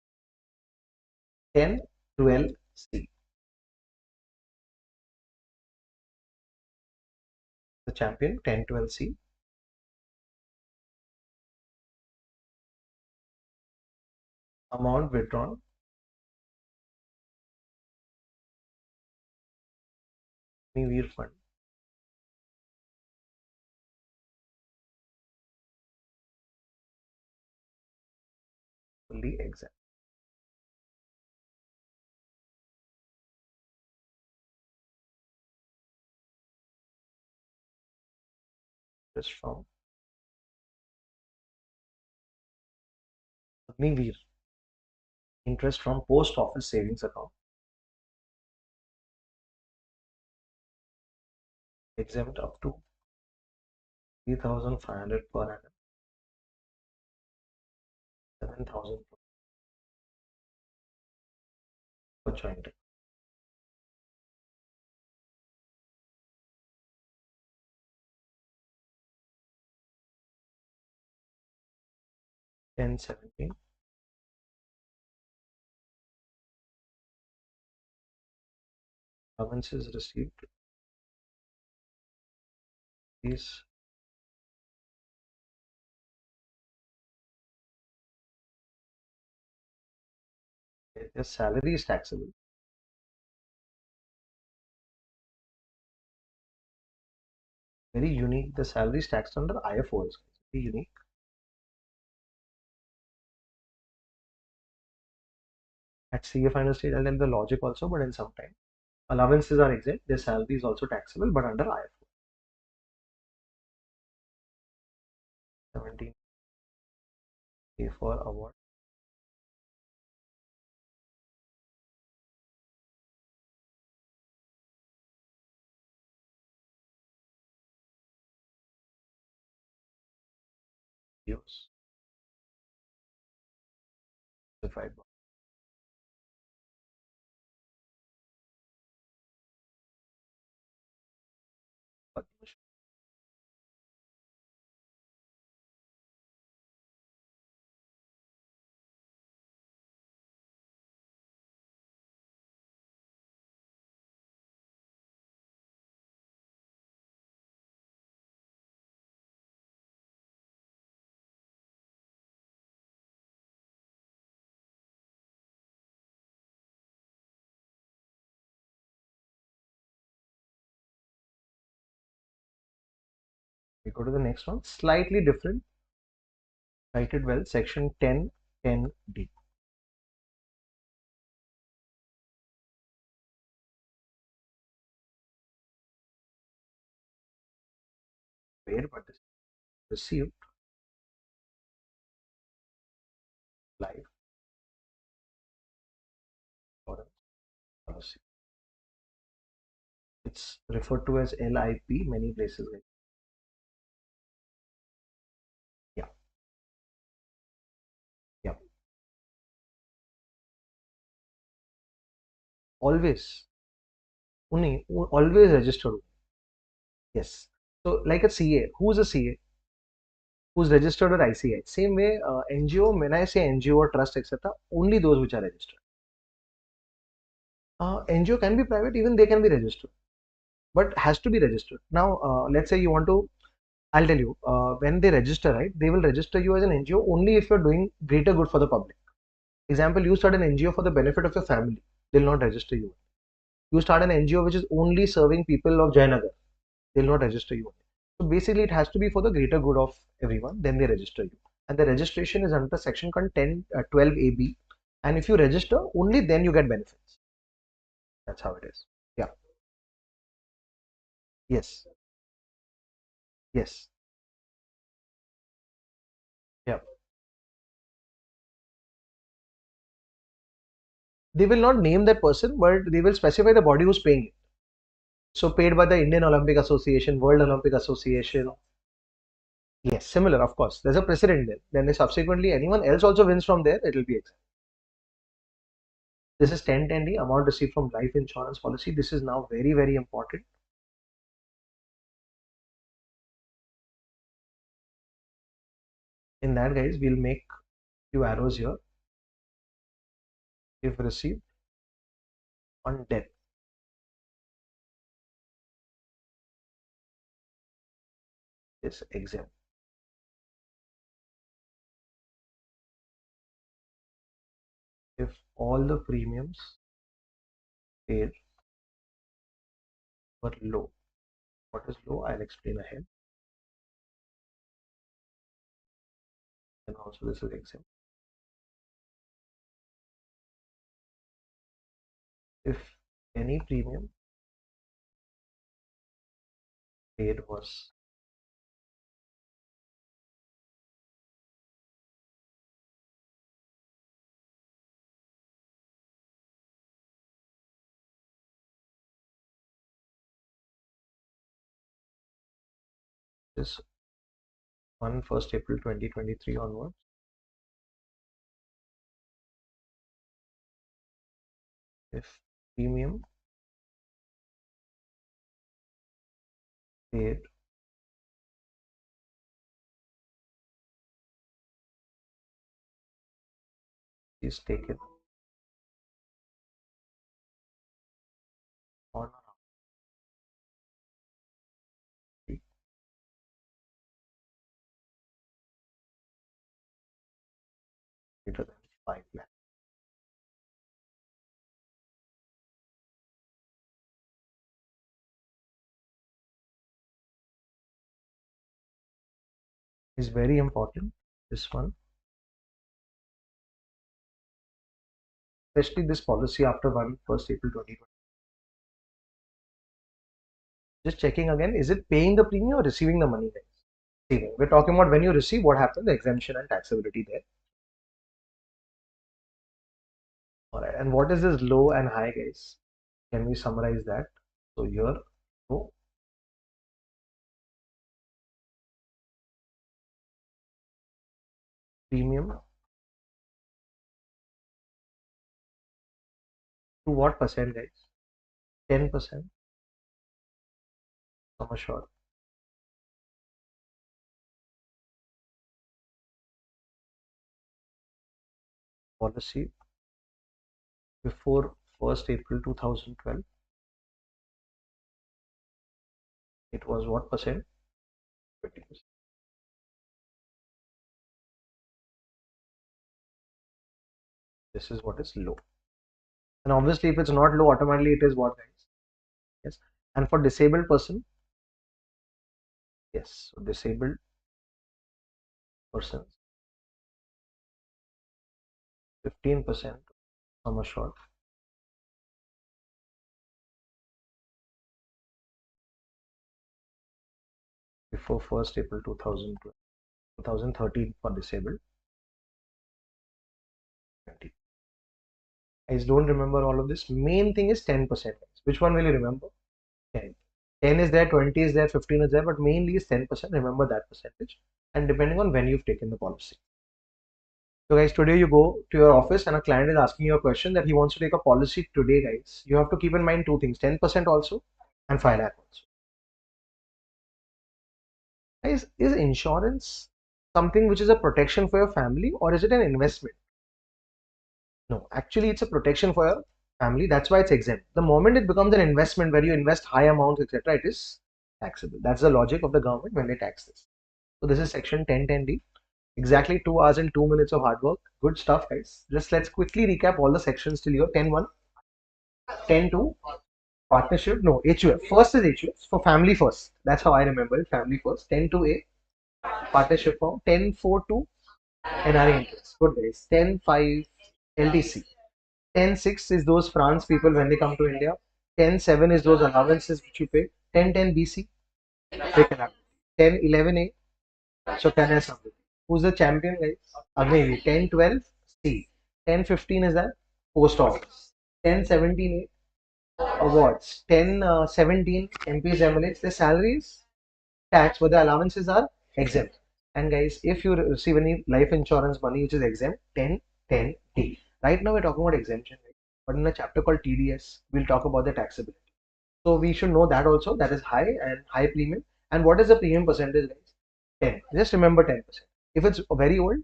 10, 12C. The champion, 10, 12C. Amount withdrawn. Veer fund. Fully exempt. Just from Veer. Interest from post office savings account. Exempt up to 3,500 per annum. 7,000 per joint. 1017. Allowances received. These their salary is taxable. Very unique. The salary is taxed under IFO. Is very unique. At CA final stage, I'll tell the logic also, but in some time. Allowances are exempt. Their salary is also taxable, but under IFO. 17 A4 award. Use. Certified by Padma Shri. We go to the next one. Slightly different. Write it well. Section 1010D. Where but is received live foreign policy. It's referred to as LIP many places. Yeah, yeah. Always, always registered. Yes. So like a CA, who's a CA? Who's registered with ICI? Same way, NGO. When I say NGO or trust, etc., only those which are registered. NGO can be private, even they can be registered, but has to be registered. Now, let's say you want to. I'll tell you. When they register, right, they will register you as an NGO only if you're doing greater good for the public. Example, you start an NGO for the benefit of your family, they'll not register you. You start an NGO which is only serving people of Jayanagar, they'll not register you. So basically, it has to be for the greater good of everyone, then they register you. And the registration is under section 12 AB. And if you register, only then you get benefits. That's how it is. Yeah. Yes. Yes. Yeah. They will not name that person, but they will specify the body who's paying it. So paid by the Indian Olympic Association, World Olympic Association. Yes, similar, of course. There's a precedent there. Then if subsequently anyone else also wins from there, it will be exempt. This is 1010D, amount received from life insurance policy. This is now very, very important. In that, guys, we'll make few arrows here. If received on death, is exempt. If all the premiums paid were low. What is low? I'll explain ahead. And also this is exempt. If any premium paid was this 1st April 2023 onwards, if premium paid is taken on greater than 5 lakh. Is very important. This one, especially this policy after 1st April 2020. Just checking again, is it paying the premium or receiving the money, guys? Receiving. We're talking about when you receive, what happens, the exemption and taxability there. All right. And what is this low and high, guys? Can we summarize that? So here, low premium to what percent, guys? 10%. Sum assured. Policy before 1st April 2012. It was what percent? 20%. This is what is low. And obviously, if it's not low, automatically it is what, guys? Yes. And for disabled person, yes. So disabled persons, 15% sum assured. Before 1st April 2012, 2013 for disabled. 20. Guys, don't remember all of this. Main thing is 10%. Which one will you remember? 10. 10 is there, 20 is there, 15 is there, but mainly is 10%. Remember that percentage. And depending on when you've taken the policy. So guys, today you go to your office and a client is asking you a question that he wants to take a policy today, guys. You have to keep in mind two things, 10% also and 5 lakh also. Guys, is insurance something which is a protection for your family or is it an investment? No, actually it's a protection for your family. That's why it's exempt. The moment it becomes an investment where you invest high amounts, etc., it is taxable. That's the logic of the government when they tax this. So this is section 1010D. Exactly 2 hours and 2 minutes of hard work. Good stuff, guys. Just let's quickly recap all the sections till here. 10.1, 10.2, partnership. No, HUF. First is HUF for family first. That's how I remember it. Family first. 10.2A, partnership form. 10.4.2, NRA interest. Good, guys. 10.5, LTC. 10.6 is those France people when they come to India. 10.7 is those allowances which you pay. 10.10 BC. 10.11A. So 10 is something. Who's the champion, guys? Again, 10-12 C. 10-15 is that post office. 10-17 awards. 10-17 MPs, MLAs. Their salaries tax, but the allowances are exempt. And guys, if you receive any life insurance money which is exempt, 10-10T. Right now we're talking about exemption, right? But in a chapter called TDS, we'll talk about the taxability. So we should know that also. That is high and high premium. And what is the premium percentage, guys? 10. Just remember 10%. If it's very old,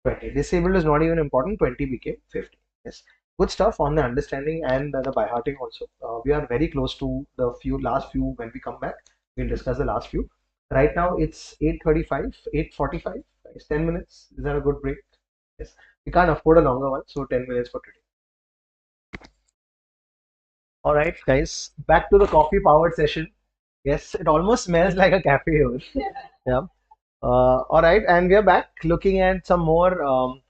20. Disabled is not even important. 20 became 50. Yes. Good stuff on the understanding and the by hearting also. We are very close to the last few. When we come back, we'll discuss the last few. Right now it's 8:35, 8:45. It's 10 minutes. Is that a good break? Yes. We can't afford a longer one, so 10 minutes for today. All right, guys. Back to the coffee powered session. Yes, it almost smells like a cafe here. Yeah. All right, and we are back looking at some more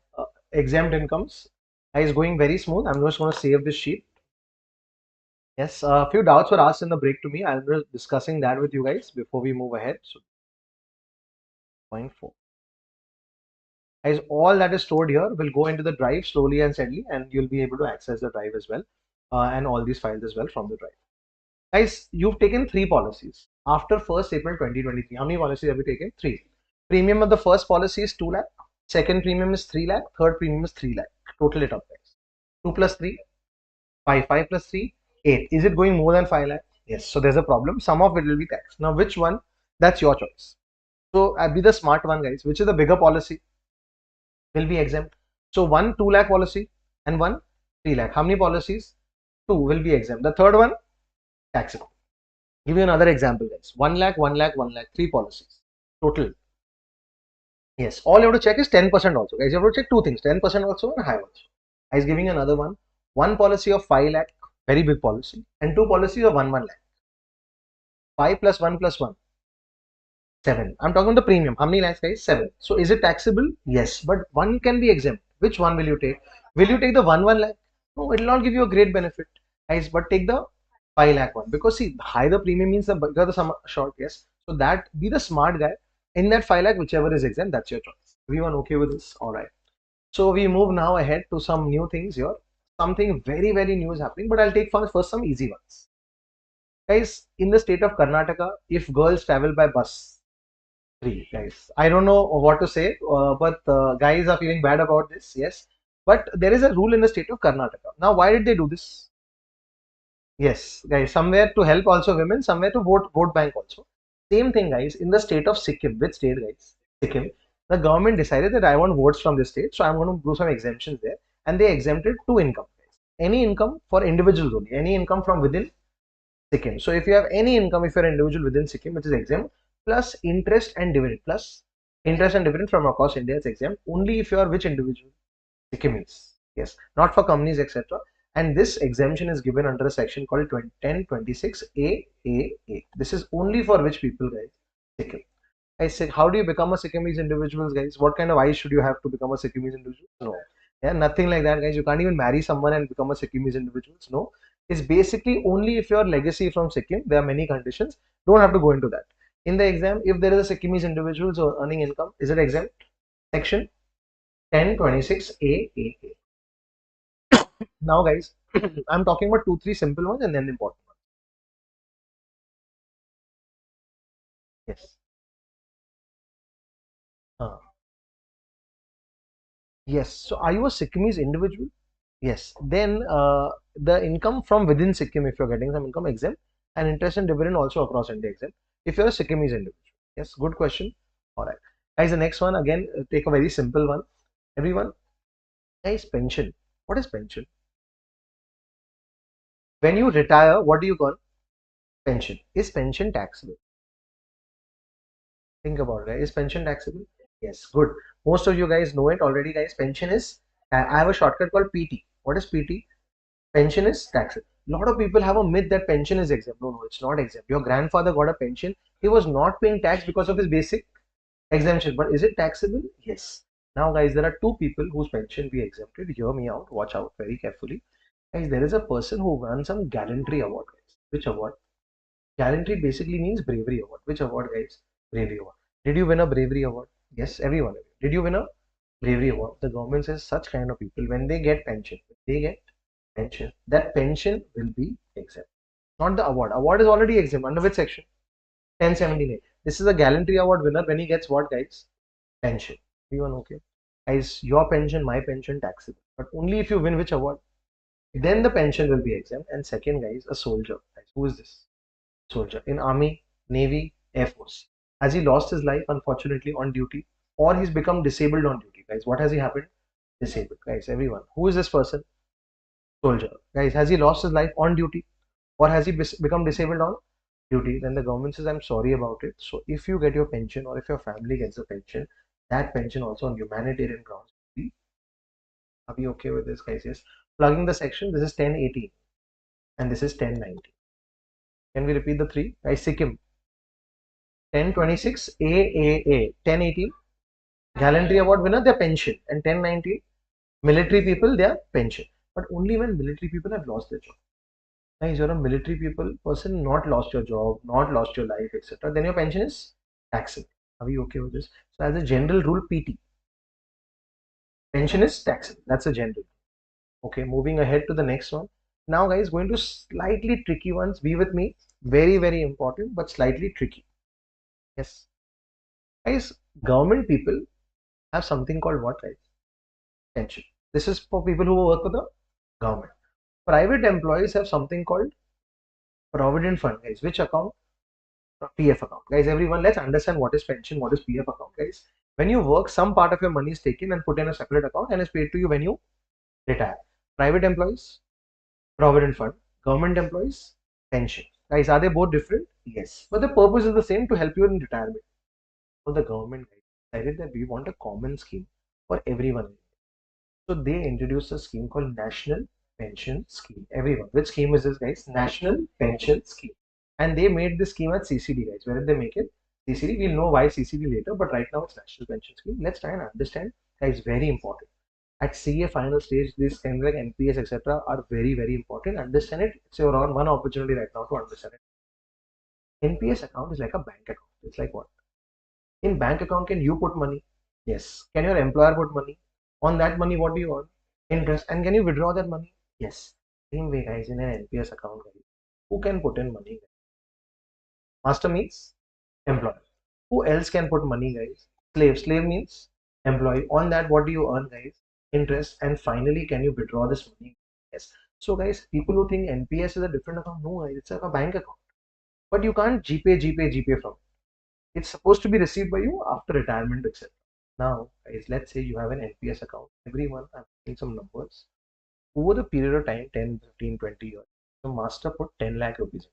exempt incomes. It's going very smooth. I'm just going to save this sheet. Yes, a few doubts were asked in the break to me. I'll be discussing that with you guys before we move ahead. So, point 4. Guys, all that is stored here will go into the drive slowly and steadily, and you'll be able to access the drive as well, and all these files as well from the drive. Guys, you've taken 3 policies after 1st April 2023. How many policies have you taken? 3. Premium of the first policy is 2 lakh. Second premium is 3 lakh. Third premium is 3 lakh. Total it up, guys. 2 plus 3, 5. 5 plus 3, 8. Is it going more than 5 lakh? Yes. So there's a problem. Some of it will be taxed. Now, which one? That's your choice. So I'll be the smart one, guys. Which is the bigger policy? Will be exempt. So one 2 lakh policy and one 3 lakh. How many policies? 2 will be exempt. The third one, taxable. Give you another example, guys. 1 lakh, 1 lakh, 1 lakh, 3 policies. Total. Yes, all you have to check is 10% also. Guys, you have to check 2 things, 10% also and high also. I was giving another one. One policy of 5 lakh, very big policy, and 2 policies of 1 lakh. 5 plus 1 plus 1, 7. I'm talking the premium. How many lakhs, guys? 7. So is it taxable? Yes, but one can be exempt. Which one will you take? Will you take the 1 lakh? No, it will not give you a great benefit, guys, but take the 5 lakh one, because see, the higher the premium means the bigger the sum short. Yes, so that be the smart guy in that 5 lakh, whichever is exempt, that's your choice. Everyone okay with this? All right. So we move now ahead to some new things here. Something very, very new is happening, but I'll take first some easy ones. Guys, in the state of Karnataka, if girls travel by bus, free, guys. I don't know what to say, but guys are feeling bad about this. Yes, but there is a rule in the state of Karnataka. Now, why did they do this? Yes, guys, somewhere to help also women, somewhere to vote bank also. Same thing, guys, in the state of Sikkim. Which state, guys? Sikkim. The government decided that I want votes from this state, so I'm going to do some exemptions there, and they exempted 2 income. Any income for individuals only. Any income from within Sikkim. So if you have any income, if you're an individual within Sikkim, which is exempt, plus interest and dividend, plus interest and dividend from across India is exempt. Only if you are which individual? Sikkimis. Yes, not for companies, etc. And this exemption is given under a section called 1026 AAA. This is only for which people, guys? Sikkim. I said, how do you become a Sikkimese individuals, guys? What kind of eyes should you have to become a Sikkimese individual? No. Yeah, nothing like that, guys. You can't even marry someone and become a Sikkimese individuals. No. It's basically only if your legacy from Sikkim. There are many conditions. Don't have to go into that. In the exam, if there is a Sikkimese individuals or earning income, is it exempt? Section 1026 AAA. Now, guys, I'm talking about 2, 3 simple ones and then important ones. Yes. Uh, yes. So are you a Sikkimese individual? Yes. Then the income from within Sikkim, if you're getting some income exempt, and interest and dividend also across India exempt, if you're a Sikkimese individual. Yes, good question. All right. Guys, the next one again, take a very simple one. Everyone, guys, pension. What is pension? When you retire, what do you call pension? Is pension taxable? Think about it. Is pension taxable? Yes, good. Most of you guys know it already, guys. Pension is, I have a shortcut called PT. What is PT? Pension is taxable. A lot of people have a myth that pension is exempt. No, no, it's not exempt. Your grandfather got a pension. He was not paying tax because of his basic exemption. But is it taxable? Yes. Now, guys, there are two people whose pension we exempted. Hear me out. Watch out very carefully. Guys, there is a person who won some gallantry award, guys. Which award? Gallantry basically means bravery award. Which award, guys? Bravery award. Did you win a bravery award? Yes, everyone. Did you win a bravery award? The government says such kind of people, when they get pension, that pension will be exempt. Not the award. Award is already exempt. Under which section? 1078. This is a gallantry award winner when he gets what, guys? Pension. Everyone okay? Guys, your pension, my pension, taxable. But only if you win which award? Then the pension will be exempt. And second, guys, a soldier. Guys, who is this? Soldier in army, navy, air force. Has he lost his life unfortunately on duty, or he's become disabled on duty? Guys, what has he happened? Disabled. Guys, everyone. Who is this person? Soldier. Guys, has he lost his life on duty, or has he become disabled on duty? Then the government says, I'm sorry about it. So if you get your pension, or if your family gets a pension, that pension also on humanitarian grounds. Are we okay with this, guys? Yes. Plugging the section. This is 1018 and this is 1019. Can we repeat the three? Guys, Sikkim 1026 AAA, 1018 Gallantry Award winner, their pension, and 1019 military people, their pension. But only when military people have lost their job. Guys, you're a military people person, not lost your job, not lost your life, etc. Then your pension is taxable. Are we okay with this? So, as a general rule, PT pension is taxable. That's a general. Okay, moving ahead to the next one. Now, guys, going to slightly tricky ones. Be with me. Very, very important, but slightly tricky. Yes. Guys, government people have something called what, guys? Pension. This is for people who work for the government. Private employees have something called provident fund, guys. Which account? PF account. Guys, everyone, let's understand what is pension, what is PF account, guys. When you work, some part of your money is taken and put in a separate account and is paid to you when you retire. Private employees, provident fund. Government employees, pension. Guys, are they both different? Yes. But the purpose is the same, to help you in retirement. So the government, guys, decided that we want a common scheme for everyone. So they introduced a scheme called National Pension Scheme. Everyone, which scheme is this, guys? National Pension Scheme. And they made this scheme at CCD, guys. Where did they make it? CCD. We'll know why CCD later, but right now it's National Pension Scheme. Let's try and understand, guys. Very important. At CA final stage, these kind of like NPS, etc., are very, very important. Understand it. It's your one opportunity right now to understand it. NPS account is like a bank account. It's like what? In bank account, can you put money? Yes. Can your employer put money? On that money, what do you earn? Interest. And can you withdraw that money? Yes. Same way, guys, in an NPS account, guys. Who can put in money? Master means employer. Who else can put money, guys? Slave. Slave means employee. On that, what do you earn, guys? Interest. And finally, can you withdraw this money? Yes. So, guys, people who think NPS is a different account, no, guys, it's like a bank account. But you can't GPay from. It's supposed to be received by you after retirement, etc. Now, guys, let's say you have an NPS account. Everyone, I'm putting some numbers. Over the period of time, 10, 15, 20 years, the master put 10 lakh rupees.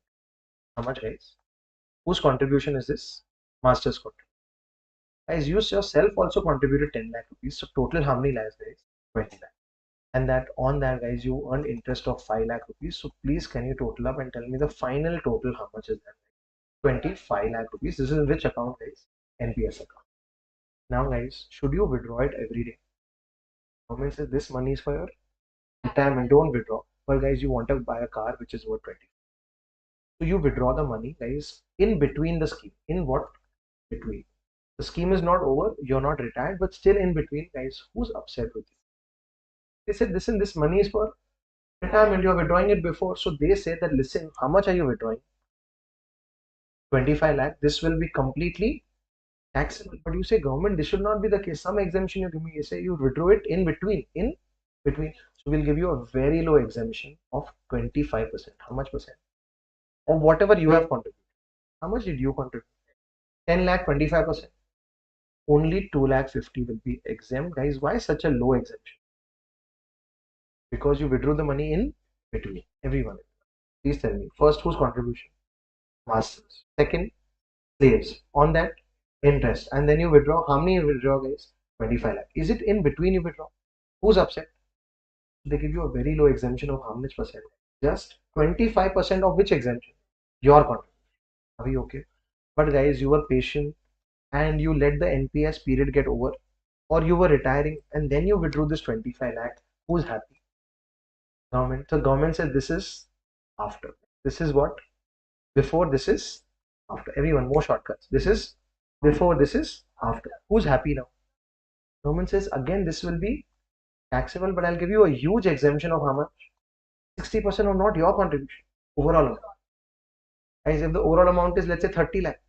How much, guys? Whose contribution is this? Master's contribution. Guys, you yourself also contributed 10 lakh rupees. So total how many lakhs, guys? 20 lakh. And that on that, guys, you earned interest of 5 lakh rupees. So please, can you total up and tell me the final total? How much is that? 25 lakh rupees. This is in which account, guys? NPS account. Now, guys, should you withdraw it every day? Government says this money is for your retirement. Don't withdraw. But guys, you want to buy a car which is worth 20. So you withdraw the money, guys, in between the scheme. In what between? The scheme is not over. You're not retired, but still in between, guys. Who's upset with you? They said, listen, this money is for retirement. You're withdrawing it before. So they say that, listen, how much are you withdrawing? 25 lakh, this will be completely taxable. But you say government, this should not be the case. Some exemption you give me, you say you withdraw it in between, So we'll give you a very low exemption of 25%. How much percent? Or whatever you have contributed. How much did you contribute? 10 lakh, 25%. Only 2 lakh 50 will be exempt. Guys, why such a low exemption? Because you withdrew the money in between. Everyone. Please tell me. First, whose contribution? Masters. Second, slaves. On that, interest. And then you withdraw. How many you withdraw, guys? 25 lakh. Is it in between you withdraw? Who's upset? They give you a very low exemption of how much percent? Just 25% of which exemption? Your contribution. Are we okay? But guys, you were patient and you let the NPS period get over, or you were retiring and then you withdrew this 25 lakh. Who's happy? Government. So government said this is after. This is what? Before, this is after. Everyone, more shortcuts. This is before, this is after. Who's happy now? Government says again this will be taxable, but I'll give you a huge exemption of how much? 60% of not your contribution. Overall amount. Guys, if the overall amount is let's say 30 lakh,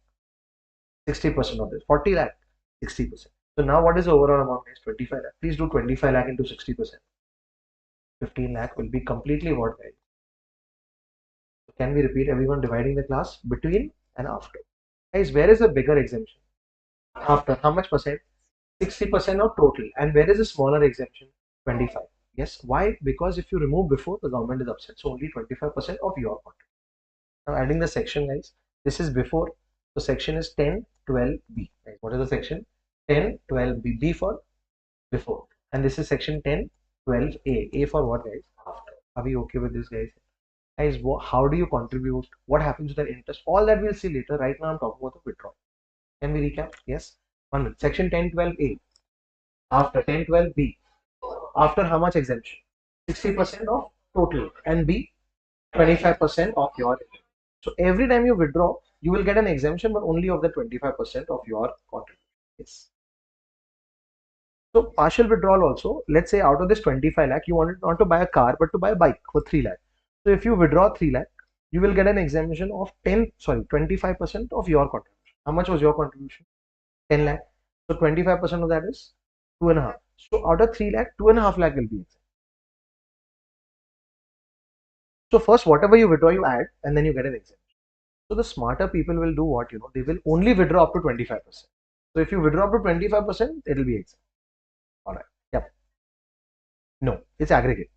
60% of this, 40 lakh, 60%. So now what is the overall amount? Is 25 lakh. Please do 25 lakh into 60%. 15 lakh will be completely what, guys? Can we repeat everyone dividing the class between and after? Guys, where is the bigger exemption? After. How much percent? 60% of total. And where is the smaller exemption? 25. Yes. Why? Because if you remove before, the government is upset. So only 25% of your contribution. Now adding the section, guys. This is before. So section is 10, 12B. Right? What is the section? 10, 12B. B for before. And this is section 10, 12A. A for what, guys? After. Are we okay with this, guys? Guys, how do you contribute? What happens to that interest? All that we'll see later. Right now, I'm talking about the withdrawal. Can we recap? Yes. 1 minute. Section 10, 12A. After 10, 12B. After how much exemption? 60% of total. And B, 25% of your. So every time you withdraw, you will get an exemption, but only of the 25% of your contribution. Yes. So partial withdrawal also, let's say out of this 25 lakh, you wanted not to buy a car, but to buy a bike for 3 lakh. So if you withdraw 3 lakh, you will get an exemption of 25% of your contribution. How much was your contribution? 10 lakh. So 25% of that is 2.5. So out of 3 lakh, 2.5 lakh will be exempt. So first, whatever you withdraw, you add, and then you get an exemption. So the smarter people will do what? They will only withdraw up to 25%. So if you withdraw up to 25%, it will be exempt. All right. Yep. No, it's aggregate.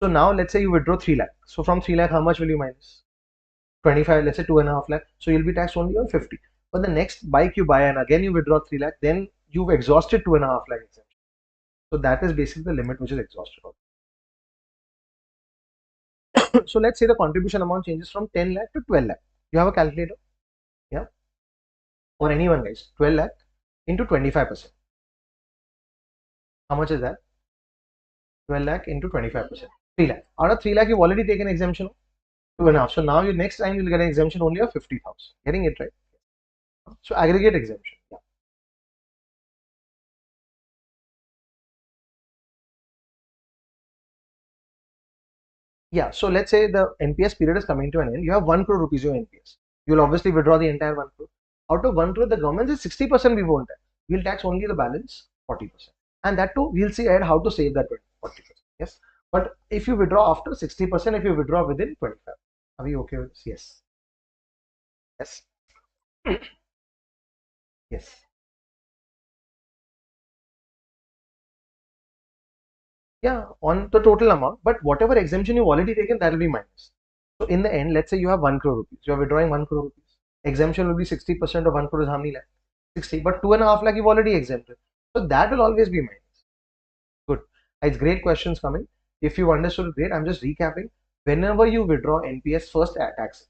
So now let's say you withdraw 3 lakh. So from 3 lakh, how much will you minus? 25, let's say 2.5 lakh. So you'll be taxed only on 50. But the next bike you buy and again you withdraw 3 lakh, then you've exhausted 2.5 lakh exemption. So that is basically the limit which is exhausted. So let's say the contribution amount changes from 10 lakh to 12 lakh. You have a calculator? Yeah. For anyone, guys, 12 lakh into 25%. How much is that? 12 lakh into 25%. 3 lakh. Out of 3 lakh, you've already taken exemption of 2.5. So now you next time you'll get an exemption only of 50,000. Getting it right? So aggregate exemption. Yeah. Yeah. So let's say the NPS period is coming to an end. You have 1 crore rupees your NPS. You'll obviously withdraw the entire 1 crore. Out of 1 crore, the government says 60% we won't tax. We'll tax only the balance 40%. And that too, we'll see ahead how to save that 40%. Yes. But if you withdraw after 60%, if you withdraw within 25, are we okay with this? Yes. Yes. Yes. Yeah, on the total amount, but whatever exemption you've already taken, that will be minus. So in the end, let's say you have 1 crore rupees. You are withdrawing 1 crore rupees. Exemption will be 60% of 1 crore is how many lakh? 60. But 2.5 lakh you've already exempted. So that will always be minus. Good. It's great questions coming. If you understood, great. I'm just recapping. Whenever you withdraw NPS, first tax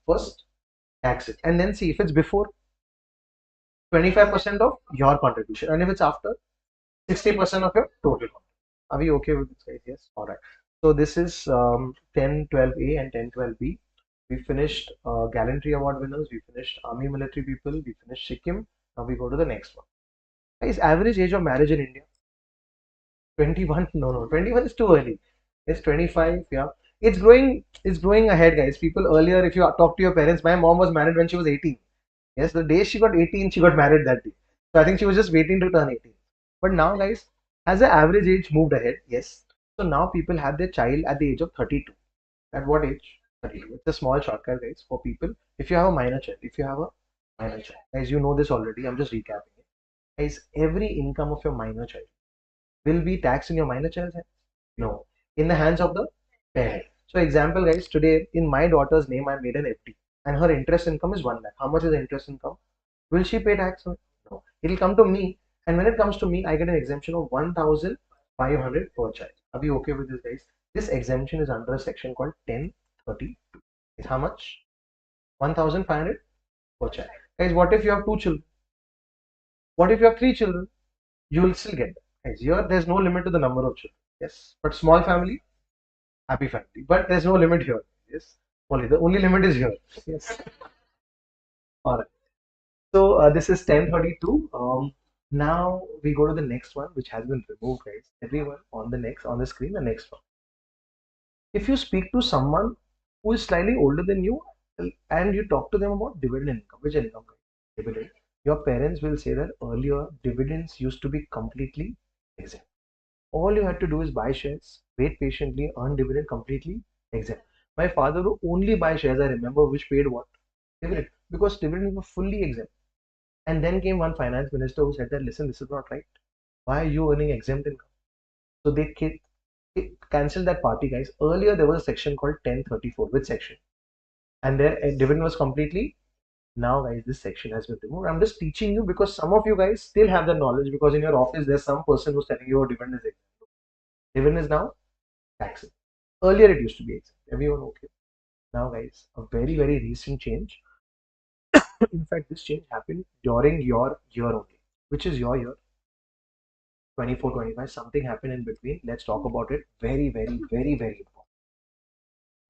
it, and then see if it's before 25% of your contribution, and if it's after 60% of your total. Are we okay with this, guys? Yes. All right. So this is 10, 12A and 10, 12B. We finished Gallantry Award winners. We finished Army Military people. We finished Sikkim. Now we go to the next one. Guys, average age of marriage in India? 21? No. 21 is too early. It's 25. Yeah. It's growing ahead, guys. People earlier, if you talk to your parents, my mom was married when she was 18. Yes, the day she got 18, she got married that day. So I think she was just waiting to turn 18. But now, guys, as the average age moved ahead, yes. So now people have their child at the age of 32. At what age? 32. It's a small shortcut, guys, for people. If you have a minor child, if you have a minor child, guys, you know this already. I'm just recapping it. Guys, every income of your minor child will be taxed in your minor child's hands? No, in the hands of the parent. So example guys, today in my daughter's name I made an FD and her interest income is 1 lakh. How much is the interest income? Will she pay tax on it? No. It will come to me, and when it comes to me, I get an exemption of 1,500 per child. Are we okay with this, guys? This exemption is under a section called 1032. Is how much? 1,500 per child. Guys, what if you have two children? What if you have three children? You will still get that. Guys, here there's no limit to the number of children. Yes, but small family, happy family. But there's no limit here. Yes, only the only limit is here. Yes. All right. So this is 1032. Now we go to the next one, which has been removed, guys. Everyone on the next on the screen, the next one. If you speak to someone who is slightly older than you, and you talk to them about dividend income, which income? Dividend. Your parents will say that earlier dividends used to be completely exempt. All you had to do is buy shares, wait patiently, earn dividend completely exempt. My father would only buy shares, I remember, which paid what? Dividend. Because dividends were fully exempt. And then came one finance minister who said that, listen, this is not right. Why are you earning exempt income? So they cancelled that party, guys. Earlier, there was a section called 1034. Which section? And their dividend was completely. Now, guys, this section has been removed. I'm just teaching you because some of you guys still have the knowledge because in your office, there's some person who's telling you, oh, dividend is exempt. Dividend is now taxable. Earlier it used to be exempt. Everyone okay? Now, guys, a very, very recent change. In fact, this change happened during your year only, which is your year 24, 25. Something happened in between. Let's talk about it. Very, very, very, very important.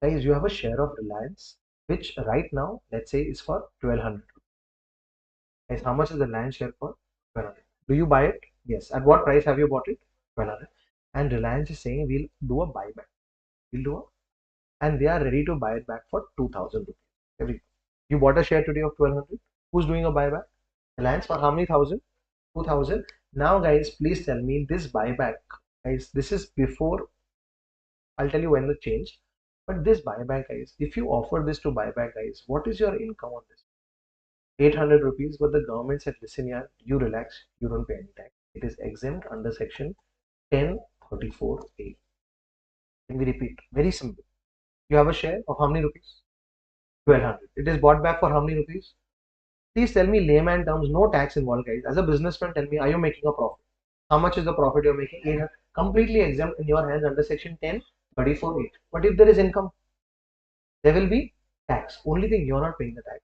Guys, you have a share of Reliance, which right now, let's say, is for 1200. Guys, how much is the land share for? 1200. Do you buy it? Yes. At what price have you bought it? 1200. And Reliance is saying we'll do a buyback. We'll do a and they are ready to buy it back for 2000 rupees. You bought a share today of 1200. Who's doing a buyback? Reliance for how many thousand? 2000. Now, guys, please tell me this buyback, guys. This is before. I'll tell you when the change. But this buyback, guys, if you offer this to buyback, guys, what is your income on this? 800 rupees. But the government said, listen, yeah, you relax, you don't pay any tax. It is exempt under section 1034A. Can we repeat? Very simple. You have a share of how many rupees? 1200. It is bought back for how many rupees? Please tell me layman terms, no tax involved, guys. As a businessman, tell me, are you making a profit? How much is the profit you're making? 800. Completely exempt in your hands under section 1034(8). But if there is income, there will be tax. Only thing, you're not paying the tax.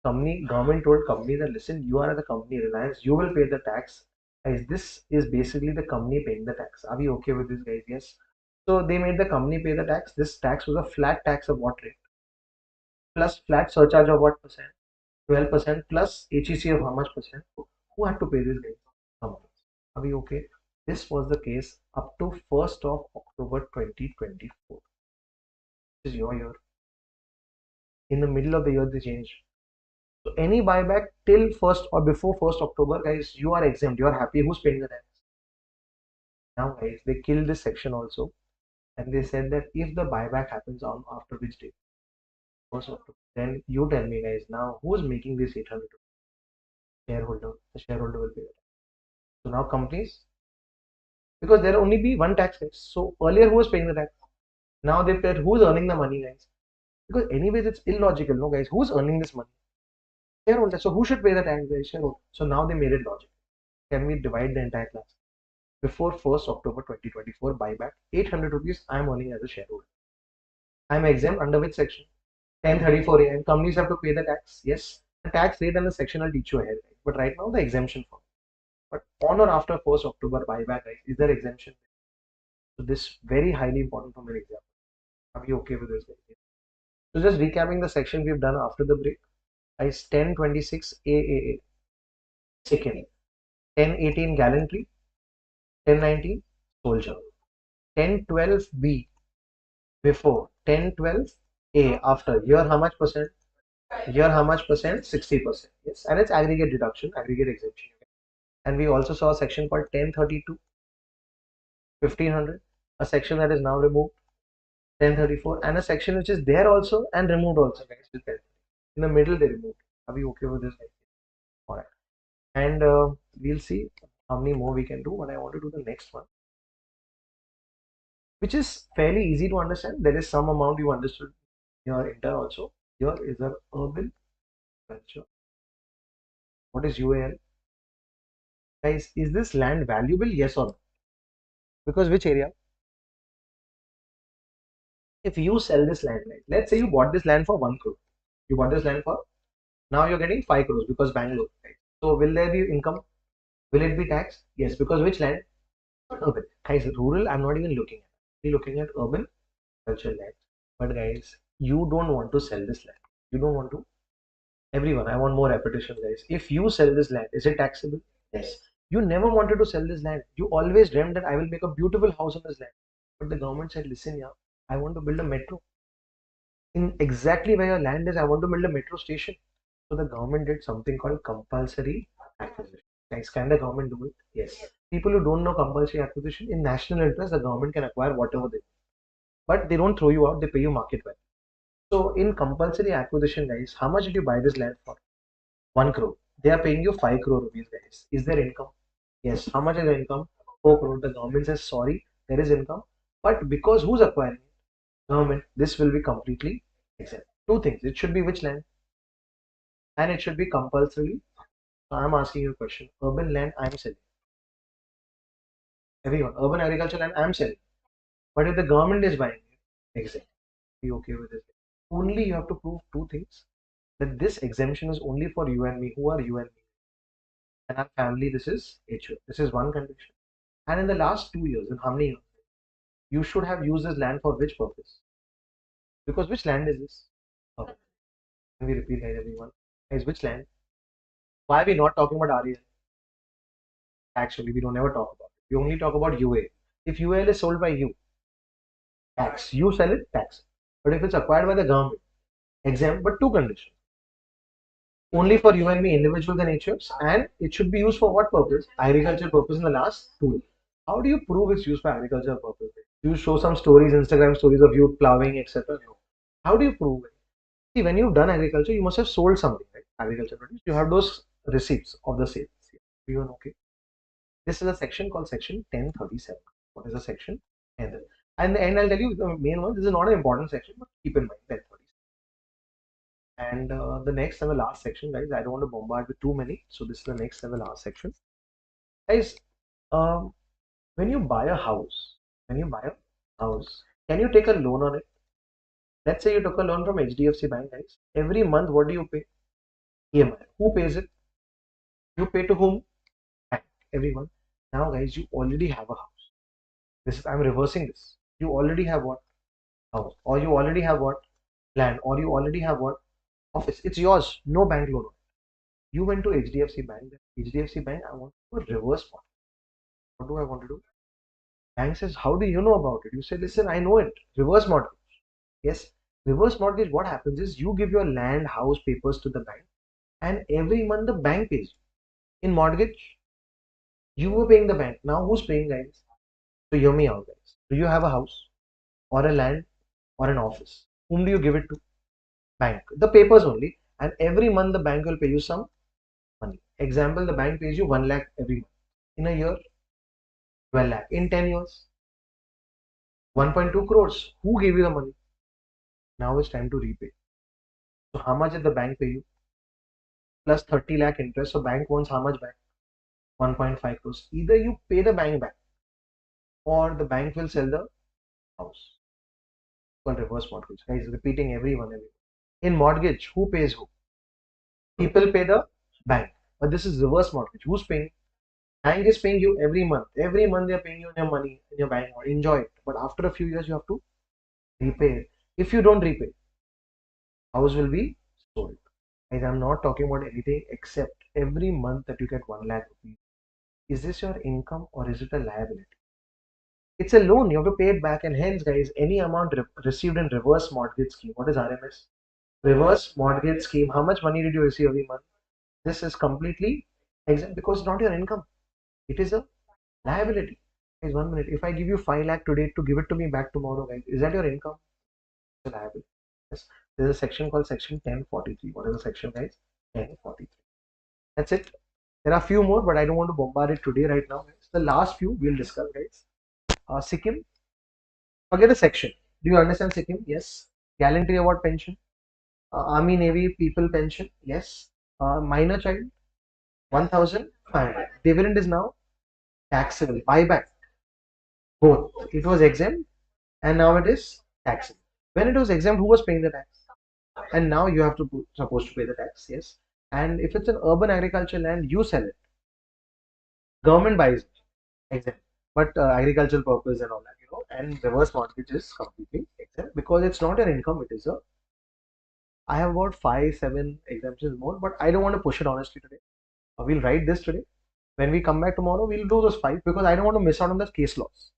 Government told company that, listen, you are the company, Reliance, you will pay the tax. Guys, this is basically the company paying the tax. Are we okay with this, guys? Yes. So they made the company pay the tax. This tax was a flat tax of what rate? Plus flat surcharge of what percent? 12% plus HEC of how much percent? Who had to pay this, guys? Companies. Are we okay? This was the case up to 1st of October 2024. This is your year. In the middle of the year, they changed. So any buyback till 1st or before 1st October, guys, you are exempt. You are happy. Who's paying the tax? Now, guys, they killed this section also. And they said that if the buyback happens on after which date? 1st October. Then you tell me, guys, now who's making this 800? Shareholder. The shareholder will pay it. So now companies, because there will only be one tax, guys. So earlier who was paying the tax? Now they paid. Who's earning the money, guys? Because anyways it's illogical, no, guys. Who's earning this money? Shareholder. So who should pay the tax, guys? Shareholder. So now they made it logical. Can we divide the entire class? Before 1st October 2024 buyback, 800 rupees I am earning as a shareholder. I am exempt under which section? 1034A, and companies have to pay the tax. Yes, the tax rate and the section I'll teach you ahead. But right now the exemption for. But on or after 1st October buyback, guys, is there exemption? So this very highly important for my example. Are we okay with this? So just recapping the section we've done after the break. Is 1026 AAA, second, 1018 gallantry, 1019 soldier, 1012B before, 1012A after. Here how much percent? Here, how much percent? 60%. Yes, and it's aggregate deduction, aggregate exemption. And we also saw a section called 1032, 1500, a section that is now removed, 1034, and a section which is there also and removed also, guys. In the middle, they removed. Are we okay with this? All right. And we'll see how many more we can do. But I want to do the next one, which is fairly easy to understand. There is some amount you understood your inter also. Here is the urban culture. What is UAL? Guys, is this land valuable? Yes or no? Because which area? If you sell this land, right? Let's say you bought this land for 1 crore. You bought this land for, now you're getting 5 crores because Bangalore, right? So will there be income? Will it be taxed? Yes, because which land? Urban. Guys, rural, I'm not even looking at. We're looking at urban cultural land. But guys, you don't want to sell this land. You don't want to. Everyone, I want more repetition, guys. If you sell this land, is it taxable? Yes. You never wanted to sell this land. You always dreamed that I will make a beautiful house on this land. But the government said, listen, yeah, I want to build a metro. In exactly where your land is, I want to build a metro station. So the government did something called compulsory acquisition. Guys, can the government do it? Yes. People who don't know compulsory acquisition, in national interest, the government can acquire whatever they want. But they don't throw you out, they pay you market value. So in compulsory acquisition, guys, how much did you buy this land for? 1 crore. They are paying you 5 crore rupees, guys. Is there income? Yes. How much is the income? 4 crore. The government says, sorry, there is income. But because who's acquiring it? Government, this will be completely exempt. Two things. It should be which land? And it should be compulsory. So I'm asking you a question. Urban land, I'm selling. Everyone, urban agriculture land, I'm selling. But if the government is buying it, exempt. Be okay with this. Only you have to prove two things. That this exemption is only for you and me. Who are you and me? And our family, this is HO. This is one condition. And in the last 2 years, in how many years? You should have used this land for which purpose? Because which land is this? Okay. Can we repeat that, everyone? Guys, which land? Why are we not talking about REL? Actually, we don't ever talk about it. We only talk about UA. If UAL is sold by you, tax. You sell it, tax. But if it's acquired by the government, exempt, but two conditions. Only for you and me, individuals and HFs, and it should be used for what purpose? Agriculture purpose in the last 2 years. How do you prove it's used for agriculture purpose? You show some stories, Instagram stories of you plowing, etc. No. How do you prove it? See, when you've done agriculture, you must have sold something, right? Agriculture produce. You have those receipts of the sales. Everyone okay? This is a section called section 1037. What is the section? And the end, I'll tell you the main one. This is not an important section, but keep in mind 1037. And the next and the last section, guys, I don't want to bombard with too many. So this is the next and the last section. Guys, um, when you buy a house, can you take a loan on it? Let's say you took a loan from HDFC Bank, guys. Every month, what do you pay? EMI. Who pays it? You pay to whom? Bank. Everyone. Now, guys, you already have a house. I'm reversing this. You already have what? House. Or you already have what? Land. Or you already have what? Office. It's yours. No bank loan. You went to HDFC Bank. HDFC Bank, I want to reverse mortgage. What do I want to do? Bank says, how do you know about it? You say, listen, I know it. Reverse mortgage. Yes. Reverse mortgage, what happens is you give your land, house, papers to the bank, and every month the bank pays you. In mortgage, you were paying the bank. Now who's paying, guys? So hear me out, guys. Do you have a house or a land or an office? Whom do you give it to? Bank. The papers only. And every month the bank will pay you some money. Example, the bank pays you 1 lakh every month. In a year, 12 lakh. In 10 years, 1.2 crores. Who gave you the money? Now it's time to repay. So how much did the bank pay you? Plus 30 lakh interest. So bank wants how much back? 1.5 crores. Either you pay the bank back or the bank will sell the house. Called reverse mortgage. Guys, repeating everyone. In mortgage, who pays who? People pay the bank. But this is reverse mortgage. Who's paying? Bank is paying you every month. Every month they are paying you your money in your bank or enjoy it. But after a few years, you have to repay it. If you don't repay, house will be sold. Guys, I'm not talking about anything except every month that you get 1 lakh rupees. Is this your income or is it a liability? It's a loan. You have to pay it back. And hence, guys, any amount received in reverse mortgage scheme, what is RMS? Reverse mortgage scheme. How much money did you receive every month? This is completely exempt because it's not your income. It is a liability. Guys, 1 minute. If I give you 5 lakh today to give it to me back tomorrow, guys, is that your income? It's a liability. Yes. There's a section called section 1043. What is the section, guys? 1043. That's it. There are a few more, but I don't want to bombard it today right now, guys. The last few we'll discuss, guys. Sikkim. Forget the section. Do you understand Sikkim? Yes. Gallantry award pension. Army Navy people pension. Yes. Minor child 1,500. Dividend is now taxable. Buyback both. It was exempt and now it is taxable. When it was exempt, who was paying the tax? And now you have to supposed to pay the tax. Yes. And if it's an urban agricultural land, you sell it. Government buys it. Exempt. But agricultural purpose and all that, and reverse mortgage is completely exempt because it's not an income. It is a. I have about 5, 7 exemptions more, but I don't want to push it honestly today. We'll write this today. When we come back tomorrow, we'll do those 5 because I don't want to miss out on the case laws.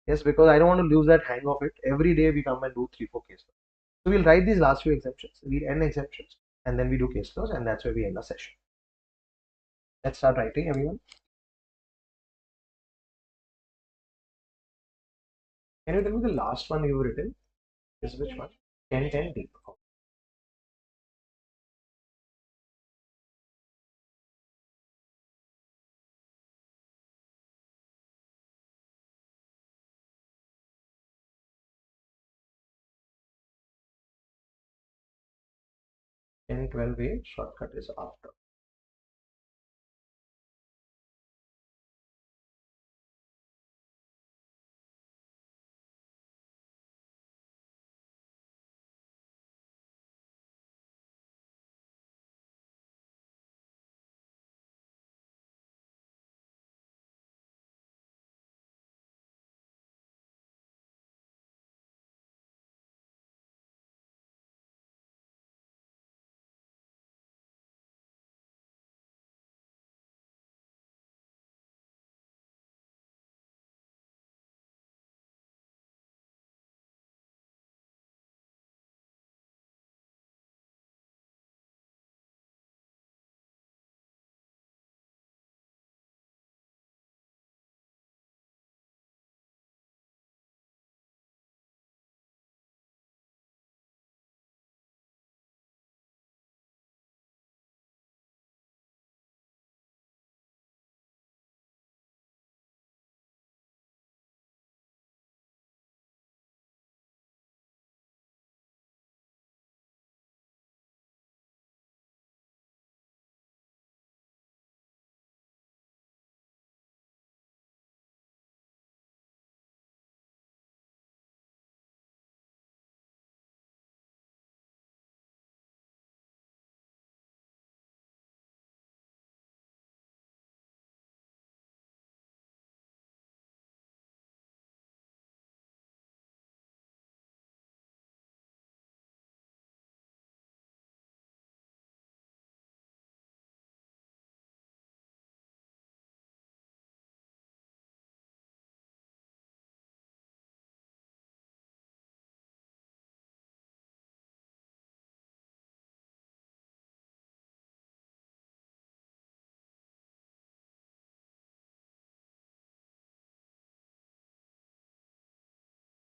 Yes, because I don't want to lose that hang of it. Every day we come and do 3, 4 case laws. So we'll write these last few exemptions. We'll end exemptions and then we do case laws, and that's where we end the session. Let's start writing, everyone. Can you tell me the last one you've written? Is which one? 1010D. Ten 12A shortcut is after.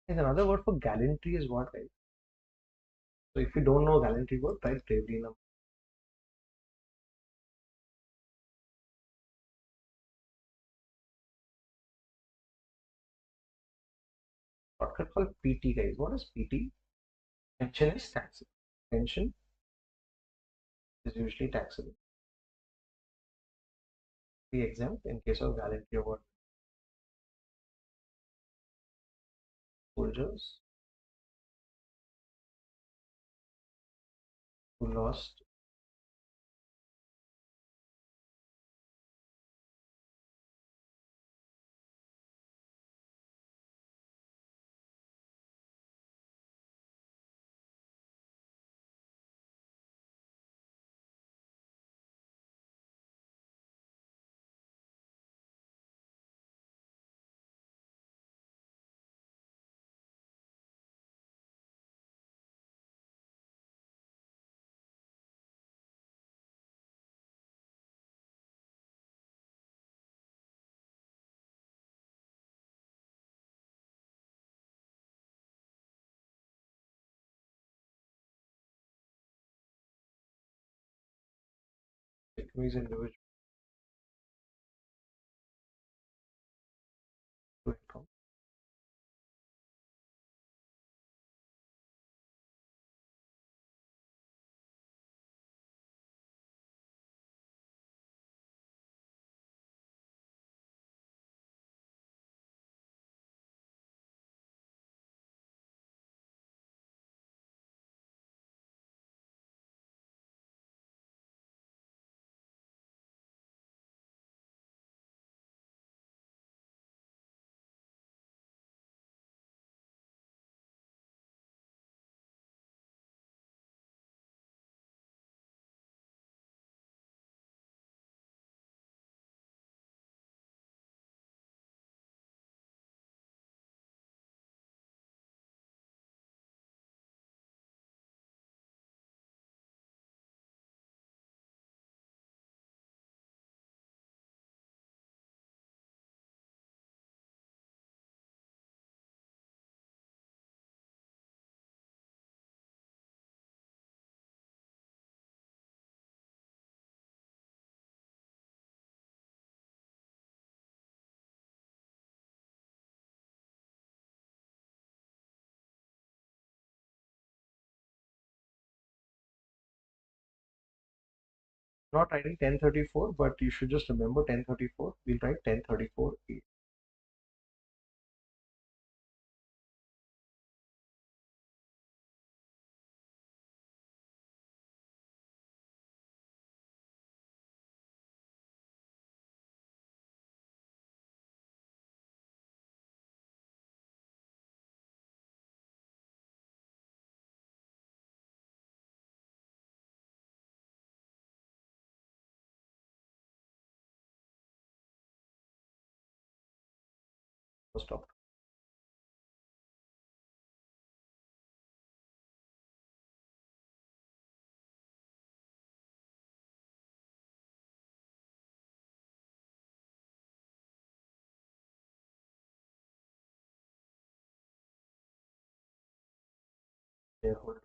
There's another word for gallantry is what, right? So if you don't know gallantry word, write bravery in a shortcut called PT, guys. What is PT? Pension is taxable. Pension is usually taxable. Be exempt in case of gallantry award. Soldiers who lost Means individual to income. Not writing 1034, but you should just remember 1034. We'll write 1034. Stop. Shareholder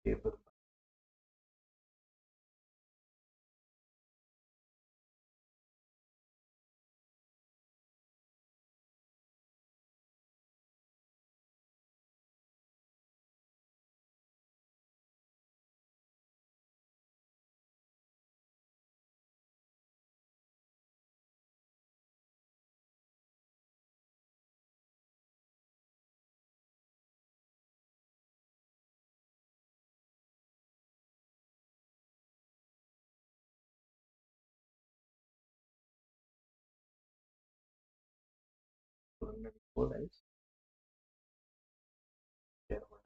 table. Four lines. Shareholder.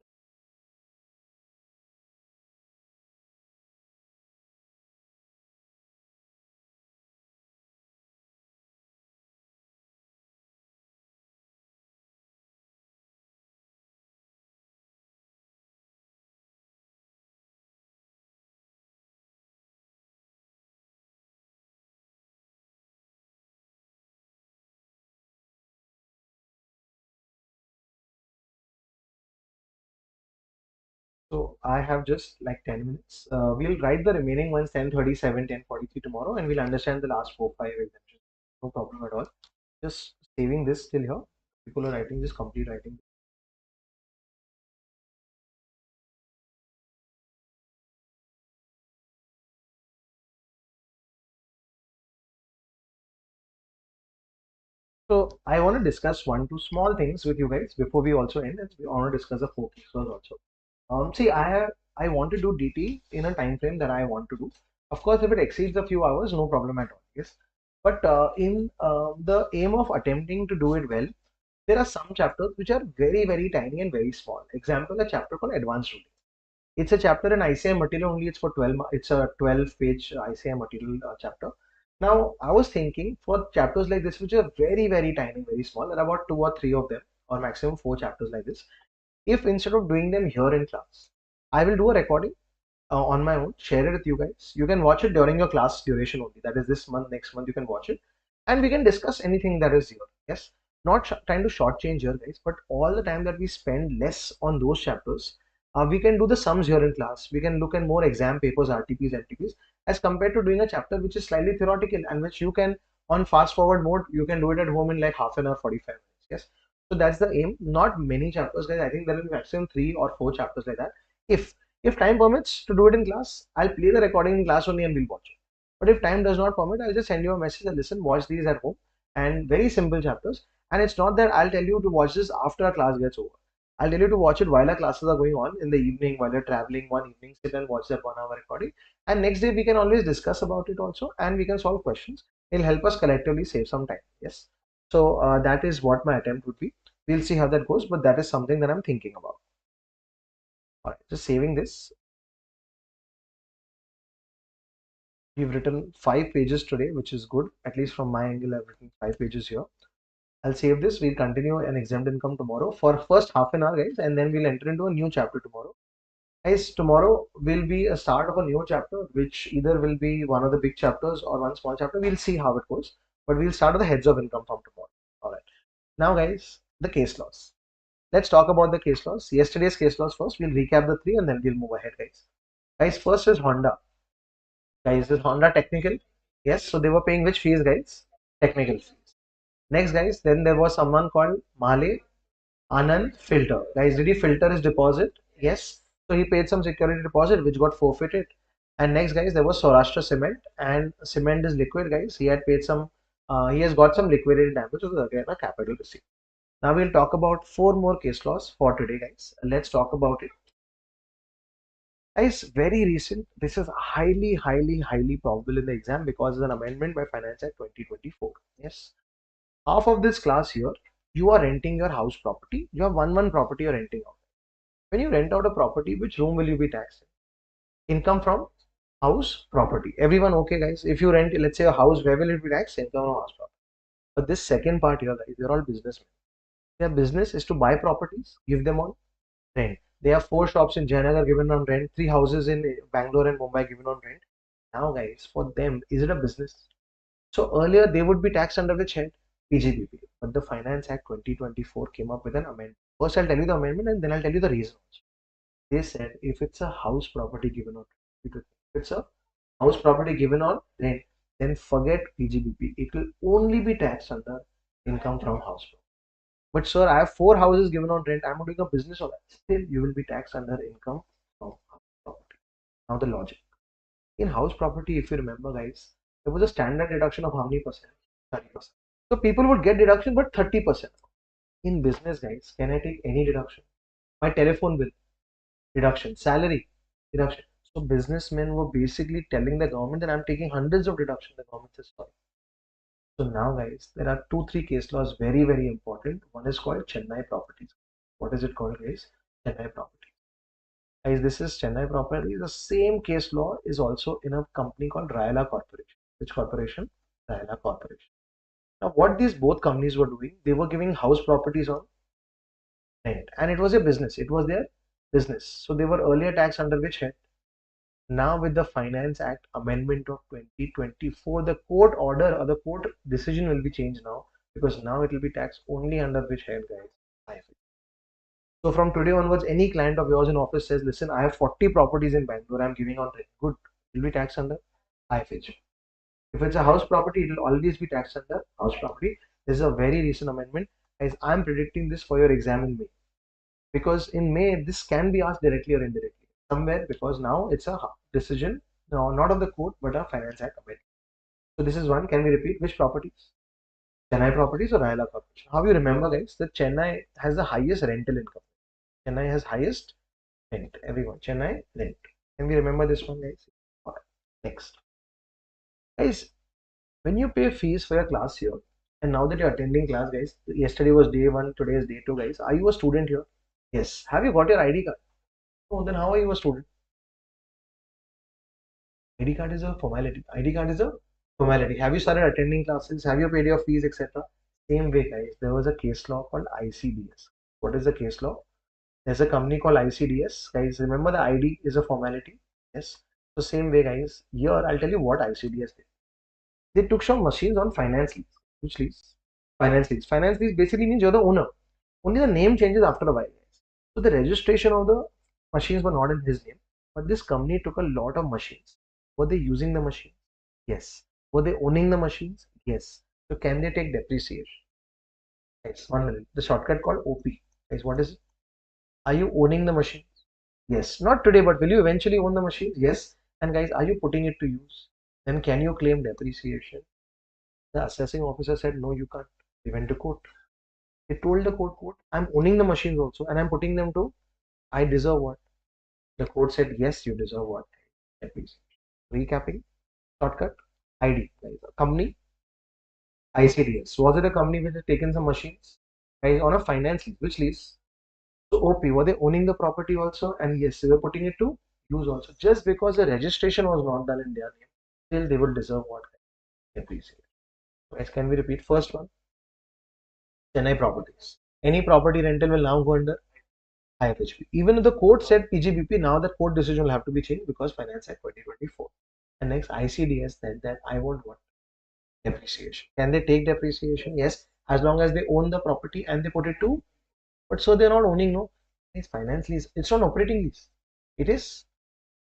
So I have just like 10 minutes. We'll write the remaining ones 1037, 1043 tomorrow, and we'll understand the last four, five exemptions. No problem at all. Just saving this till here. People are writing, just complete writing. So I want to discuss one, two small things with you guys before we also end. And we want to discuss the four cases also. See, I want to do DT in a time frame that I want to do. Of course, if it exceeds a few hours, no problem at all. Yes, but in the aim of attempting to do it well, there are some chapters which are very very tiny and very small. Example, a chapter called Advanced Routing. It's a chapter in ICI material only. It's for 12. It's a 12-page ICI material chapter. Now, I was thinking for chapters like this, which are very very tiny, very small, there are about two or three of them, or maximum four chapters like this. If instead of doing them here in class, I will do a recording on my own, share it with you guys. You can watch it during your class duration only. That is this month, next month, you can watch it, and we can discuss anything that is here. Yes. not trying to shortchange here, guys, but all the time that we spend less on those chapters, we can do the sums here in class. We can look at more exam papers, RTPs, MTPs, as compared to doing a chapter which is slightly theoretical and which you can, on fast forward mode, you can do it at home in like half an hour, 45 minutes. Yes. So that's the aim. Not many chapters, guys. I think there will be maximum 3 or 4 chapters like that. If if time permits to do it in class, I'll play the recording in class only and we'll watch it. But if time does not permit, I'll just send you a message and listen, watch these at home, and very simple chapters. And it's not that I'll tell you to watch this after our class gets over. I'll tell you to watch it while our classes are going on in the evening, while you're traveling one evening, sit and watch that 1 hour recording. And next day we can always discuss about it also and we can solve questions. It'll help us collectively save some time. Yes. So that is what my attempt would be. We'll see how that goes, but that is something that I'm thinking about. All right, just saving this. We've written 5 pages today, which is good. At least from my angle, I've written 5 pages here. I'll save this. We'll continue an exempt income tomorrow for first half an hour, guys, and then we'll enter into a new chapter tomorrow. Guys, tomorrow will be a start of a new chapter, which either will be one of the big chapters or one small chapter. We'll see how it goes, but we'll start with the heads of income from tomorrow. All right. Now, guys, the case laws. Let's talk about the case laws. Yesterday's case laws first. We'll recap the three and then we'll move ahead, guys. Guys, first is Honda. Guys, is Honda technical? Yes. So they were paying which fees, guys? Technical fees. Next, guys, then there was someone called Male Anand Filter. Guys, did he filter his deposit? Yes. So he paid some security deposit which got forfeited. And next, guys, there was Saurashtra Cement, and cement is liquid, guys. He had paid some, he has got some liquidated damage, which was again a capital receipt. Now we'll talk about 4 more case laws for today, guys. Let's talk about it. Guys, very recent. This is highly, highly, highly probable in the exam because it's an amendment by Finance Act 2024. Yes. Half of this class here, you are renting your house property. You have one property you're renting out. When you rent out a property, which room will you be taxed? Income from house property. Everyone okay, guys? If you rent, let's say a house, where will it be taxed? Income from house property. But this second part here, guys, they're all businessmen. Their business is to buy properties, give them on rent. They have 4 shops in Jayanagar given on rent, 3 houses in Bangalore and Mumbai given on rent. Now, guys, for them, is it a business? So earlier they would be taxed under which head? PGBP. But the Finance Act 2024 came up with an amendment. First, I'll tell you the amendment and then I'll tell you the reason. They said if it's a house property given on rent, if it's a house property given on rent, then forget PGBP. It will only be taxed under income from house property. But sir, I have 4 houses given on rent. I'm doing a business on that. Still, you will be taxed under income from house property. Now the logic. In house property, if you remember, guys, there was a standard deduction of how many percent? 30%. So people would get deduction, but 30%. In business, guys, can I take any deduction? My telephone bill, deduction. Salary, deduction. So businessmen were basically telling the government that I'm taking hundreds of deductions. The government says sorry. So now, guys, there are 2, 3 case laws very, very important. One is called Chennai Properties. What is it called, guys? Chennai Properties. Guys, this is Chennai Properties. The same case law is also in a company called Rayala Corporation. Which corporation? Rayala Corporation. Now, what these both companies were doing, they were giving house properties on rent, and it was a business. It was their business. So they were earlier taxed under which head? Now, with the Finance Act Amendment of 2024, the court order or the court decision will be changed now because now it will be taxed only under which head, guys? IFA. So from today onwards, any client of yours in office says, listen, I have 40 properties in Bangalore, I'm giving on rent. Good. It will be taxed under IFH. If it's a house property, it will always be taxed under house property. This is a very recent amendment. Guys, I'm predicting this for your exam in May. Because in May, this can be asked directly or indirectly. Somewhere, because now it's a decision, no, not of the court, but a Finance Act amendment. So this is one. Can we repeat which properties? Chennai Properties or Rayala Corporation? How you remember, guys, that Chennai has the highest rental income. Chennai has highest rent. Everyone, Chennai rent. Can we remember this one, guys? Alright. Next. Guys, when you pay fees for your class here, and now that you're attending class, guys, yesterday was day 1, today is day 2, guys. Are you a student here? Yes. Have you got your ID card? Oh, then how are you a student? ID card is a formality. ID card is a formality. Have you started attending classes? Have you paid your fees, etc.? Same way, guys. There was a case law called ICDS. What is the case law? There's a company called ICDS. Guys, remember the ID is a formality. Yes. So same way, guys. Here, I'll tell you what ICDS did. They took some machines on finance lease. Which lease? Finance lease. Finance lease basically means you're the owner. Only the name changes after a while. So the registration of the machines were not in his name, but this company took a lot of machines. Were they using the machines? Yes. Were they owning the machines? Yes. So can they take depreciation? Yes. 1 minute. The shortcut called OP. Guys, what is it? Are you owning the machines? Yes. Not today, but will you eventually own the machines? Yes. And guys, are you putting it to use? Then can you claim depreciation? The assessing officer said, no, you can't. They went to court. They told the court, I'm owning the machines also and I'm putting them to, I deserve what? The court said, yes, you deserve what? Depreciation. Recapping, shortcut, ID. Guys, a company, ICDS. Was it a company which has taken some machines? Guys, on a finance lease. Which lease? So OP, were they owning the property also? And yes, they were putting it to use also. Just because the registration was not done in their name, still they would deserve what? Depreciation. Guys, can we repeat? First one, Chennai properties. Any property rental will now go under IFHP. Even if the court said PGBP, now that court decision will have to be changed because Finance Act 2024. And next, ICDS said that I want what? Depreciation. Can they take depreciation? Yes, as long as they own the property and they put it to. But so they're not owning, no. It's finance lease. It's not operating lease. It is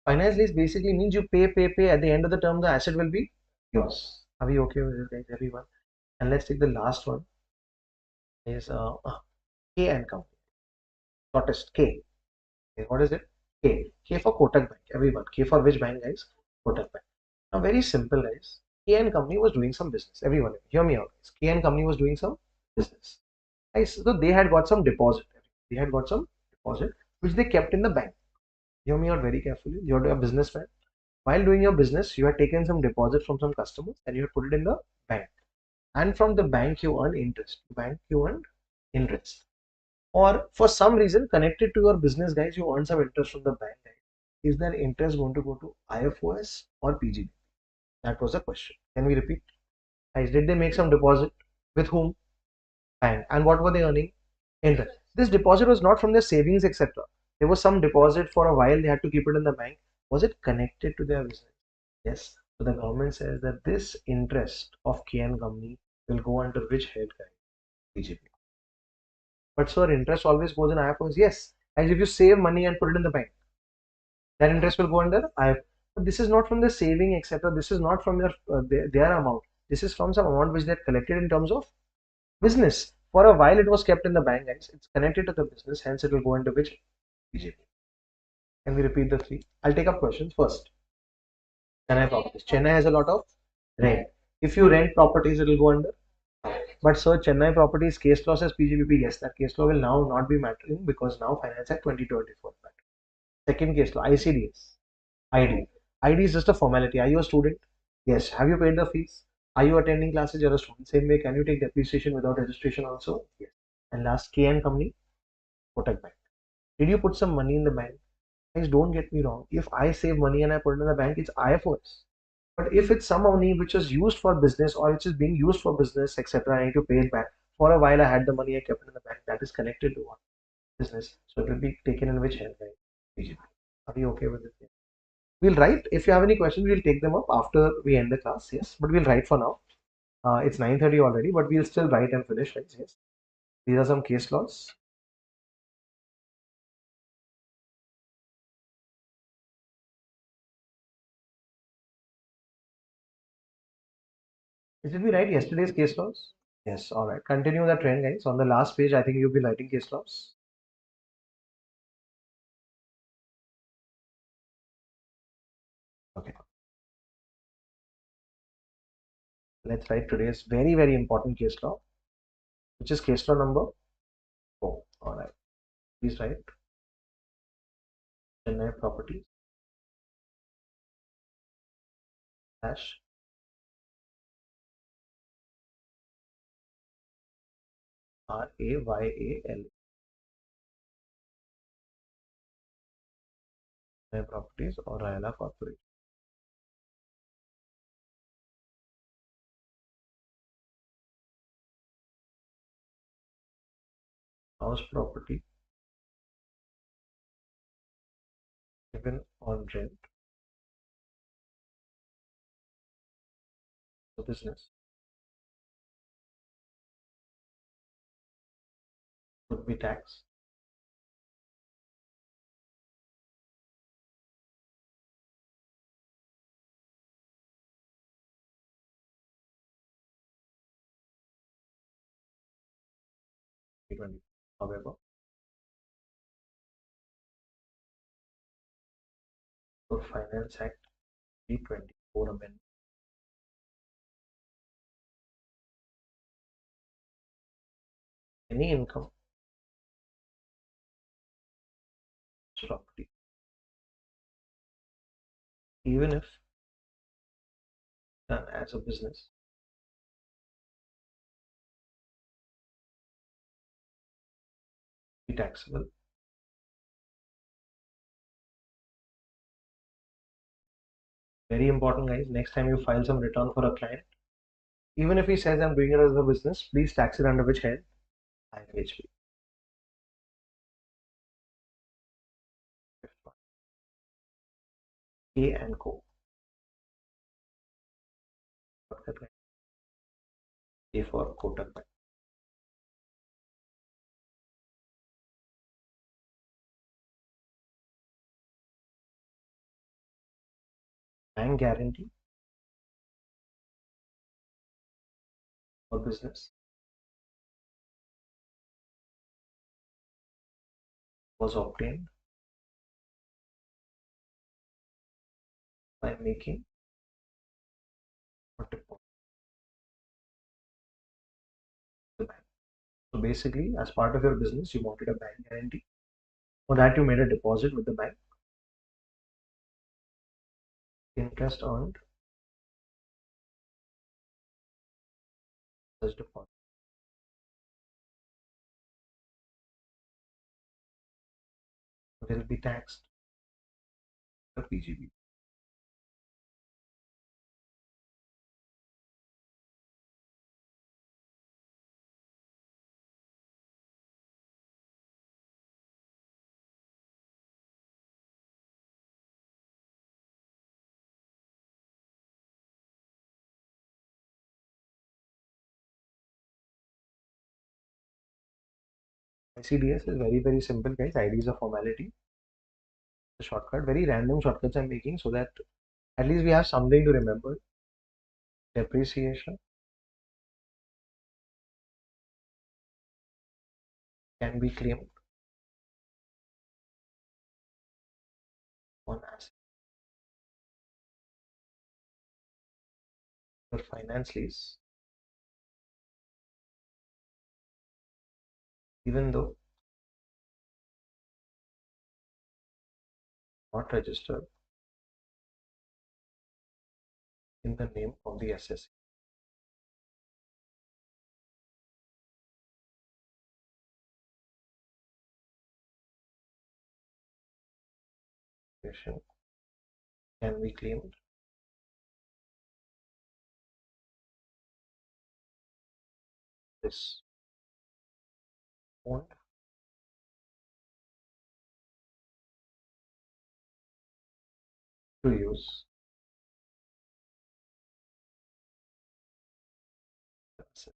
finance lease. Basically means you pay. At the end of the term, the asset will be yours. Are we okay with it, guys? Everyone. And let's take the last one. Is K and company. Shortest K. Okay, what is it? K. K for Kotak Bank. Everyone. K for which bank, guys? Kotak Bank. Now, very simple, guys. K and company was doing some business. Everyone, hear me out, guys. K and company was doing some business. Guys, so they had got some deposit. They had got some deposit which they kept in the bank. Hear me out very carefully. You're a businessman. While doing your business, you had taken some deposit from some customers and you had put it in the bank. And from the bank, you earn interest. Bank, you earn interest. Or for some reason connected to your business, guys, you earn some interest from the bank. Is that interest going to go to IFOS or PGB? That was the question. Can we repeat? Guys, did they make some deposit? With whom? Bank. And what were they earning? Interest. This deposit was not from their savings, etc. There was some deposit for a while, they had to keep it in the bank. Was it connected to their business? Yes. So the government says that this interest of KN company will go under which head, guys? PGB. But sir, interest always goes in IFOs. Yes. As if you save money and put it in the bank, that interest will go under IF. But this is not from the saving, etc. This is not from their amount. This is from some amount which they had collected in terms of business. For a while, it was kept in the bank, guys. It's connected to the business, hence it will go into which? BJP. Can we repeat the three? I'll take up questions first. Chennai properties. Chennai has a lot of rent. If you rent properties, it will go under. But sir, Chennai properties case law says PGBP. Yes, that case law will now not be mattering because now Finance Act 2024. Second case law, ICDS. ID. ID is just a formality. Are you a student? Yes. Have you paid the fees? Are you attending classes? You're a student. Same way, can you take depreciation without registration also? Yes. And last, KN company, Kotak Bank. Did you put some money in the bank? Guys, don't get me wrong. If I save money and I put it in the bank, it's IFOS. But if it's some money which is used for business or which is being used for business, etc., I need to pay it back. For a while, I had the money, I kept it in the bank. That is connected to what? Business. So it will be taken in which hand, right? BGP. Are we okay with it? We'll write. If you have any questions, we'll take them up after we end the class. Yes, but we'll write for now. It's 9:30 already, but we'll still write and finish. Right? Yes. These are some case laws. Did we write yesterday's case laws? Yes. All right. Continue the trend, guys. On the last page, I think you'll be writing case laws. Okay. Let's write today's very, very important case law, which is case law number 4. All right. Please write Chennai property dash RAYAL. Chennai properties or Rayala Corporation. House property given on rent for business be taxed. However, for Finance Act 324 amendment, any income property, even if done as a business, be taxable. Very important, guys. Next time you file some return for a client, even if he says I'm doing it as a business, please tax it under which head? IHB. A and Co. A for Kotak Bank. Bank guarantee for business was obtained by making a deposit to the bank. So basically, as part of your business, you wanted a bank guarantee. For that, you made a deposit with the bank. Interest earned such deposit will be taxed the PGB. ICDS is very simple, guys. ID is a formality. The shortcut, very random shortcuts I'm making so that at least we have something to remember. Depreciation can be claimed on asset or finance lease, even though not registered in the name of the assessee. Can be claimed this owned to use the asset.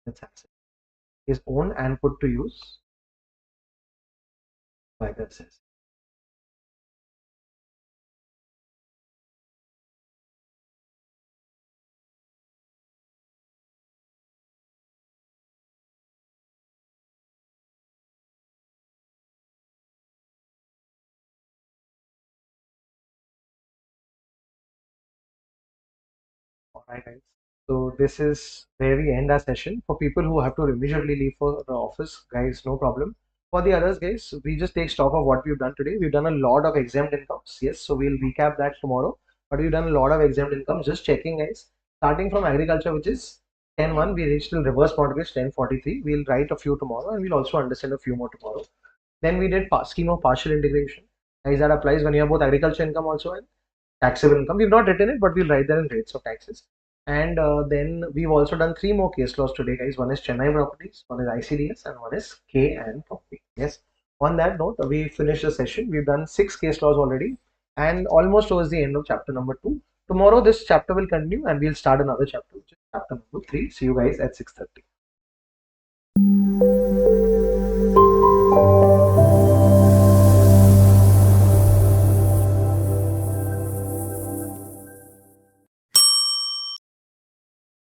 This asset is owned and put to use by the assessee. Alright, guys. So this is where we end our session. For people who have to immediately leave for the office, guys, no problem. For the others, guys, we just take stock of what we've done today. We've done a lot of exempt incomes. Yes, so we'll recap that tomorrow. But we've done a lot of exempt incomes. Just checking, guys. Starting from agriculture, which is 10.1, we reached till reverse mortgage 10.43. We'll write a few tomorrow and we'll also understand a few more tomorrow. Then we did scheme of partial integration. Guys, that applies when you have both agriculture income also and taxable income. We've not written it, but we'll write that in rates of taxes. And then we've also done three more case laws today, guys. One is Chennai properties, one is ICDS, and one is K and property. Yes. On that note, we finished the session. We've done six case laws already, and almost towards the end of chapter number 2. Tomorrow, this chapter will continue, and we'll start another chapter, which is chapter number 3. See you guys at 6:30.